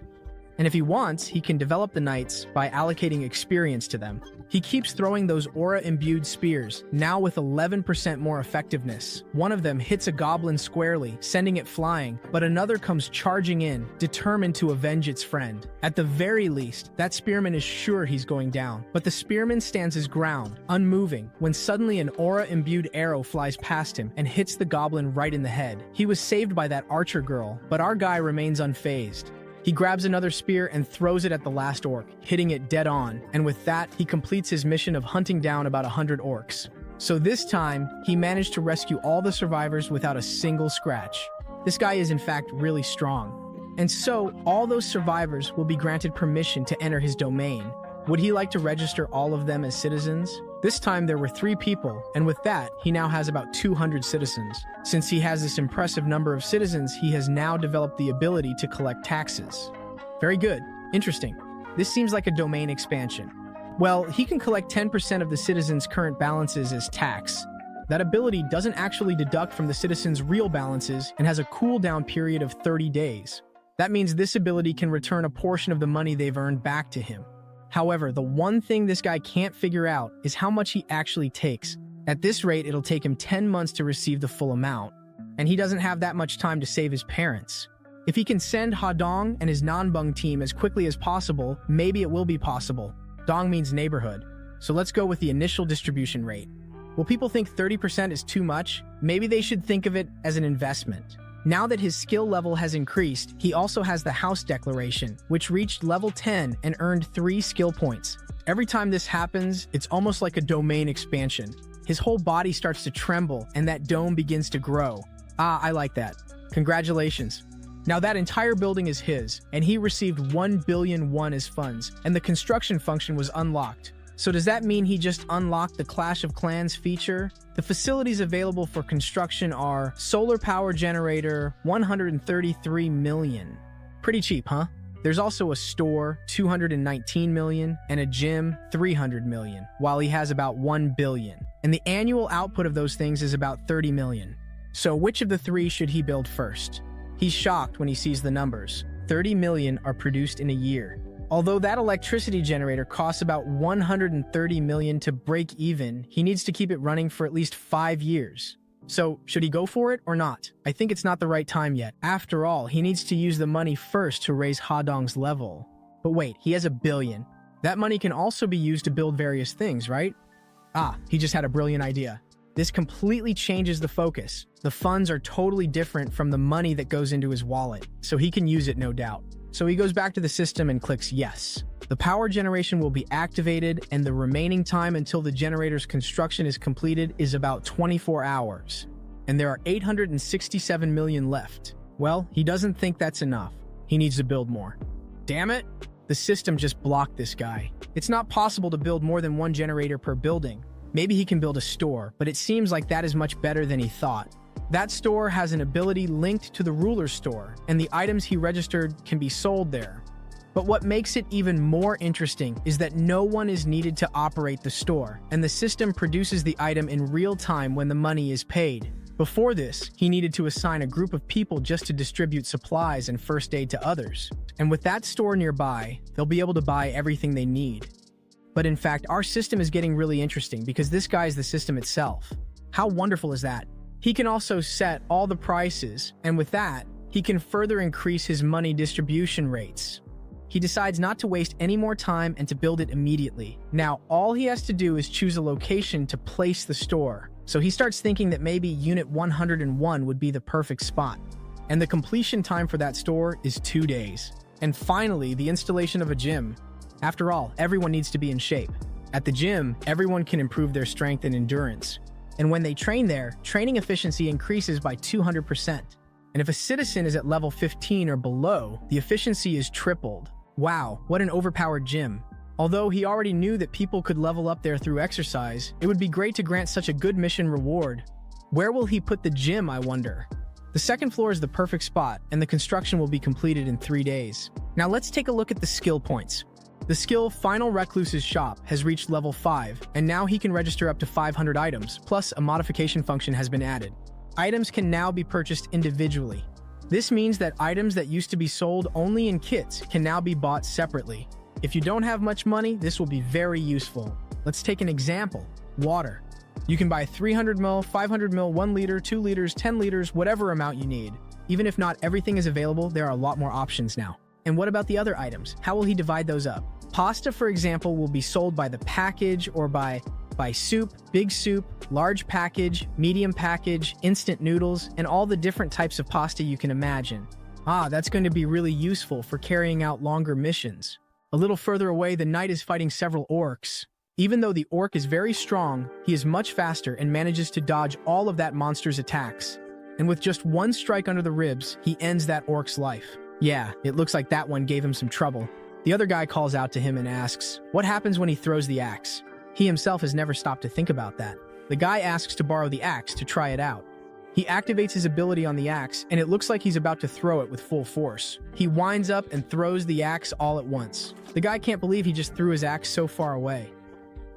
And if he wants, he can develop the Knights by allocating experience to them. He keeps throwing those aura-imbued spears, now with 11% more effectiveness. One of them hits a goblin squarely, sending it flying, but another comes charging in, determined to avenge its friend. At the very least, that spearman is sure he's going down, but the spearman stands his ground, unmoving, when suddenly an aura-imbued arrow flies past him and hits the goblin right in the head. He was saved by that archer girl, but our guy remains unfazed. He grabs another spear and throws it at the last orc, hitting it dead on, and with that, he completes his mission of hunting down about 100 orcs. So this time, he managed to rescue all the survivors without a single scratch. This guy is in fact really strong. And so, all those survivors will be granted permission to enter his domain. Would he like to register all of them as citizens? This time there were 3 people, and with that, he now has about 200 citizens. Since he has this impressive number of citizens, he has now developed the ability to collect taxes. Very good. Interesting. This seems like a domain expansion. Well, he can collect 10% of the citizens' current balances as tax. That ability doesn't actually deduct from the citizens' real balances and has a cooldown period of 30 days. That means this ability can return a portion of the money they've earned back to him. However, the one thing this guy can't figure out is how much he actually takes. At this rate, it'll take him 10 months to receive the full amount, and he doesn't have that much time to save his parents. If he can send Ha-dong and his Nanbong team as quickly as possible, maybe it will be possible. Dong means neighborhood, so let's go with the initial distribution rate. Will people think 30% is too much? Maybe they should think of it as an investment. Now that his skill level has increased, he also has the House Declaration, which reached level 10 and earned 3 skill points. Every time this happens, it's almost like a domain expansion. His whole body starts to tremble, and that dome begins to grow. Ah, I like that. Congratulations. Now that entire building is his, and he received 1 billion won as funds, and the construction function was unlocked. So does that mean he just unlocked the Clash of Clans feature? The facilities available for construction are solar power generator, 133 million. Pretty cheap, huh? There's also a store, 219 million, and a gym, 300 million, while he has about 1 billion. And the annual output of those things is about 30 million. So which of the 3 should he build first? He's shocked when he sees the numbers. 30 million are produced in a year. Although that electricity generator costs about 130 million to break even, he needs to keep it running for at least 5 years. So, should he go for it or not? I think it's not the right time yet. After all, he needs to use the money first to raise Ha-dong's level. But wait, he has 1 billion. That money can also be used to build various things, right? Ah, he just had a brilliant idea. This completely changes the focus. The funds are totally different from the money that goes into his wallet, so he can use it, no doubt. So he goes back to the system and clicks yes. The power generation will be activated, and the remaining time until the generator's construction is completed is about 24 hours. And there are 867 million left. Well, he doesn't think that's enough. He needs to build more. Damn it! The system just blocked this guy. It's not possible to build more than 1 generator per building. Maybe he can build a store, but it seems like that is much better than he thought. That store has an ability linked to the ruler's store, and the items he registered can be sold there. But what makes it even more interesting is that no one is needed to operate the store, and the system produces the item in real time when the money is paid. Before this, he needed to assign a group of people just to distribute supplies and first aid to others. And with that store nearby, they'll be able to buy everything they need. But in fact, our system is getting really interesting because this guy is the system itself. How wonderful is that? He can also set all the prices, and with that, he can further increase his money distribution rates. He decides not to waste any more time and to build it immediately. Now, all he has to do is choose a location to place the store. So he starts thinking that maybe Unit 101 would be the perfect spot. And the completion time for that store is 2 days. And finally, the installation of a gym. After all, everyone needs to be in shape. At the gym, everyone can improve their strength and endurance. And when they train there, training efficiency increases by 200%. And if a citizen is at level 15 or below, the efficiency is tripled. Wow, what an overpowered gym. Although he already knew that people could level up there through exercise, it would be great to grant such a good mission reward. Where will he put the gym, I wonder? The second floor is the perfect spot, and the construction will be completed in 3 days. Now let's take a look at the skill points. The skill Final Recluse's Shop has reached level 5, and now he can register up to 500 items, plus a modification function has been added. Items can now be purchased individually. This means that items that used to be sold only in kits can now be bought separately. If you don't have much money, this will be very useful. Let's take an example. Water. You can buy 300 ml, 500 ml, 1 liter, 2 liters, 10 liters, whatever amount you need. Even if not everything is available, there are a lot more options now. And what about the other items? How will he divide those up? Pasta, for example, will be sold by the package or by soup, big soup, large package, medium package, instant noodles, and all the different types of pasta you can imagine. Ah, that's going to be really useful for carrying out longer missions. A little further away, the knight is fighting several orcs. Even though the orc is very strong, he is much faster and manages to dodge all of that monster's attacks. And with just 1 strike under the ribs, he ends that orc's life. Yeah, it looks like that one gave him some trouble. The other guy calls out to him and asks, what happens when he throws the axe? He himself has never stopped to think about that. The guy asks to borrow the axe to try it out. He activates his ability on the axe, and it looks like he's about to throw it with full force. He winds up and throws the axe all at once. The guy can't believe he just threw his axe so far away.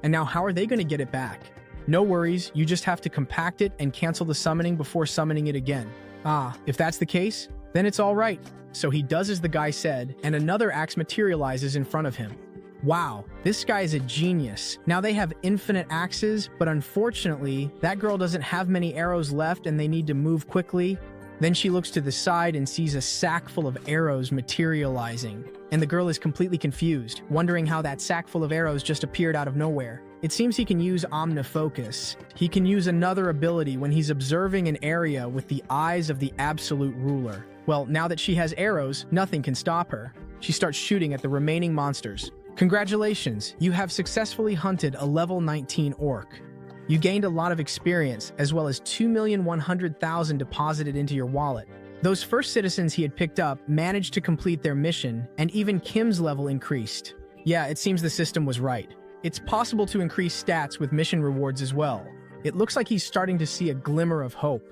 And now how are they going to get it back? No worries, you just have to compact it and cancel the summoning before summoning it again. Ah, if that's the case, then it's all right. So he does as the guy said, and another axe materializes in front of him. Wow, this guy is a genius. Now they have infinite axes, but unfortunately, that girl doesn't have many arrows left and they need to move quickly. Then she looks to the side and sees a sack full of arrows materializing. And the girl is completely confused, wondering how that sack full of arrows just appeared out of nowhere. It seems he can use omnifocus. He can use another ability when he's observing an area with the eyes of the absolute ruler. Well, now that she has arrows, nothing can stop her. She starts shooting at the remaining monsters. Congratulations, you have successfully hunted a level 19 orc. You gained a lot of experience, as well as 2,100,000 deposited into your wallet. Those first citizens he had picked up managed to complete their mission, and even Kim's level increased. Yeah, it seems the system was right. It's possible to increase stats with mission rewards as well. It looks like he's starting to see a glimmer of hope.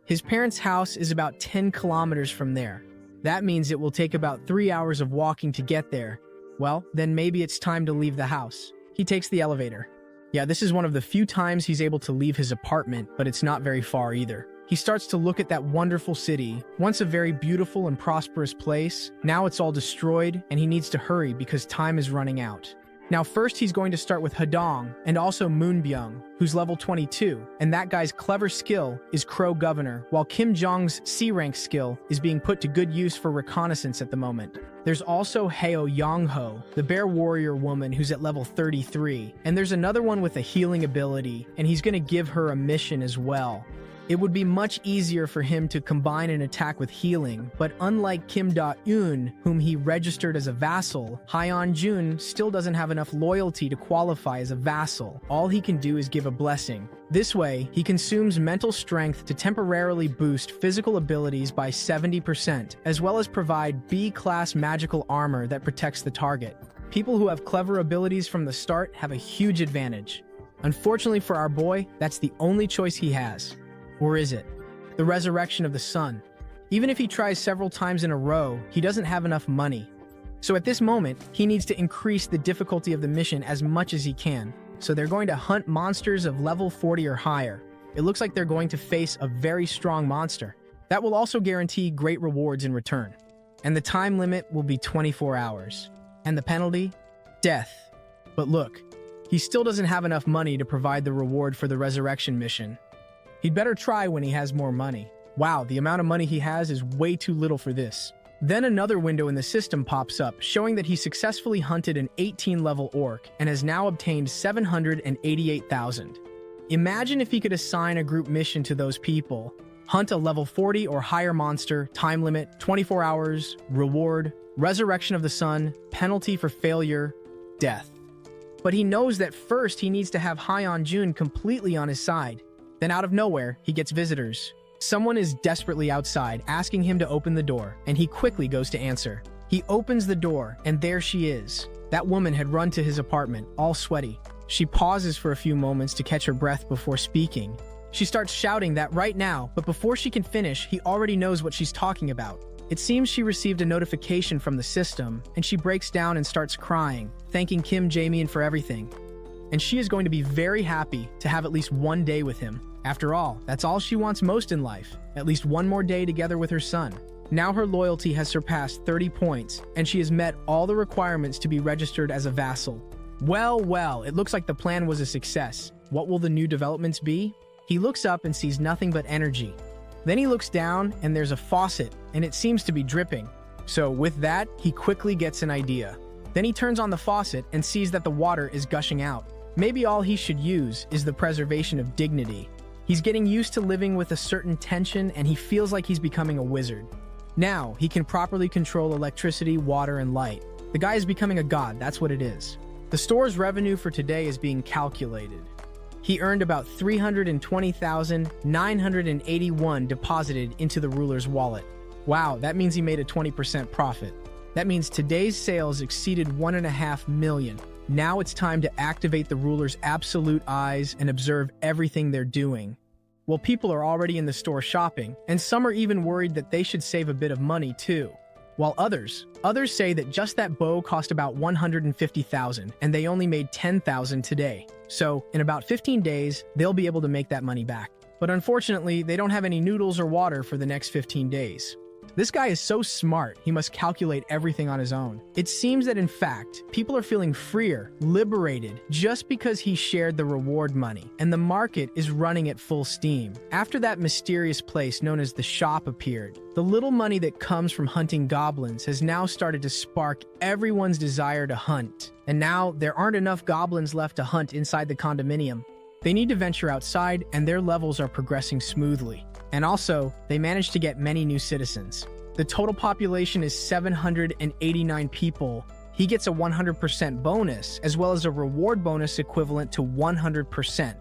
His parents' house is about 10 kilometers from there. That means it will take about 3 hours of walking to get there. Well, then maybe it's time to leave the house. He takes the elevator. Yeah, this is one of the few times he's able to leave his apartment, but it's not very far either. He starts to look at that wonderful city, once a very beautiful and prosperous place. Now it's all destroyed, and he needs to hurry because time is running out. Now first he's going to start with Hadong, and also Moonbyung, who's level 22, and that guy's clever skill is Crow Governor, while Kim Jong's C-rank skill is being put to good use for reconnaissance at the moment. There's also Heo Yongho, the bear warrior woman who's at level 33, and there's another one with a healing ability, and he's going to give her a mission as well. It would be much easier for him to combine an attack with healing, but unlike Kim Da-eun, whom he registered as a vassal, Hyeon-jun still doesn't have enough loyalty to qualify as a vassal. All he can do is give a blessing. This way, he consumes mental strength to temporarily boost physical abilities by 70%, as well as provide B-class magical armor that protects the target. People who have clever abilities from the start have a huge advantage. Unfortunately for our boy, that's the only choice he has. Or is it? The resurrection of the sun. Even if he tries several times in a row, he doesn't have enough money. So at this moment, he needs to increase the difficulty of the mission as much as he can. So they're going to hunt monsters of level 40 or higher. It looks like they're going to face a very strong monster. That will also guarantee great rewards in return. And the time limit will be 24 hours. And the penalty? Death. But look, he still doesn't have enough money to provide the reward for the resurrection mission. He'd better try when he has more money. Wow, the amount of money he has is way too little for this. Then another window in the system pops up, showing that he successfully hunted an 18-level orc and has now obtained 788,000. Imagine if he could assign a group mission to those people. Hunt a level 40 or higher monster, time limit, 24 hours, reward, resurrection of the sun, penalty for failure, death. But he knows that first he needs to have Hyeon-jun completely on his side. Then out of nowhere, he gets visitors. Someone is desperately outside, asking him to open the door, and he quickly goes to answer. He opens the door, and there she is. That woman had run to his apartment, all sweaty. She pauses for a few moments to catch her breath before speaking. She starts shouting that right now, but before she can finish, he already knows what she's talking about. It seems she received a notification from the system, and she breaks down and starts crying, thanking Kim Jae-min for everything. And she is going to be very happy to have at least one day with him. After all, that's all she wants most in life, at least one more day together with her son. Now her loyalty has surpassed 30 points, and she has met all the requirements to be registered as a vassal. Well, it looks like the plan was a success. What will the new developments be? He looks up and sees nothing but energy. Then he looks down, and there's a faucet, and it seems to be dripping. So with that, he quickly gets an idea. Then he turns on the faucet and sees that the water is gushing out. Maybe all he should use is the preservation of dignity. He's getting used to living with a certain tension, and he feels like he's becoming a wizard. Now, he can properly control electricity, water, and light. The guy is becoming a god, that's what it is. The store's revenue for today is being calculated. He earned about 320,981 deposited into the ruler's wallet. Wow, that means he made a 20% profit. That means today's sales exceeded 1.5 million. Now it's time to activate the ruler's absolute eyes and observe everything they're doing. Well, people are already in the store shopping, and some are even worried that they should save a bit of money too. While others say that just that bow cost about 150,000 and they only made 10,000 today. So, in about 15 days, they'll be able to make that money back. But unfortunately, they don't have any noodles or water for the next 15 days. This guy is so smart, he must calculate everything on his own. It seems that in fact, people are feeling freer, liberated, just because he shared the reward money, and the market is running at full steam. After that mysterious place known as the shop appeared, the little money that comes from hunting goblins has now started to spark everyone's desire to hunt. And now, there aren't enough goblins left to hunt inside the condominium. They need to venture outside, and their levels are progressing smoothly. And also, they managed to get many new citizens. The total population is 789 people. He gets a 100% bonus, as well as a reward bonus equivalent to 100%.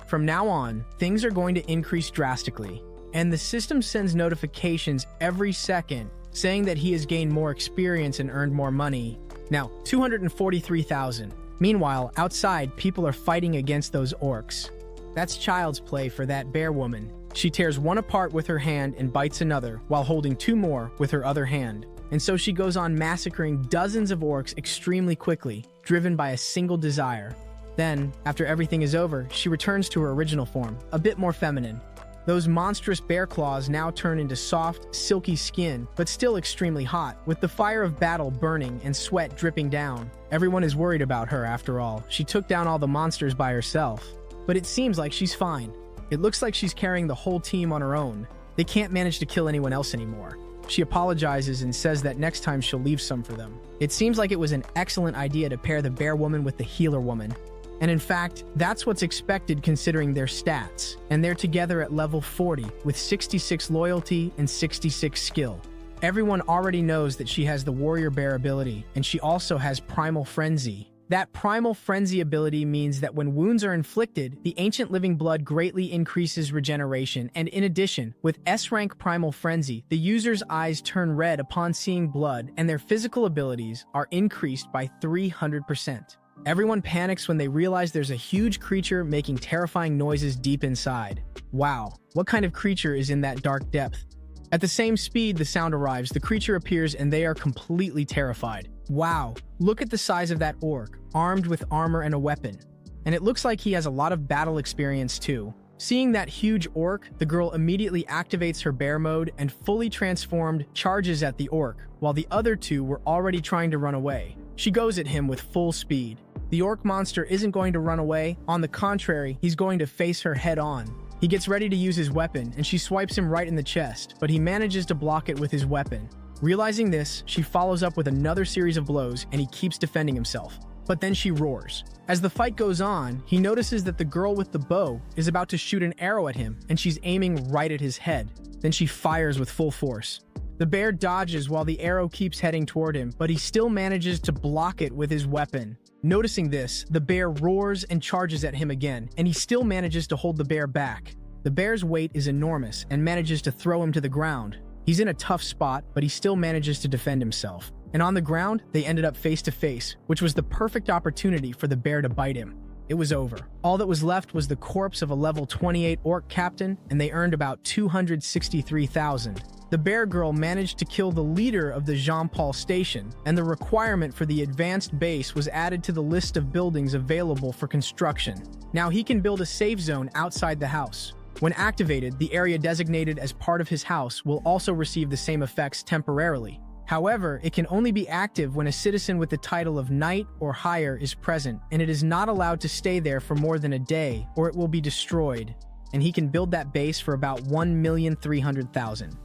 From now on, things are going to increase drastically, and the system sends notifications every second saying that he has gained more experience and earned more money. Now, 243,000. Meanwhile, outside, people are fighting against those orcs. That's child's play for that bear woman. She tears one apart with her hand and bites another while holding two more with her other hand. And so she goes on massacring dozens of orcs extremely quickly, driven by a single desire. Then, after everything is over, she returns to her original form, a bit more feminine. Those monstrous bear claws now turn into soft, silky skin, but still extremely hot, with the fire of battle burning and sweat dripping down. Everyone is worried about her after all. She took down all the monsters by herself. But it seems like she's fine. It looks like she's carrying the whole team on her own. They can't manage to kill anyone else anymore. She apologizes and says that next time she'll leave some for them. It seems like it was an excellent idea to pair the bear woman with the healer woman. And in fact, that's what's expected considering their stats. And they're together at level 40 with 66 loyalty and 66 skill. Everyone already knows that she has the warrior bear ability, and she also has primal frenzy. That primal frenzy ability means that when wounds are inflicted, the ancient living blood greatly increases regeneration, and in addition, with S-rank primal frenzy, the user's eyes turn red upon seeing blood, and their physical abilities are increased by 300%. Everyone panics when they realize there's a huge creature making terrifying noises deep inside. Wow, what kind of creature is in that dark depth? At the same speed the sound arrives, the creature appears and they are completely terrified. Wow, look at the size of that orc, armed with armor and a weapon. And it looks like he has a lot of battle experience too. Seeing that huge orc, the girl immediately activates her bear mode and fully transformed charges at the orc, while the other two were already trying to run away. She goes at him with full speed. The orc monster isn't going to run away. On the contrary, he's going to face her head on. He gets ready to use his weapon, and she swipes him right in the chest, but he manages to block it with his weapon. Realizing this, she follows up with another series of blows, and he keeps defending himself. But then she roars. As the fight goes on, he notices that the girl with the bow is about to shoot an arrow at him, and she's aiming right at his head. Then she fires with full force. The bear dodges while the arrow keeps heading toward him, but he still manages to block it with his weapon. Noticing this, the bear roars and charges at him again, and he still manages to hold the bear back. The bear's weight is enormous and manages to throw him to the ground. He's in a tough spot, but he still manages to defend himself. And on the ground, they ended up face to face, which was the perfect opportunity for the bear to bite him. It was over. All that was left was the corpse of a level 28 orc captain, and they earned about 263,000. The bear girl managed to kill the leader of the Jean-Paul station, and the requirement for the advanced base was added to the list of buildings available for construction. Now he can build a safe zone outside the house. When activated, the area designated as part of his house will also receive the same effects temporarily. However, it can only be active when a citizen with the title of knight or higher is present, and it is not allowed to stay there for more than a day, or it will be destroyed. And he can build that base for about 1,300,000.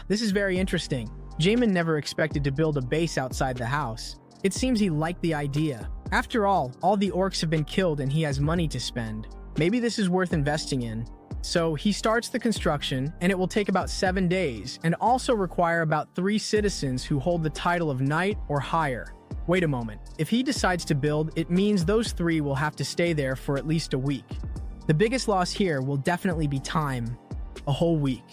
This is very interesting. Jamin never expected to build a base outside the house. It seems he liked the idea. After all the orcs have been killed and he has money to spend. Maybe this is worth investing in. So he starts the construction, and it will take about 7 days, and also require about 3 citizens who hold the title of knight or higher. Wait a moment. If he decides to build, it means those 3 will have to stay there for at least a week. The biggest loss here will definitely be time. A whole week.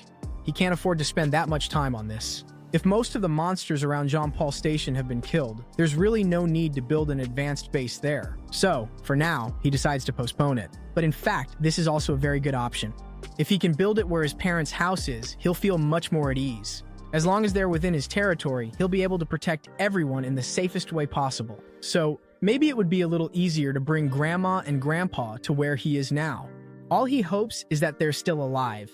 He can't afford to spend that much time on this. If most of the monsters around Jean-Paul Station have been killed, there's really no need to build an advanced base there. So, for now, he decides to postpone it. But in fact, this is also a very good option. If he can build it where his parents' house is, he'll feel much more at ease. As long as they're within his territory, he'll be able to protect everyone in the safest way possible. So, maybe it would be a little easier to bring Grandma and Grandpa to where he is now. All he hopes is that they're still alive.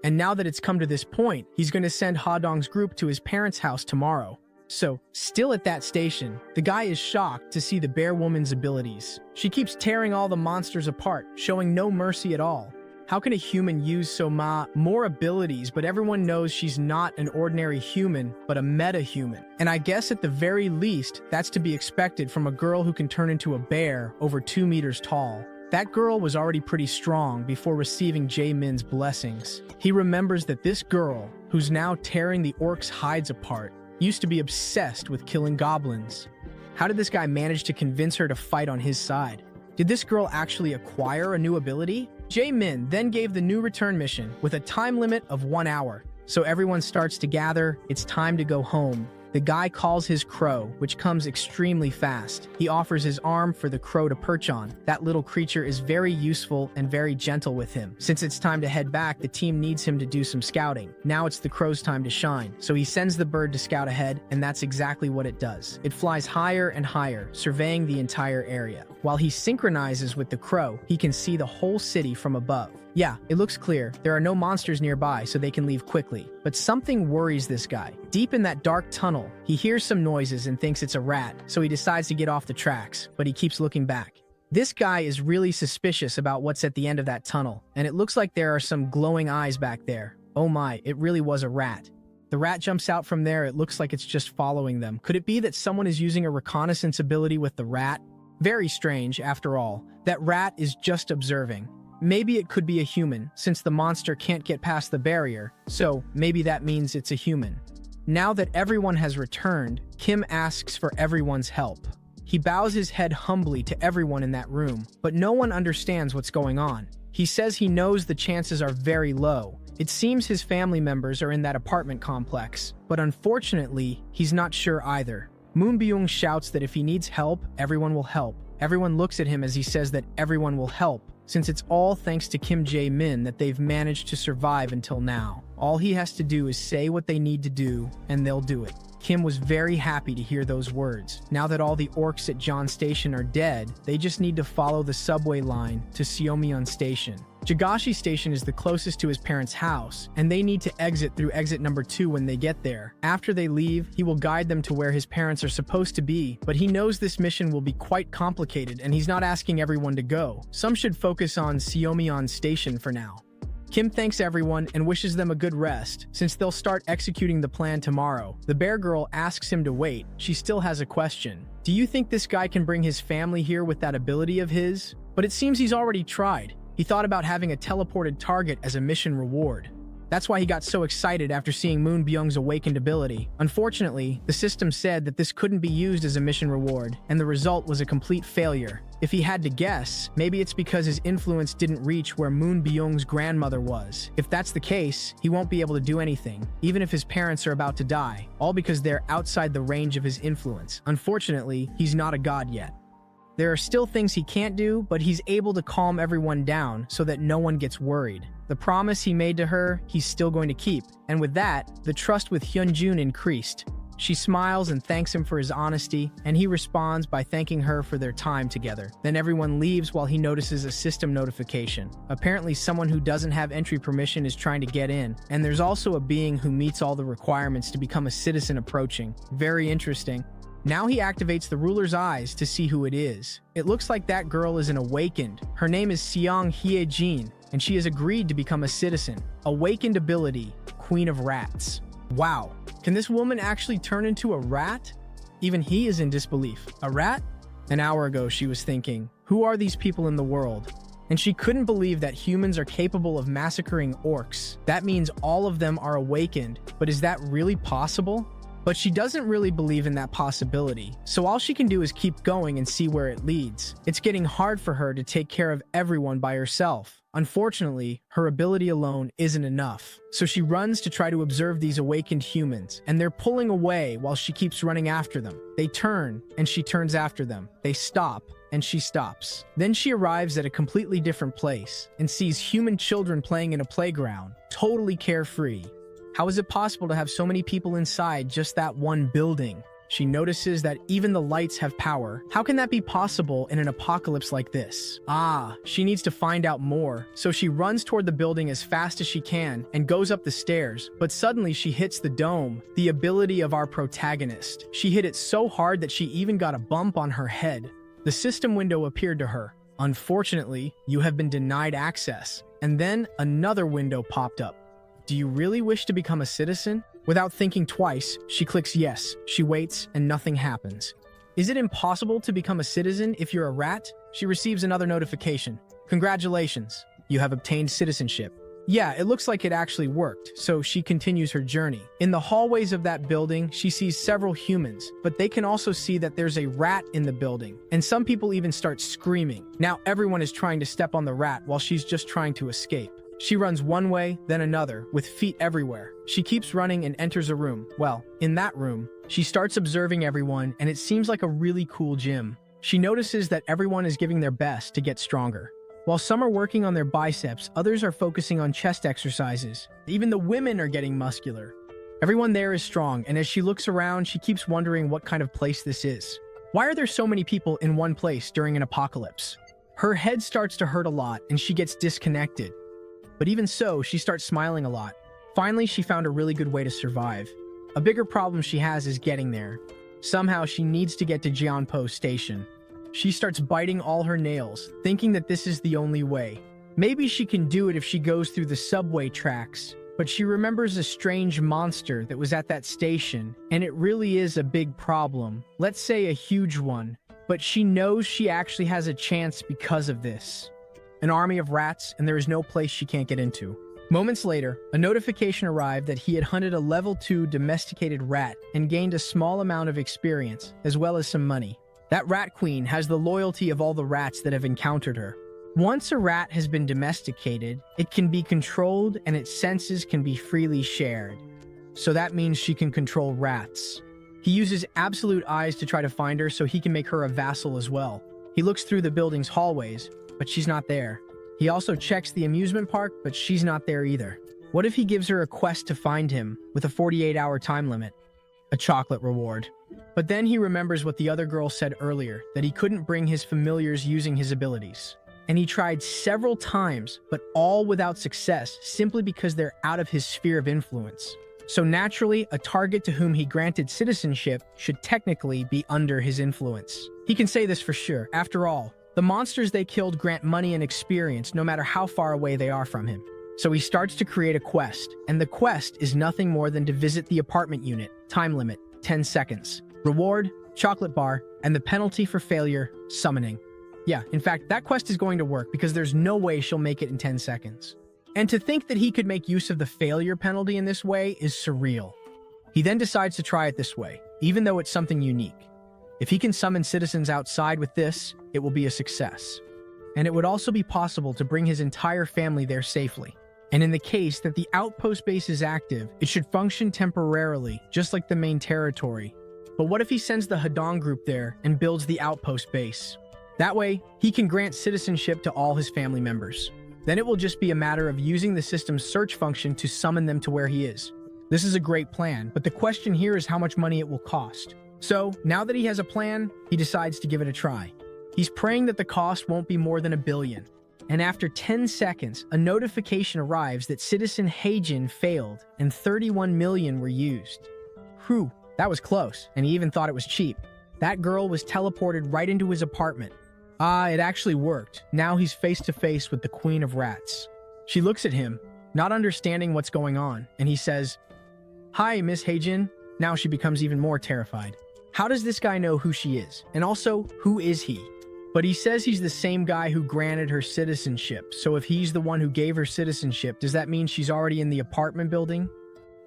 And now that it's come to this point, he's going to send Hadong's group to his parents' house tomorrow. So, still at that station, the guy is shocked to see the bear woman's abilities. She keeps tearing all the monsters apart, showing no mercy at all. How can a human use more abilities, but everyone knows she's not an ordinary human, but a meta-human? And I guess at the very least, that's to be expected from a girl who can turn into a bear over 2 meters tall. That girl was already pretty strong before receiving Jae-min's blessings. He remembers that this girl, who's now tearing the orcs' hides apart, used to be obsessed with killing goblins. How did this guy manage to convince her to fight on his side? Did this girl actually acquire a new ability? Jae-min then gave the new return mission with a time limit of 1 hour. So everyone starts to gather, it's time to go home. The guy calls his crow, which comes extremely fast. He offers his arm for the crow to perch on. That little creature is very useful and very gentle with him. Since it's time to head back, the team needs him to do some scouting. Now it's the crow's time to shine. So he sends the bird to scout ahead, and that's exactly what it does. It flies higher and higher, surveying the entire area. While he synchronizes with the crow, he can see the whole city from above. Yeah, it looks clear. There are no monsters nearby, so they can leave quickly. But something worries this guy. Deep in that dark tunnel, he hears some noises and thinks it's a rat, so he decides to get off the tracks, but he keeps looking back. This guy is really suspicious about what's at the end of that tunnel, and it looks like there are some glowing eyes back there. Oh my, it really was a rat. The rat jumps out from there. It looks like it's just following them. Could it be that someone is using a reconnaissance ability with the rat? Very strange, after all. That rat is just observing. Maybe it could be a human, since the monster can't get past the barrier, so maybe that means it's a human. Now that everyone has returned, Kim asks for everyone's help. He bows his head humbly to everyone in that room, but no one understands what's going on. He says he knows the chances are very low. It seems his family members are in that apartment complex, but unfortunately, he's not sure either. Moon Byung shouts that if he needs help, everyone will help. Everyone looks at him as he says that everyone will help, since it's all thanks to Kim Jae-min that they've managed to survive until now. All he has to do is say what they need to do, and they'll do it. Kim was very happy to hear those words. Now that all the orcs at Jeon Station are dead, they just need to follow the subway line to Seomyeon Station. Jagashi Station is the closest to his parents' house, and they need to exit through exit number 2 when they get there. After they leave, he will guide them to where his parents are supposed to be, but he knows this mission will be quite complicated, and he's not asking everyone to go. Some should focus on Seomyeon Station for now. Kim thanks everyone and wishes them a good rest, since they'll start executing the plan tomorrow. The bear girl asks him to wait. She still has a question. Do you think this guy can bring his family here with that ability of his? But it seems he's already tried. He thought about having a teleported target as a mission reward. That's why he got so excited after seeing Moon Byung's awakened ability. Unfortunately, the system said that this couldn't be used as a mission reward, and the result was a complete failure. If he had to guess, maybe it's because his influence didn't reach where Moon Byung's grandmother was. If that's the case, he won't be able to do anything, even if his parents are about to die, all because they're outside the range of his influence. Unfortunately, he's not a god yet. There are still things he can't do, but he's able to calm everyone down so that no one gets worried. The promise he made to her, he's still going to keep. And with that, the trust with Hyunjun increased. She smiles and thanks him for his honesty, and he responds by thanking her for their time together. Then everyone leaves while he notices a system notification. Apparently someone who doesn't have entry permission is trying to get in, and there's also a being who meets all the requirements to become a citizen approaching. Very interesting. Now he activates the ruler's eyes to see who it is. It looks like that girl is an awakened. Her name is Seong Hye-jin, and she has agreed to become a citizen. Awakened ability, Queen of Rats. Wow, can this woman actually turn into a rat? Even he is in disbelief. A rat? An hour ago she was thinking, who are these people in the world? And she couldn't believe that humans are capable of massacring orcs. That means all of them are awakened, but is that really possible? But she doesn't really believe in that possibility, so all she can do is keep going and see where it leads. It's getting hard for her to take care of everyone by herself. Unfortunately, her ability alone isn't enough, so she runs to try to observe these awakened humans, and they're pulling away while she keeps running after them. They turn, and she turns after them. They stop, and she stops. Then she arrives at a completely different place and sees human children playing in a playground, totally carefree. How is it possible to have so many people inside just that one building? She notices that even the lights have power. How can that be possible in an apocalypse like this? She needs to find out more. So she runs toward the building as fast as she can and goes up the stairs, but suddenly she hits the dome, the ability of our protagonist. She hit it so hard that she even got a bump on her head. The system window appeared to her. Unfortunately, you have been denied access. And then another window popped up. Do you really wish to become a citizen? Without thinking twice, she clicks yes. She waits, and nothing happens. Is it impossible to become a citizen if you're a rat? She receives another notification. Congratulations, you have obtained citizenship. Yeah, it looks like it actually worked, so she continues her journey. In the hallways of that building, she sees several humans, but they can also see that there's a rat in the building, and some people even start screaming. Now everyone is trying to step on the rat while she's just trying to escape. She runs one way, then another, with feet everywhere. She keeps running and enters a room. Well, in that room, she starts observing everyone, and it seems like a really cool gym. She notices that everyone is giving their best to get stronger. While some are working on their biceps, others are focusing on chest exercises. Even the women are getting muscular. Everyone there is strong, and as she looks around, she keeps wondering what kind of place this is. Why are there so many people in one place during an apocalypse? Her head starts to hurt a lot, and she gets disconnected. But even so, she starts smiling a lot. Finally, she found a really good way to survive. A bigger problem she has is getting there. Somehow, she needs to get to Jeonpo Station. She starts biting all her nails, thinking that this is the only way. Maybe she can do it if she goes through the subway tracks, but she remembers a strange monster that was at that station, and it really is a big problem. Let's say a huge one, but she knows she actually has a chance because of this. An army of rats, and there is no place she can't get into. Moments later, a notification arrived that he had hunted a level 2 domesticated rat and gained a small amount of experience, as well as some money. That rat queen has the loyalty of all the rats that have encountered her. Once a rat has been domesticated, it can be controlled and its senses can be freely shared. So that means she can control rats. He uses absolute eyes to try to find her so he can make her a vassal as well. He looks through the building's hallways, but she's not there. He also checks the amusement park, but she's not there either. What if he gives her a quest to find him, with a 48-hour time limit? A chocolate reward. But then he remembers what the other girl said earlier, that he couldn't bring his familiars using his abilities. And he tried several times, but all without success, simply because they're out of his sphere of influence. So naturally, a target to whom he granted citizenship should technically be under his influence. He can say this for sure. After all, the monsters they killed grant money and experience no matter how far away they are from him. So he starts to create a quest, and the quest is nothing more than to visit the apartment unit. Time limit, 10 seconds. Reward, chocolate bar, and the penalty for failure, summoning. Yeah, in fact, that quest is going to work because there's no way she'll make it in 10 seconds. And to think that he could make use of the failure penalty in this way is surreal. He then decides to try it this way, even though it's something unique. If he can summon citizens outside with this, it will be a success. And it would also be possible to bring his entire family there safely. And in the case that the outpost base is active, it should function temporarily, just like the main territory. But what if he sends the Hadong group there and builds the outpost base? That way, he can grant citizenship to all his family members. Then it will just be a matter of using the system's search function to summon them to where he is. This is a great plan, but the question here is how much money it will cost. So, now that he has a plan, he decides to give it a try. He's praying that the cost won't be more than $1 billion. And after 10 seconds, a notification arrives that Citizen Heijin failed and 31 million were used. Whew, that was close, and he even thought it was cheap. That girl was teleported right into his apartment. It actually worked. Now he's face to face with the Queen of Rats. She looks at him, not understanding what's going on, and he says, "Hi, Miss Heijin." Now she becomes even more terrified. How does this guy know who she is? And also, who is he? But he says he's the same guy who granted her citizenship, so if he's the one who gave her citizenship, does that mean she's already in the apartment building?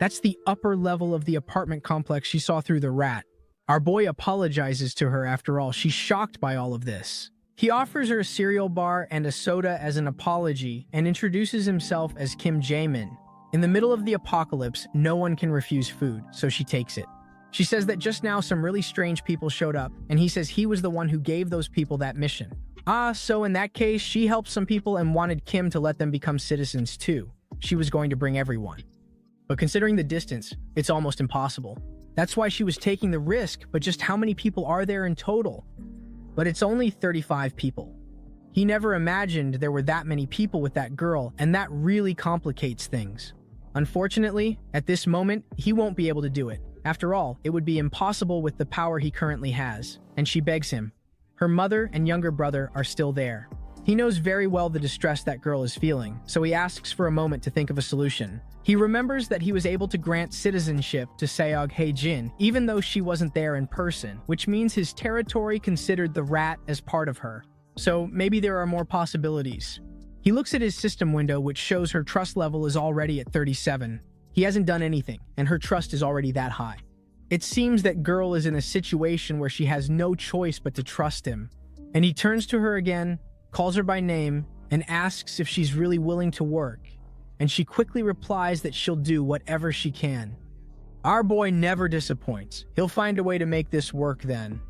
That's the upper level of the apartment complex she saw through the rat. Our boy apologizes to her after all. She's shocked by all of this. He offers her a cereal bar and a soda as an apology and introduces himself as Kim Jae-min. In the middle of the apocalypse, no one can refuse food, so she takes it. She says that just now some really strange people showed up, and he says he was the one who gave those people that mission. So in that case, she helped some people and wanted Kim to let them become citizens too. She was going to bring everyone. But considering the distance, it's almost impossible. That's why she was taking the risk, but just how many people are there in total? But it's only 35 people. He never imagined there were that many people with that girl, and that really complicates things. Unfortunately, at this moment, he won't be able to do it. After all, it would be impossible with the power he currently has, and she begs him. Her mother and younger brother are still there. He knows very well the distress that girl is feeling, so he asks for a moment to think of a solution. He remembers that he was able to grant citizenship to Seog Hae-jin, even though she wasn't there in person, which means his territory considered the rat as part of her. So maybe there are more possibilities. He looks at his system window, which shows her trust level is already at 37. He hasn't done anything, and her trust is already that high. It seems that girl is in a situation where she has no choice but to trust him. And he turns to her again, calls her by name, and asks if she's really willing to work. And she quickly replies that she'll do whatever she can. Our boy never disappoints. He'll find a way to make this work then.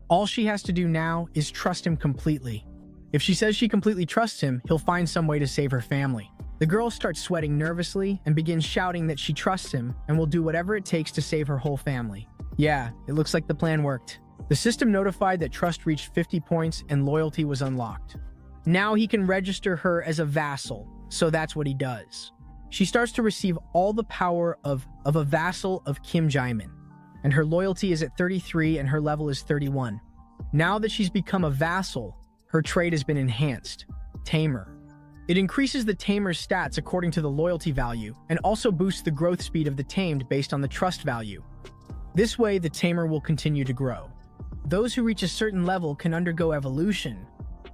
All she has to do now is trust him completely. If she says she completely trusts him, he'll find some way to save her family. The girl starts sweating nervously and begins shouting that she trusts him and will do whatever it takes to save her whole family. Yeah, it looks like the plan worked. The system notified that trust reached 50 points and loyalty was unlocked. Now he can register her as a vassal, so that's what he does. She starts to receive all the power of a vassal of Kim Jae-min, and her loyalty is at 33 and her level is 31. Now that she's become a vassal, her trait has been enhanced, Tamer. It increases the tamer's stats according to the loyalty value and also boosts the growth speed of the tamed based on the trust value. This way, the tamer will continue to grow. Those who reach a certain level can undergo evolution.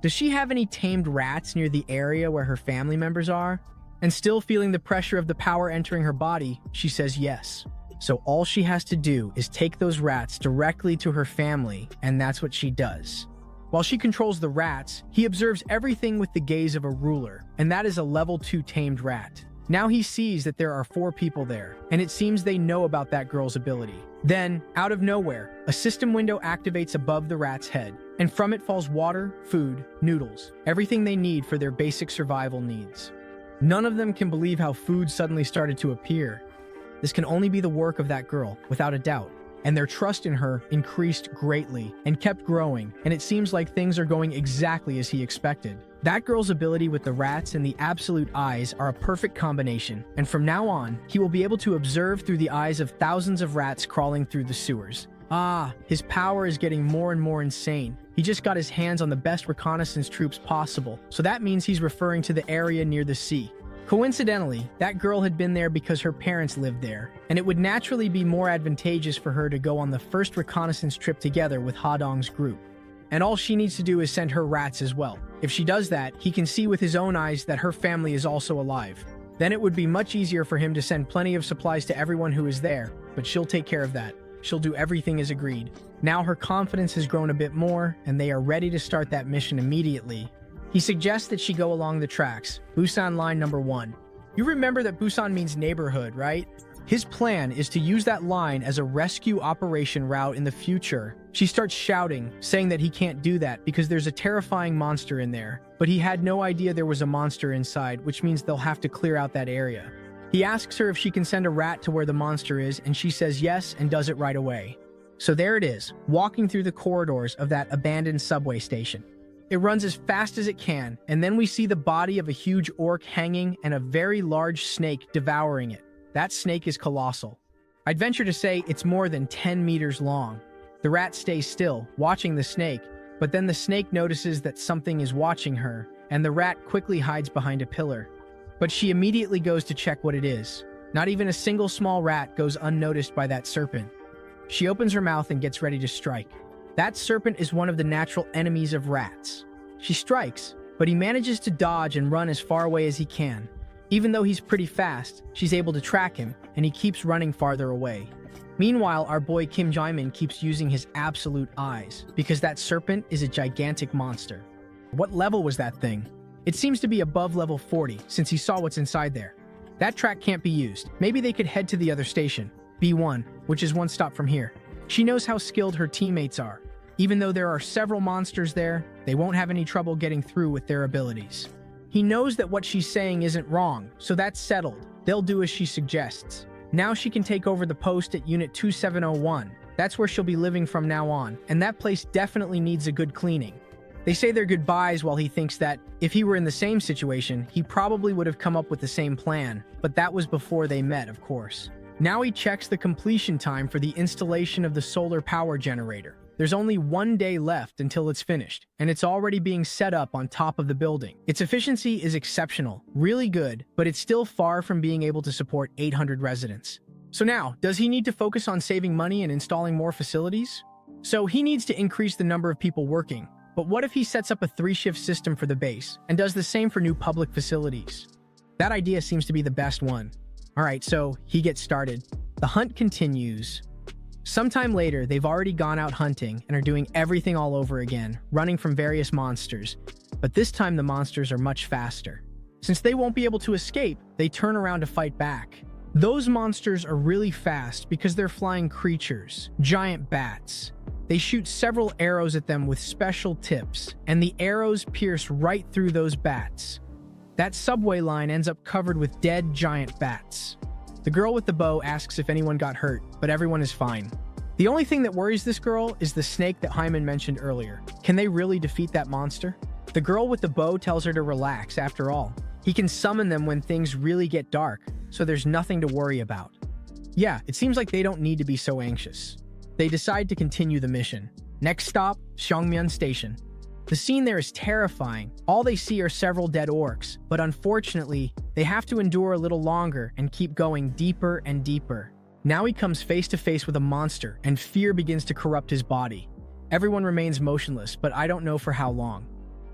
Does she have any tamed rats near the area where her family members are? And still feeling the pressure of the power entering her body, she says yes. So all she has to do is take those rats directly to her family, and that's what she does. While she controls the rats, he observes everything with the gaze of a ruler, and that is a level 2 tamed rat. Now he sees that there are 4 people there, and it seems they know about that girl's ability. Then, out of nowhere, a system window activates above the rat's head, and from it falls water, food, noodles, everything they need for their basic survival needs. None of them can believe how food suddenly started to appear. This can only be the work of that girl, without a doubt. And their trust in her increased greatly and kept growing, and it seems like things are going exactly as he expected. That girl's ability with the rats and the absolute eyes are a perfect combination, and from now on, he will be able to observe through the eyes of thousands of rats crawling through the sewers. His power is getting more and more insane. He just got his hands on the best reconnaissance troops possible, so that means he's referring to the area near the sea. Coincidentally, that girl had been there because her parents lived there, and it would naturally be more advantageous for her to go on the first reconnaissance trip together with Ha-dong's group. And all she needs to do is send her rats as well. If she does that, he can see with his own eyes that her family is also alive. Then it would be much easier for him to send plenty of supplies to everyone who is there, but she'll take care of that. She'll do everything as agreed. Now her confidence has grown a bit more, and they are ready to start that mission immediately. He suggests that she go along the tracks, Busan line number 1. You remember that Busan means neighborhood, right? His plan is to use that line as a rescue operation route in the future. She starts shouting, saying that he can't do that because there's a terrifying monster in there. But he had no idea there was a monster inside, which means they'll have to clear out that area. He asks her if she can send a rat to where the monster is, and she says yes and does it right away. So there it is, walking through the corridors of that abandoned subway station. It runs as fast as it can, and then we see the body of a huge orc hanging and a very large snake devouring it. That snake is colossal. I'd venture to say it's more than 10 meters long. The rat stays still, watching the snake, but then the snake notices that something is watching her, and the rat quickly hides behind a pillar. But she immediately goes to check what it is. Not even a single small rat goes unnoticed by that serpent. She opens her mouth and gets ready to strike. That serpent is one of the natural enemies of rats. She strikes, but he manages to dodge and run as far away as he can. Even though he's pretty fast, she's able to track him, and he keeps running farther away. Meanwhile, our boy Kim Jae-min keeps using his absolute eyes, because that serpent is a gigantic monster. What level was that thing? It seems to be above level 40, since he saw what's inside there. That track can't be used. Maybe they could head to the other station, B1, which is one stop from here. She knows how skilled her teammates are. Even though there are several monsters there, they won't have any trouble getting through with their abilities. He knows that what she's saying isn't wrong, so that's settled. They'll do as she suggests. Now she can take over the post at Unit 2701. That's where she'll be living from now on, and that place definitely needs a good cleaning. They say their goodbyes while he thinks that, if he were in the same situation, he probably would have come up with the same plan, but that was before they met, of course. Now he checks the completion time for the installation of the solar power generator. There's only 1 day left until it's finished, and it's already being set up on top of the building. Its efficiency is exceptional, really good, but it's still far from being able to support 800 residents. So now, does he need to focus on saving money and installing more facilities? So he needs to increase the number of people working, but what if he sets up a 3-shift system for the base and does the same for new public facilities? That idea seems to be the best one. Alright, so he gets started. The hunt continues. Sometime later, they've already gone out hunting and are doing everything all over again, running from various monsters. But this time the monsters are much faster. Since they won't be able to escape, they turn around to fight back. Those monsters are really fast because they're flying creatures, giant bats. They shoot several arrows at them with special tips, and the arrows pierce right through those bats. That subway line ends up covered with dead giant bats. The girl with the bow asks if anyone got hurt, but everyone is fine. The only thing that worries this girl is the snake that Hyman mentioned earlier. Can they really defeat that monster? The girl with the bow tells her to relax after all. He can summon them when things really get dark, so there's nothing to worry about. Yeah, it seems like they don't need to be so anxious. They decide to continue the mission. Next stop, Seongmyeon Station. The scene there is terrifying. All they see are several dead orcs, but unfortunately, they have to endure a little longer and keep going deeper and deeper. Now he comes face to face with a monster, and fear begins to corrupt his body. Everyone remains motionless, but I don't know for how long.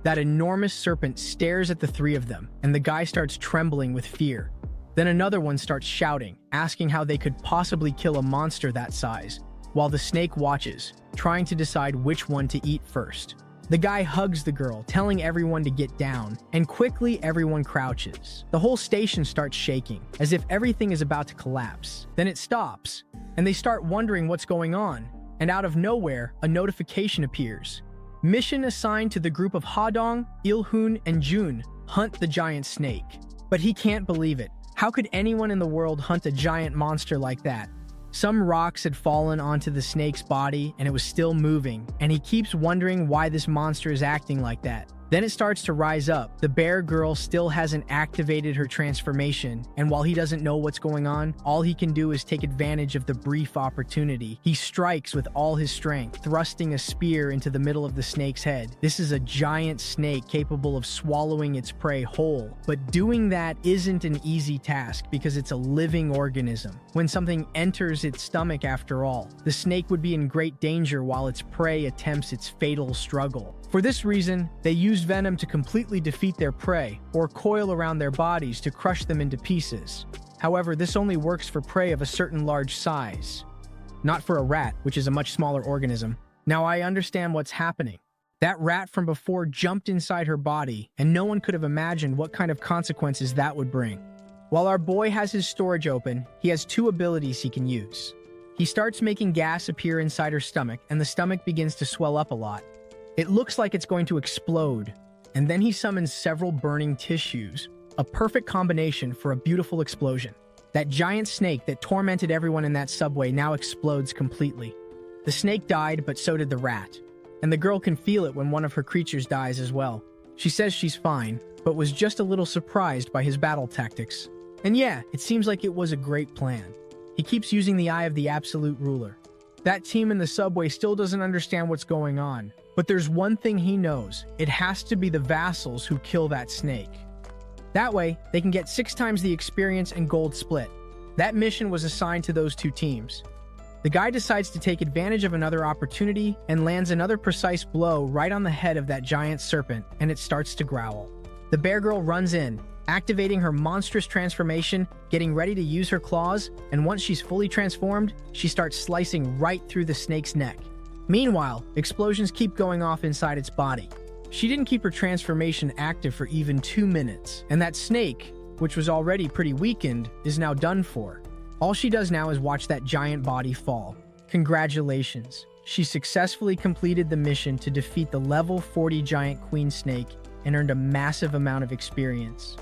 That enormous serpent stares at the three of them, and the guy starts trembling with fear. Then another one starts shouting, asking how they could possibly kill a monster that size, while the snake watches, trying to decide which one to eat first. The guy hugs the girl, telling everyone to get down, and quickly everyone crouches. The whole station starts shaking, as if everything is about to collapse. Then it stops, and they start wondering what's going on, and out of nowhere, a notification appears. Mission assigned to the group of Hadong, Il-hoon, and Jun: hunt the giant snake. But he can't believe it. How could anyone in the world hunt a giant monster like that? Some rocks had fallen onto the snake's body and it was still moving, and he keeps wondering why this monster is acting like that. Then it starts to rise up. The bear girl still hasn't activated her transformation, and while he doesn't know what's going on, all he can do is take advantage of the brief opportunity. He strikes with all his strength, thrusting a spear into the middle of the snake's head. This is a giant snake capable of swallowing its prey whole, but doing that isn't an easy task because it's a living organism. When something enters its stomach after all, the snake would be in great danger while its prey attempts its fatal struggle. For this reason, they use venom to completely defeat their prey, or coil around their bodies to crush them into pieces. However, this only works for prey of a certain large size, not for a rat, which is a much smaller organism. Now I understand what's happening. That rat from before jumped inside her body, and no one could have imagined what kind of consequences that would bring. While our boy has his storage open, he has two abilities he can use. He starts making gas appear inside her stomach, and the stomach begins to swell up a lot. It looks like it's going to explode, and then he summons several burning tissues, a perfect combination for a beautiful explosion. That giant snake that tormented everyone in that subway now explodes completely. The snake died, but so did the rat, and the girl can feel it when one of her creatures dies as well. She says she's fine, but was just a little surprised by his battle tactics. And yeah, it seems like it was a great plan. He keeps using the eye of the absolute ruler. That team in the subway still doesn't understand what's going on. But there's one thing he knows. It has to be the vassals who kill that snake. That way, they can get 6 times the experience and gold split. That mission was assigned to those two teams. The guy decides to take advantage of another opportunity and lands another precise blow right on the head of that giant serpent, and it starts to growl. The bear girl runs in, activating her monstrous transformation, getting ready to use her claws, and once she's fully transformed, she starts slicing right through the snake's neck. Meanwhile, explosions keep going off inside its body. She didn't keep her transformation active for even 2 minutes, and that snake, which was already pretty weakened, is now done for. All she does now is watch that giant body fall. Congratulations. She successfully completed the mission to defeat the level 40 giant queen snake and earned a massive amount of experience.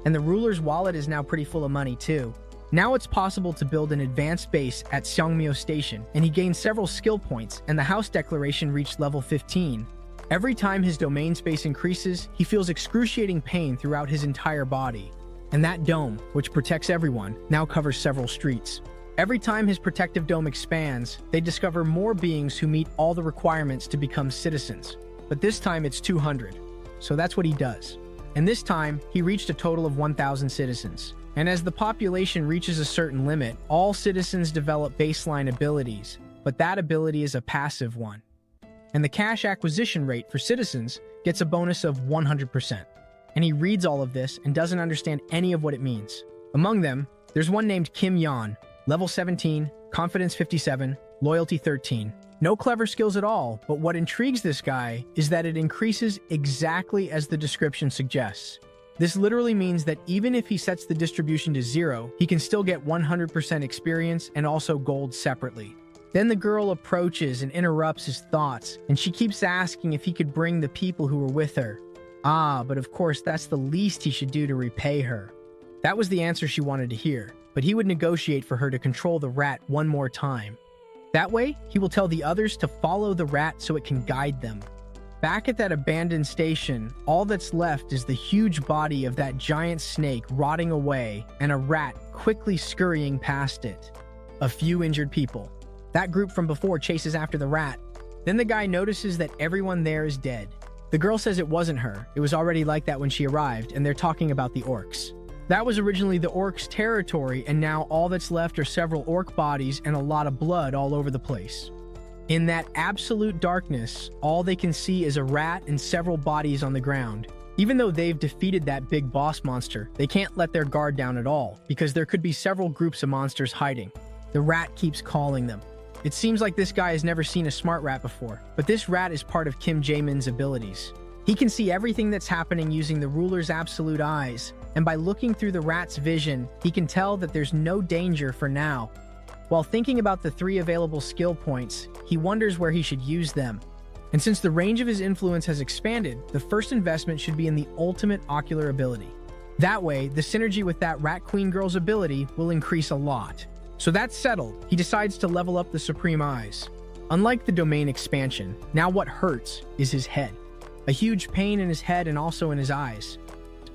And the ruler's wallet is now pretty full of money too. Now it's possible to build an advanced base at Seongmyo Station, and he gained several skill points, and the house declaration reached level 15. Every time his domain space increases, he feels excruciating pain throughout his entire body. And that dome, which protects everyone, now covers several streets. Every time his protective dome expands, they discover more beings who meet all the requirements to become citizens. But this time it's 200. So that's what he does. And this time, he reached a total of 1,000 citizens. And as the population reaches a certain limit, all citizens develop baseline abilities, but that ability is a passive one. And the cash acquisition rate for citizens gets a bonus of 100%. And he reads all of this and doesn't understand any of what it means. Among them, there's one named Kim Yeon, level 17, confidence 57, loyalty 13. No clever skills at all, but what intrigues this guy is that it increases exactly as the description suggests. This literally means that even if he sets the distribution to 0, he can still get 100% experience and also gold separately. Then the girl approaches and interrupts his thoughts, and she keeps asking if he could bring the people who were with her. But of course that's the least he should do to repay her. That was the answer she wanted to hear, but he would negotiate for her to control the rat one more time. That way, he will tell the others to follow the rat so it can guide them. Back at that abandoned station, all that's left is the huge body of that giant snake rotting away and a rat quickly scurrying past it. A few injured people. That group from before chases after the rat. Then the guy notices that everyone there is dead. The girl says it wasn't her. It was already like that when she arrived, and they're talking about the orcs. That was originally the orcs' territory, and now all that's left are several orc bodies and a lot of blood all over the place. In that absolute darkness, all they can see is a rat and several bodies on the ground. Even though they've defeated that big boss monster, they can't let their guard down at all, because there could be several groups of monsters hiding. The rat keeps calling them. It seems like this guy has never seen a smart rat before, but this rat is part of Kim Jae-min's abilities. He can see everything that's happening using the ruler's absolute eyes, and by looking through the rat's vision, he can tell that there's no danger for now. While thinking about the 3 available skill points, he wonders where he should use them. And since the range of his influence has expanded, the first investment should be in the ultimate ocular ability. That way, the synergy with that rat queen girl's ability will increase a lot. So that's settled. He decides to level up the Supreme Eyes. Unlike the domain expansion, now what hurts is his head. A huge pain in his head and also in his eyes.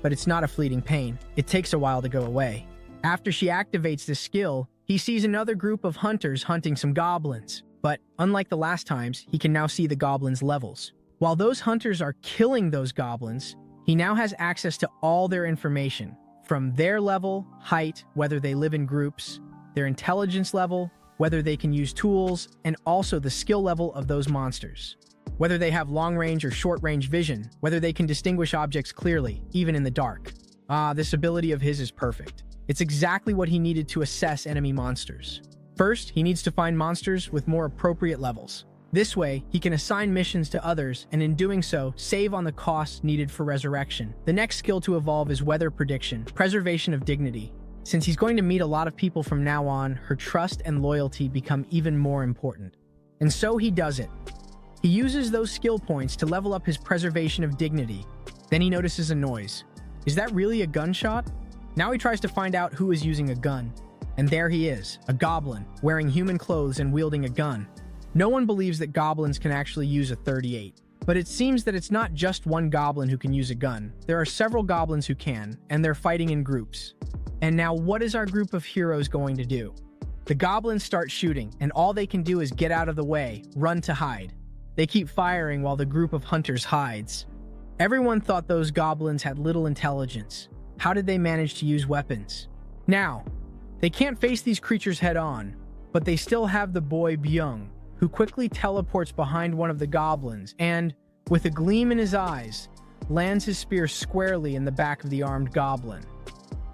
But it's not a fleeting pain. It takes a while to go away. After she activates this skill, he sees another group of hunters hunting some goblins. But unlike the last times, he can now see the goblins' levels. While those hunters are killing those goblins, he now has access to all their information. From their level, height, whether they live in groups, their intelligence level, whether they can use tools, and also the skill level of those monsters. Whether they have long-range or short-range vision, whether they can distinguish objects clearly, even in the dark. This ability of his is perfect. It's exactly what he needed to assess enemy monsters. First, he needs to find monsters with more appropriate levels. This way, he can assign missions to others, and in doing so, save on the costs needed for resurrection. The next skill to evolve is weather prediction, preservation of dignity. Since he's going to meet a lot of people from now on, her trust and loyalty become even more important. And so he does it. He uses those skill points to level up his preservation of dignity. Then he notices a noise. Is that really a gunshot? Now he tries to find out who is using a gun. And there he is, a goblin, wearing human clothes and wielding a gun. No one believes that goblins can actually use a 38. But it seems that it's not just one goblin who can use a gun. There are several goblins who can, and they're fighting in groups. And now what is our group of heroes going to do? The goblins start shooting, and all they can do is get out of the way, run to hide. They keep firing while the group of hunters hides. Everyone thought those goblins had little intelligence. How did they manage to use weapons? Now, they can't face these creatures head-on, but they still have the boy Byung, who quickly teleports behind one of the goblins and, with a gleam in his eyes, lands his spear squarely in the back of the armed goblin.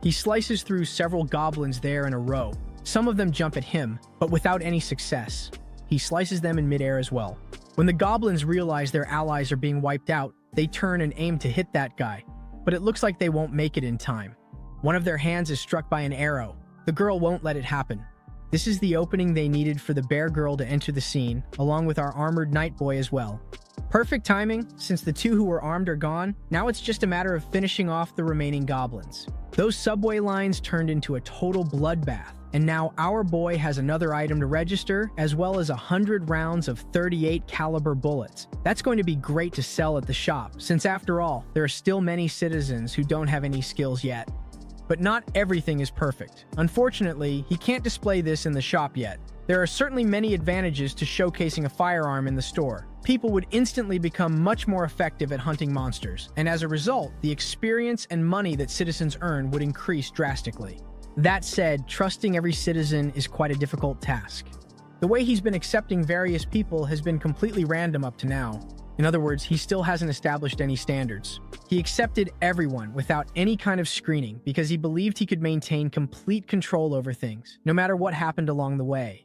He slices through several goblins there in a row. Some of them jump at him, but without any success. He slices them in midair as well. When the goblins realize their allies are being wiped out, they turn and aim to hit that guy, but it looks like they won't make it in time. One of their hands is struck by an arrow. The girl won't let it happen. This is the opening they needed for the bear girl to enter the scene, along with our armored knight boy as well. Perfect timing, since the two who were armed are gone. Now it's just a matter of finishing off the remaining goblins. Those subway lines turned into a total bloodbath, and now our boy has another item to register, as well as 100 rounds of 38 caliber bullets. That's going to be great to sell at the shop, since after all, there are still many citizens who don't have any skills yet. But not everything is perfect. Unfortunately, he can't display this in the shop yet. There are certainly many advantages to showcasing a firearm in the store. People would instantly become much more effective at hunting monsters, and as a result, the experience and money that citizens earn would increase drastically. That said, trusting every citizen is quite a difficult task. The way he's been accepting various people has been completely random up to now. In other words, he still hasn't established any standards. He accepted everyone without any kind of screening because he believed he could maintain complete control over things, no matter what happened along the way.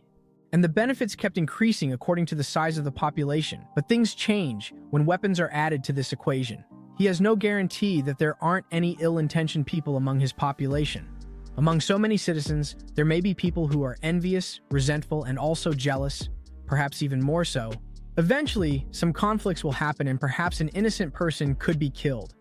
And the benefits kept increasing according to the size of the population, but things change when weapons are added to this equation. He has no guarantee that there aren't any ill-intentioned people among his population. Among so many citizens, there may be people who are envious, resentful, and also jealous, perhaps even more so. Eventually, some conflicts will happen and perhaps an innocent person could be killed.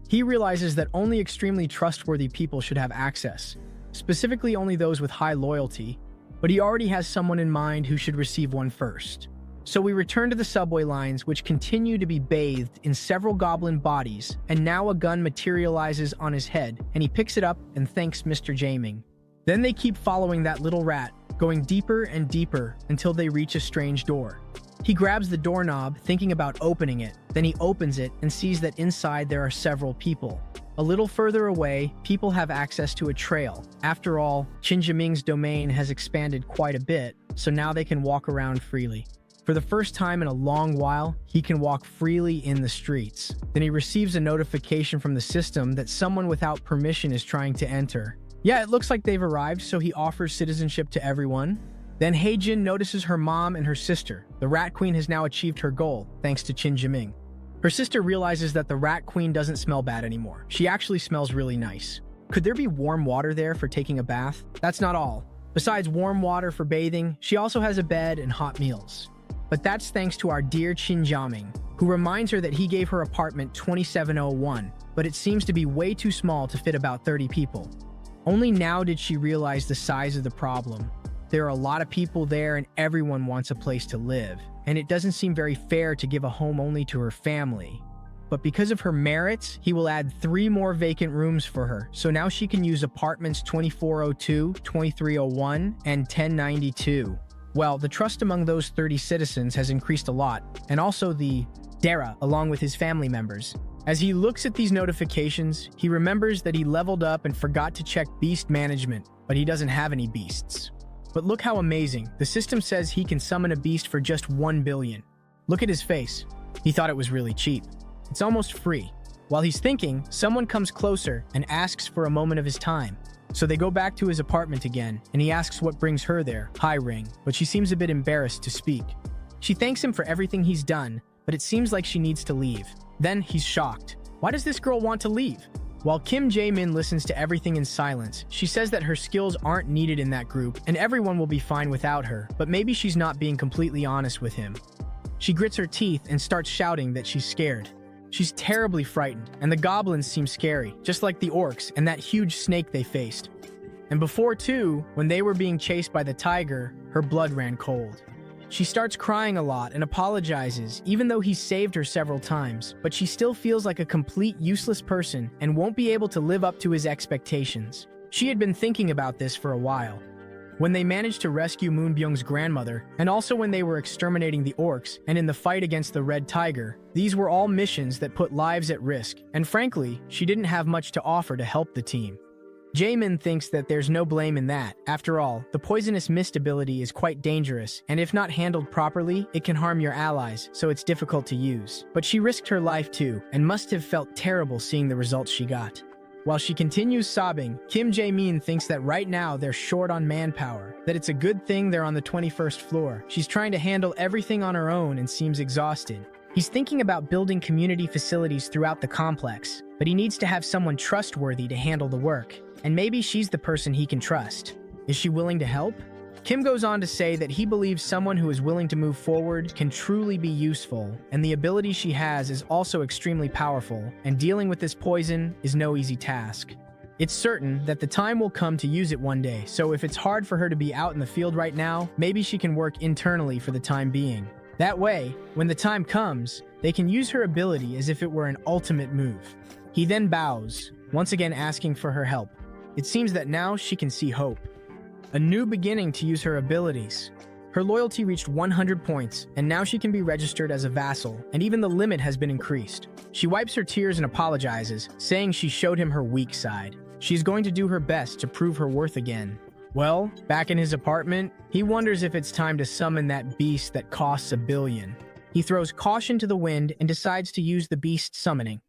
He realizes that only extremely trustworthy people should have access, specifically only those with high loyalty, but he already has someone in mind who should receive one first. So we return to the subway lines, which continue to be bathed in several goblin bodies, and now a gun materializes on his head, and he picks it up and thanks Mr. Jaming. Then they keep following that little rat, going deeper and deeper until they reach a strange door. He grabs the doorknob, thinking about opening it. Then he opens it and sees that inside there are several people. A little further away, people have access to a trail. After all, Qinjiming's domain has expanded quite a bit, so now they can walk around freely. For the first time in a long while, he can walk freely in the streets. Then he receives a notification from the system that someone without permission is trying to enter. Yeah, it looks like they've arrived, so he offers citizenship to everyone. Then Heijin notices her mom and her sister. The Rat Queen has now achieved her goal, thanks to Qin Jiming. Her sister realizes that the Rat Queen doesn't smell bad anymore. She actually smells really nice. Could there be warm water there for taking a bath? That's not all. Besides warm water for bathing, she also has a bed and hot meals. But that's thanks to our dear Qin Jiaming, who reminds her that he gave her apartment 2701, but it seems to be way too small to fit about 30 people. Only now did she realize the size of the problem. There are a lot of people there and everyone wants a place to live, and it doesn't seem very fair to give a home only to her family. But because of her merits, he will add 3 more vacant rooms for her, so now she can use apartments 2402, 2301, and 1092. Well, the trust among those 30 citizens has increased a lot, and also the Dara, along with his family members. As he looks at these notifications, he remembers that he leveled up and forgot to check beast management, but he doesn't have any beasts. But look how amazing. The system says he can summon a beast for just 1 billion. Look at his face. He thought it was really cheap. It's almost free. While he's thinking, someone comes closer and asks for a moment of his time. So they go back to his apartment again, and he asks what brings her there, Hai Ring, but she seems a bit embarrassed to speak. She thanks him for everything he's done, but it seems like she needs to leave. Then he's shocked. Why does this girl want to leave? While Kim Jae-min listens to everything in silence, she says that her skills aren't needed in that group and everyone will be fine without her, but maybe she's not being completely honest with him. She grits her teeth and starts shouting that she's scared. She's terribly frightened, and the goblins seem scary, just like the orcs and that huge snake they faced. And before too, when they were being chased by the tiger, her blood ran cold. She starts crying a lot and apologizes, even though he saved her several times, but she still feels like a complete useless person and won't be able to live up to his expectations. She had been thinking about this for a while. When they managed to rescue Moonbyung's grandmother, and also when they were exterminating the orcs and in the fight against the red tiger, these were all missions that put lives at risk, and frankly, she didn't have much to offer to help the team. Jaemin thinks that there's no blame in that. After all, the poisonous mist ability is quite dangerous, and if not handled properly, it can harm your allies, so it's difficult to use. But she risked her life too, and must have felt terrible seeing the results she got. While she continues sobbing, Kim Jae-min thinks that right now they're short on manpower, that it's a good thing they're on the 21st floor. She's trying to handle everything on her own and seems exhausted. He's thinking about building community facilities throughout the complex, but he needs to have someone trustworthy to handle the work, and maybe she's the person he can trust. Is she willing to help? Kim goes on to say that he believes someone who is willing to move forward can truly be useful, and the ability she has is also extremely powerful, and dealing with this poison is no easy task. It's certain that the time will come to use it one day, so if it's hard for her to be out in the field right now, maybe she can work internally for the time being. That way, when the time comes, they can use her ability as if it were an ultimate move. He then bows, once again asking for her help. It seems that now she can see hope. A new beginning to use her abilities. Her loyalty reached 100 points, and now she can be registered as a vassal, and even the limit has been increased. She wipes her tears and apologizes, saying she showed him her weak side. She's going to do her best to prove her worth again. Well, back in his apartment, he wonders if it's time to summon that beast that costs $1 billion. He throws caution to the wind and decides to use the beast summoning.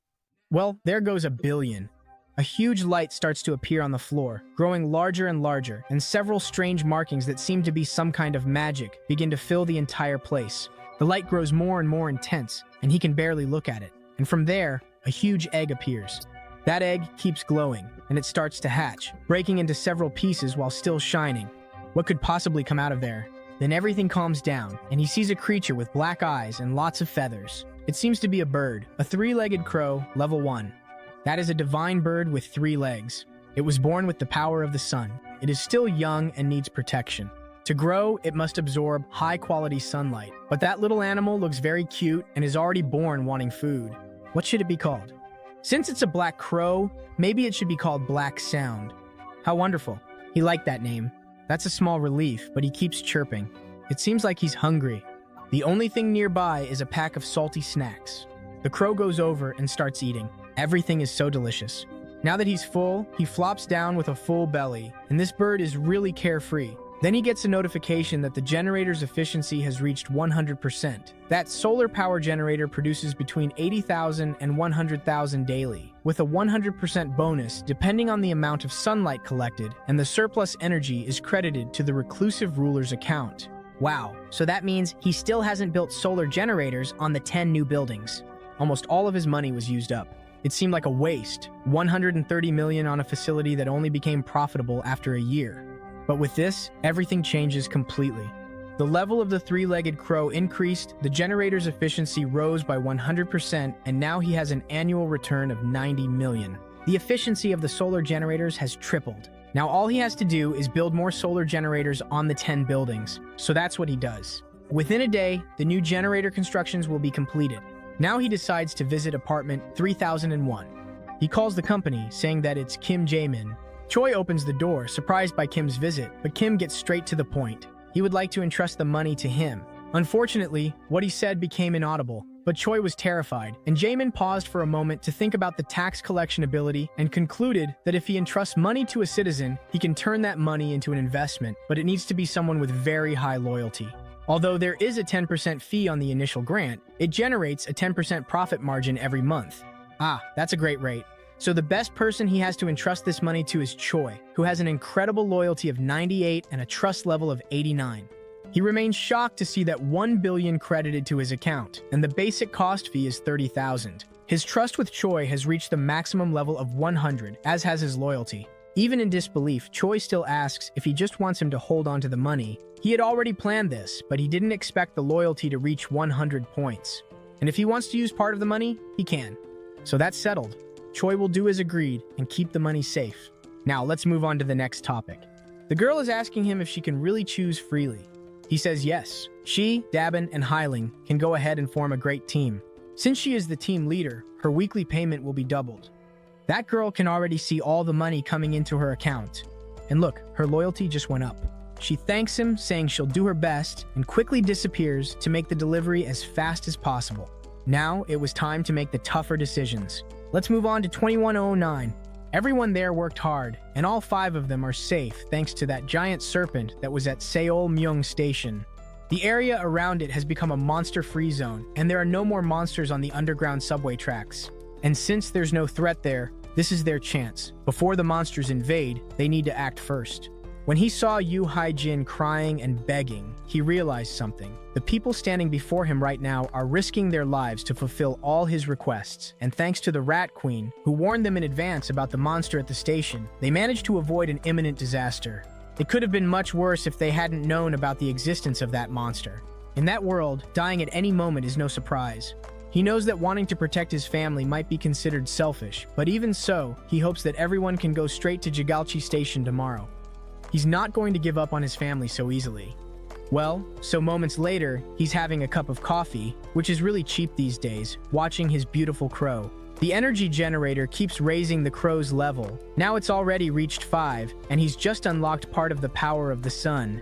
Well, there goes $1 billion. A huge light starts to appear on the floor, growing larger and larger, and several strange markings that seem to be some kind of magic begin to fill the entire place. The light grows more and more intense, and he can barely look at it. And from there, a huge egg appears. That egg keeps glowing, and it starts to hatch, breaking into several pieces while still shining. What could possibly come out of there? Then everything calms down, and he sees a creature with black eyes and lots of feathers. It seems to be a bird, a 3-legged crow, level 1. That is a divine bird with 3 legs. It was born with the power of the sun. It is still young and needs protection. To grow, it must absorb high-quality sunlight. But that little animal looks very cute and is already born wanting food. What should it be called? Since it's a black crow, maybe it should be called Black Sound. How wonderful. He liked that name. That's a small relief, but he keeps chirping. It seems like he's hungry. The only thing nearby is a pack of salty snacks. The crow goes over and starts eating. Everything is so delicious. Now that he's full, he flops down with a full belly, and this bird is really carefree. Then he gets a notification that the generator's efficiency has reached 100%. That solar power generator produces between 80,000 and 100,000 daily, with a 100% bonus depending on the amount of sunlight collected, and the surplus energy is credited to the reclusive ruler's account. Wow, so that means he still hasn't built solar generators on the 10 new buildings. Almost all of his money was used up. It seemed like a waste, 130 million on a facility that only became profitable after a year. But with this, everything changes completely. The level of the 3-legged crow increased, the generator's efficiency rose by 100%, and now he has an annual return of 90 million. The efficiency of the solar generators has tripled. Now all he has to do is build more solar generators on the 10 buildings, so that's what he does. Within a day, the new generator constructions will be completed. Now he decides to visit apartment 3001. He calls the company, saying that it's Kim Jae-min. Choi opens the door, surprised by Kim's visit, but Kim gets straight to the point. He would like to entrust the money to him. Unfortunately, what he said became inaudible, but Choi was terrified, and Jaemin paused for a moment to think about the tax collection ability and concluded that if he entrusts money to a citizen, he can turn that money into an investment, but it needs to be someone with very high loyalty. Although there is a 10% fee on the initial grant, it generates a 10% profit margin every month. Ah, that's a great rate. So the best person he has to entrust this money to is Choi, who has an incredible loyalty of 98 and a trust level of 89. He remains shocked to see that 1 billion credited to his account, and the basic cost fee is 30,000. His trust with Choi has reached the maximum level of 100, as has his loyalty. Even in disbelief, Choi still asks if he just wants him to hold on to the money. He had already planned this, but he didn't expect the loyalty to reach 100 points. And if he wants to use part of the money, he can. So that's settled. Choi will do as agreed and keep the money safe. Now let's move on to the next topic. The girl is asking him if she can really choose freely. He says yes. She, Dabin, and Hyling can go ahead and form a great team. Since she is the team leader, her weekly payment will be doubled. That girl can already see all the money coming into her account. And look, her loyalty just went up. She thanks him, saying she'll do her best, and quickly disappears to make the delivery as fast as possible. Now, it was time to make the tougher decisions. Let's move on to 2109. Everyone there worked hard, and all 5 of them are safe thanks to that giant serpent that was at Seoul-myeong Station. The area around it has become a monster-free zone, and there are no more monsters on the underground subway tracks. And since there's no threat there, this is their chance. Before the monsters invade, they need to act first. When he saw Yu Haijin crying and begging, he realized something. The people standing before him right now are risking their lives to fulfill all his requests, and thanks to the Rat Queen, who warned them in advance about the monster at the station, they managed to avoid an imminent disaster. It could have been much worse if they hadn't known about the existence of that monster. In that world, dying at any moment is no surprise. He knows that wanting to protect his family might be considered selfish, but even so, he hopes that everyone can go straight to Jigalchi Station tomorrow. He's not going to give up on his family so easily. Well, so moments later, he's having a cup of coffee, which is really cheap these days, watching his beautiful crow. The energy generator keeps raising the crow's level. Now it's already reached 5, and he's just unlocked part of the power of the sun.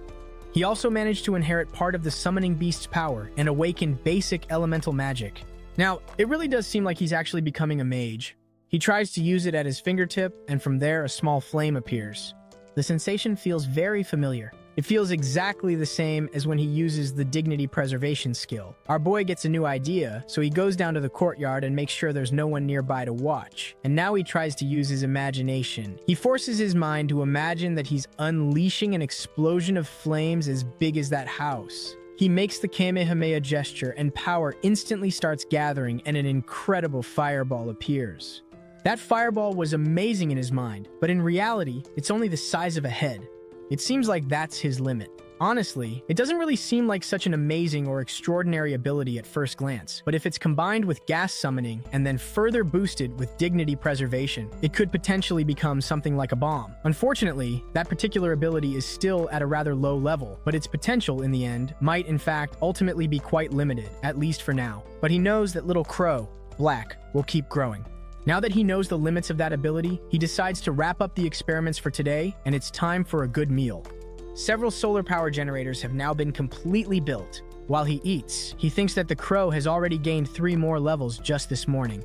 He also managed to inherit part of the summoning beast's power and awaken basic elemental magic. Now, it really does seem like he's actually becoming a mage. He tries to use it at his fingertip, and from there a small flame appears. The sensation feels very familiar. It feels exactly the same as when he uses the dignity preservation skill. Our boy gets a new idea, so he goes down to the courtyard and makes sure there's no one nearby to watch. And now he tries to use his imagination. He forces his mind to imagine that he's unleashing an explosion of flames as big as that house. He makes the Kamehameha gesture, and power instantly starts gathering, and an incredible fireball appears. That fireball was amazing in his mind, but in reality, it's only the size of a head. It seems like that's his limit. Honestly, it doesn't really seem like such an amazing or extraordinary ability at first glance, but if it's combined with gas summoning and then further boosted with dignity preservation, it could potentially become something like a bomb. Unfortunately, that particular ability is still at a rather low level, but its potential in the end might in fact ultimately be quite limited, at least for now. But he knows that little Crow, Black, will keep growing. Now that he knows the limits of that ability, he decides to wrap up the experiments for today, and it's time for a good meal. Several solar power generators have now been completely built. While he eats, he thinks that the crow has already gained 3 more levels just this morning.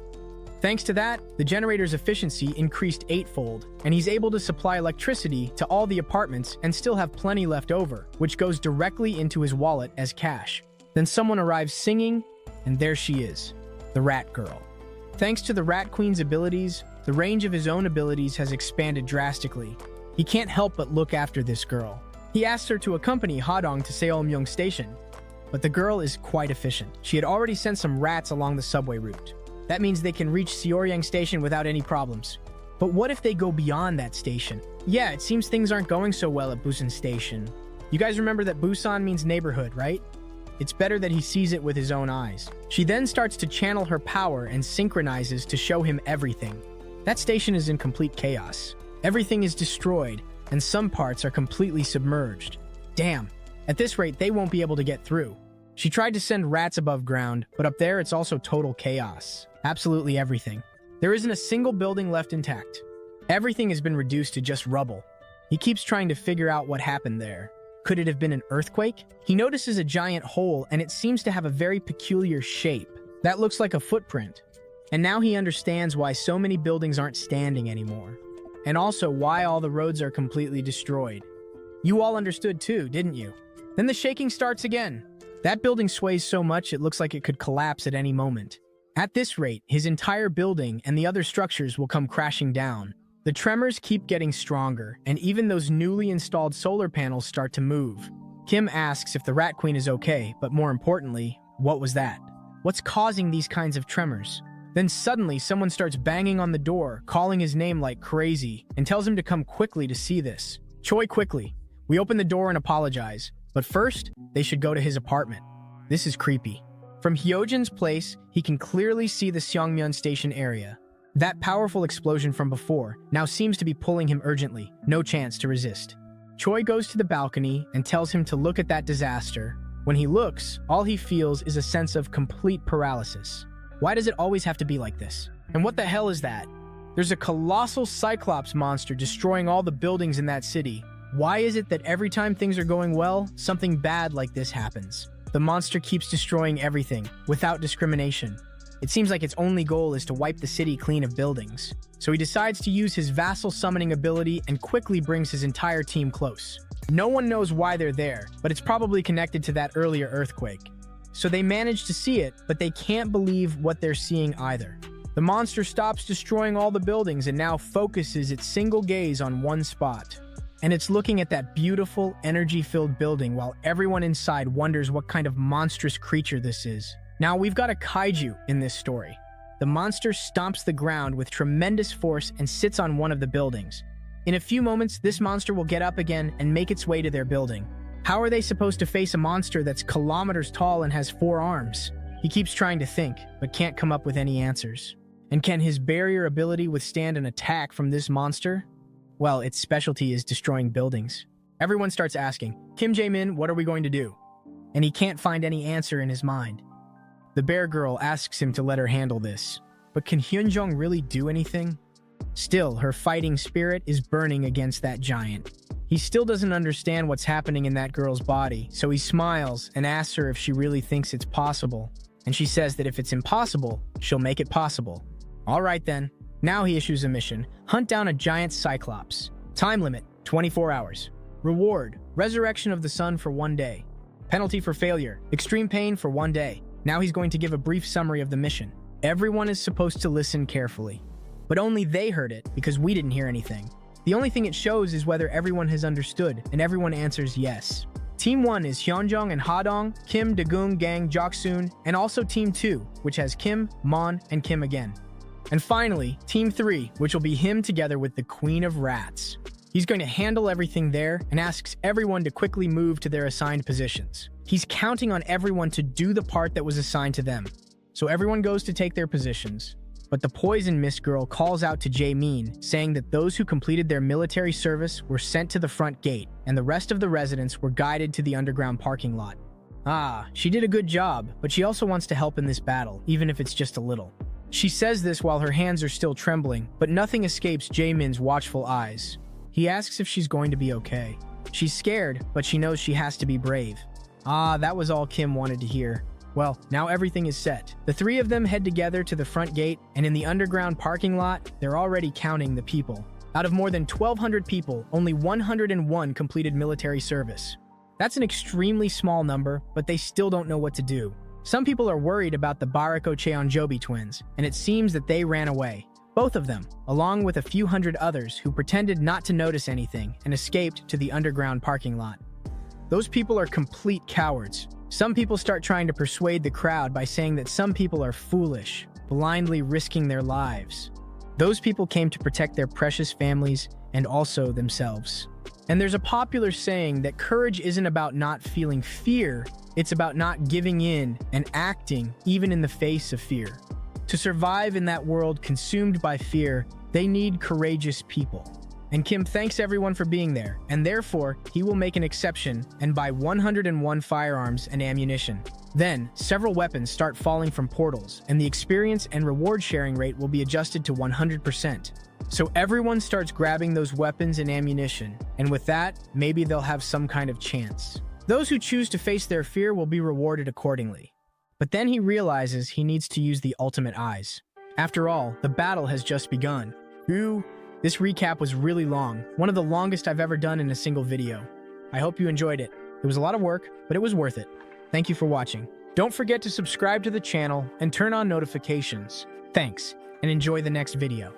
Thanks to that, the generator's efficiency increased 8-fold, and he's able to supply electricity to all the apartments and still have plenty left over, which goes directly into his wallet as cash. Then someone arrives singing, and there she is, the Rat Girl. Thanks to the Rat Queen's abilities, the range of his own abilities has expanded drastically. He can't help but look after this girl. He asks her to accompany Hadong to Seoul-myeong Station, but the girl is quite efficient. She had already sent some rats along the subway route. That means they can reach Seoryang Station without any problems. But what if they go beyond that station? Yeah, it seems things aren't going so well at Busan Station. You guys remember that Busan means neighborhood, right? It's better that he sees it with his own eyes. She then starts to channel her power and synchronizes to show him everything. That station is in complete chaos. Everything is destroyed, and some parts are completely submerged. Damn, at this rate they won't be able to get through. She tried to send rats above ground, but up there it's also total chaos. Absolutely everything. There isn't a single building left intact. Everything has been reduced to just rubble. He keeps trying to figure out what happened there. Could it have been an earthquake? He notices a giant hole, and it seems to have a very peculiar shape. That looks like a footprint. And now he understands why so many buildings aren't standing anymore. And also why all the roads are completely destroyed. You all understood too, didn't you? Then the shaking starts again. That building sways so much it looks like it could collapse at any moment. At this rate, his entire building and the other structures will come crashing down. The tremors keep getting stronger, and even those newly installed solar panels start to move. Kim asks if the Rat Queen is okay, but more importantly, what was that? What's causing these kinds of tremors? Then suddenly someone starts banging on the door, calling his name like crazy, and tells him to come quickly to see this. Choi quickly. We open the door and apologize, but first, they should go to his apartment. This is creepy. From Hyojin's place, he can clearly see the Seongmyeon Station area. That powerful explosion from before now seems to be pulling him urgently, no chance to resist. Choi goes to the balcony and tells him to look at that disaster. When he looks, all he feels is a sense of complete paralysis. Why does it always have to be like this? And what the hell is that? There's a colossal Cyclops monster destroying all the buildings in that city. Why is it that every time things are going well, something bad like this happens? The monster keeps destroying everything, without discrimination. It seems like its only goal is to wipe the city clean of buildings. So he decides to use his vassal summoning ability and quickly brings his entire team close. No one knows why they're there, but it's probably connected to that earlier earthquake. So they manage to see it, but they can't believe what they're seeing either. The monster stops destroying all the buildings and now focuses its single gaze on one spot. And it's looking at that beautiful, energy-filled building while everyone inside wonders what kind of monstrous creature this is. Now, we've got a kaiju in this story. The monster stomps the ground with tremendous force and sits on one of the buildings. In a few moments, this monster will get up again and make its way to their building. How are they supposed to face a monster that's kilometers tall and has 4 arms? He keeps trying to think, but can't come up with any answers. And can his barrier ability withstand an attack from this monster? Well, its specialty is destroying buildings. Everyone starts asking, Kim Jae-min, what are we going to do? And he can't find any answer in his mind. The bear girl asks him to let her handle this. But can Hyunjong really do anything? Still, her fighting spirit is burning against that giant. He still doesn't understand what's happening in that girl's body, so he smiles and asks her if she really thinks it's possible. And she says that if it's impossible, she'll make it possible. Alright then. Now he issues a mission. Hunt down a giant cyclops. Time limit, 24 hours. Reward, resurrection of the sun for 1 day. Penalty for failure, extreme pain for 1 day. Now he's going to give a brief summary of the mission. Everyone is supposed to listen carefully. But only they heard it, because we didn't hear anything. The only thing it shows is whether everyone has understood, and everyone answers yes. Team 1 is Hyunjong and Hadong, Kim, Dagung, Gang, Joksoon, and also Team 2, which has Kim, Mon, and Kim again. And finally, Team 3, which will be him together with the Queen of Rats. He's going to handle everything there and asks everyone to quickly move to their assigned positions. He's counting on everyone to do the part that was assigned to them. So everyone goes to take their positions. But the poison mist girl calls out to Jae-min, saying that those who completed their military service were sent to the front gate, and the rest of the residents were guided to the underground parking lot. Ah, she did a good job, but she also wants to help in this battle, even if it's just a little. She says this while her hands are still trembling, but nothing escapes Jae-min's watchful eyes. He asks if she's going to be okay. She's scared, but she knows she has to be brave. Ah, that was all Kim wanted to hear. Well, now everything is set. The 3 of them head together to the front gate, and in the underground parking lot, they're already counting the people. Out of more than 1,200 people, only 101 completed military service. That's an extremely small number, but they still don't know what to do. Some people are worried about the Barako Cheonjobi twins, and it seems that they ran away. Both of them, along with a few hundred others who pretended not to notice anything and escaped to the underground parking lot. Those people are complete cowards. Some people start trying to persuade the crowd by saying that some people are foolish, blindly risking their lives. Those people came to protect their precious families and also themselves. And there's a popular saying that courage isn't about not feeling fear, it's about not giving in and acting even in the face of fear. To survive in that world consumed by fear, they need courageous people. And Kim thanks everyone for being there, and therefore, he will make an exception and buy 101 firearms and ammunition. Then, several weapons start falling from portals, and the experience and reward sharing rate will be adjusted to 100%. So everyone starts grabbing those weapons and ammunition, and with that, maybe they'll have some kind of chance. Those who choose to face their fear will be rewarded accordingly. But then he realizes he needs to use the ultimate eyes. After all, the battle has just begun. This recap was really long, one of the longest I've ever done in a single video. I hope you enjoyed it. It was a lot of work, but it was worth it. Thank you for watching. Don't forget to subscribe to the channel and turn on notifications. Thanks, and enjoy the next video.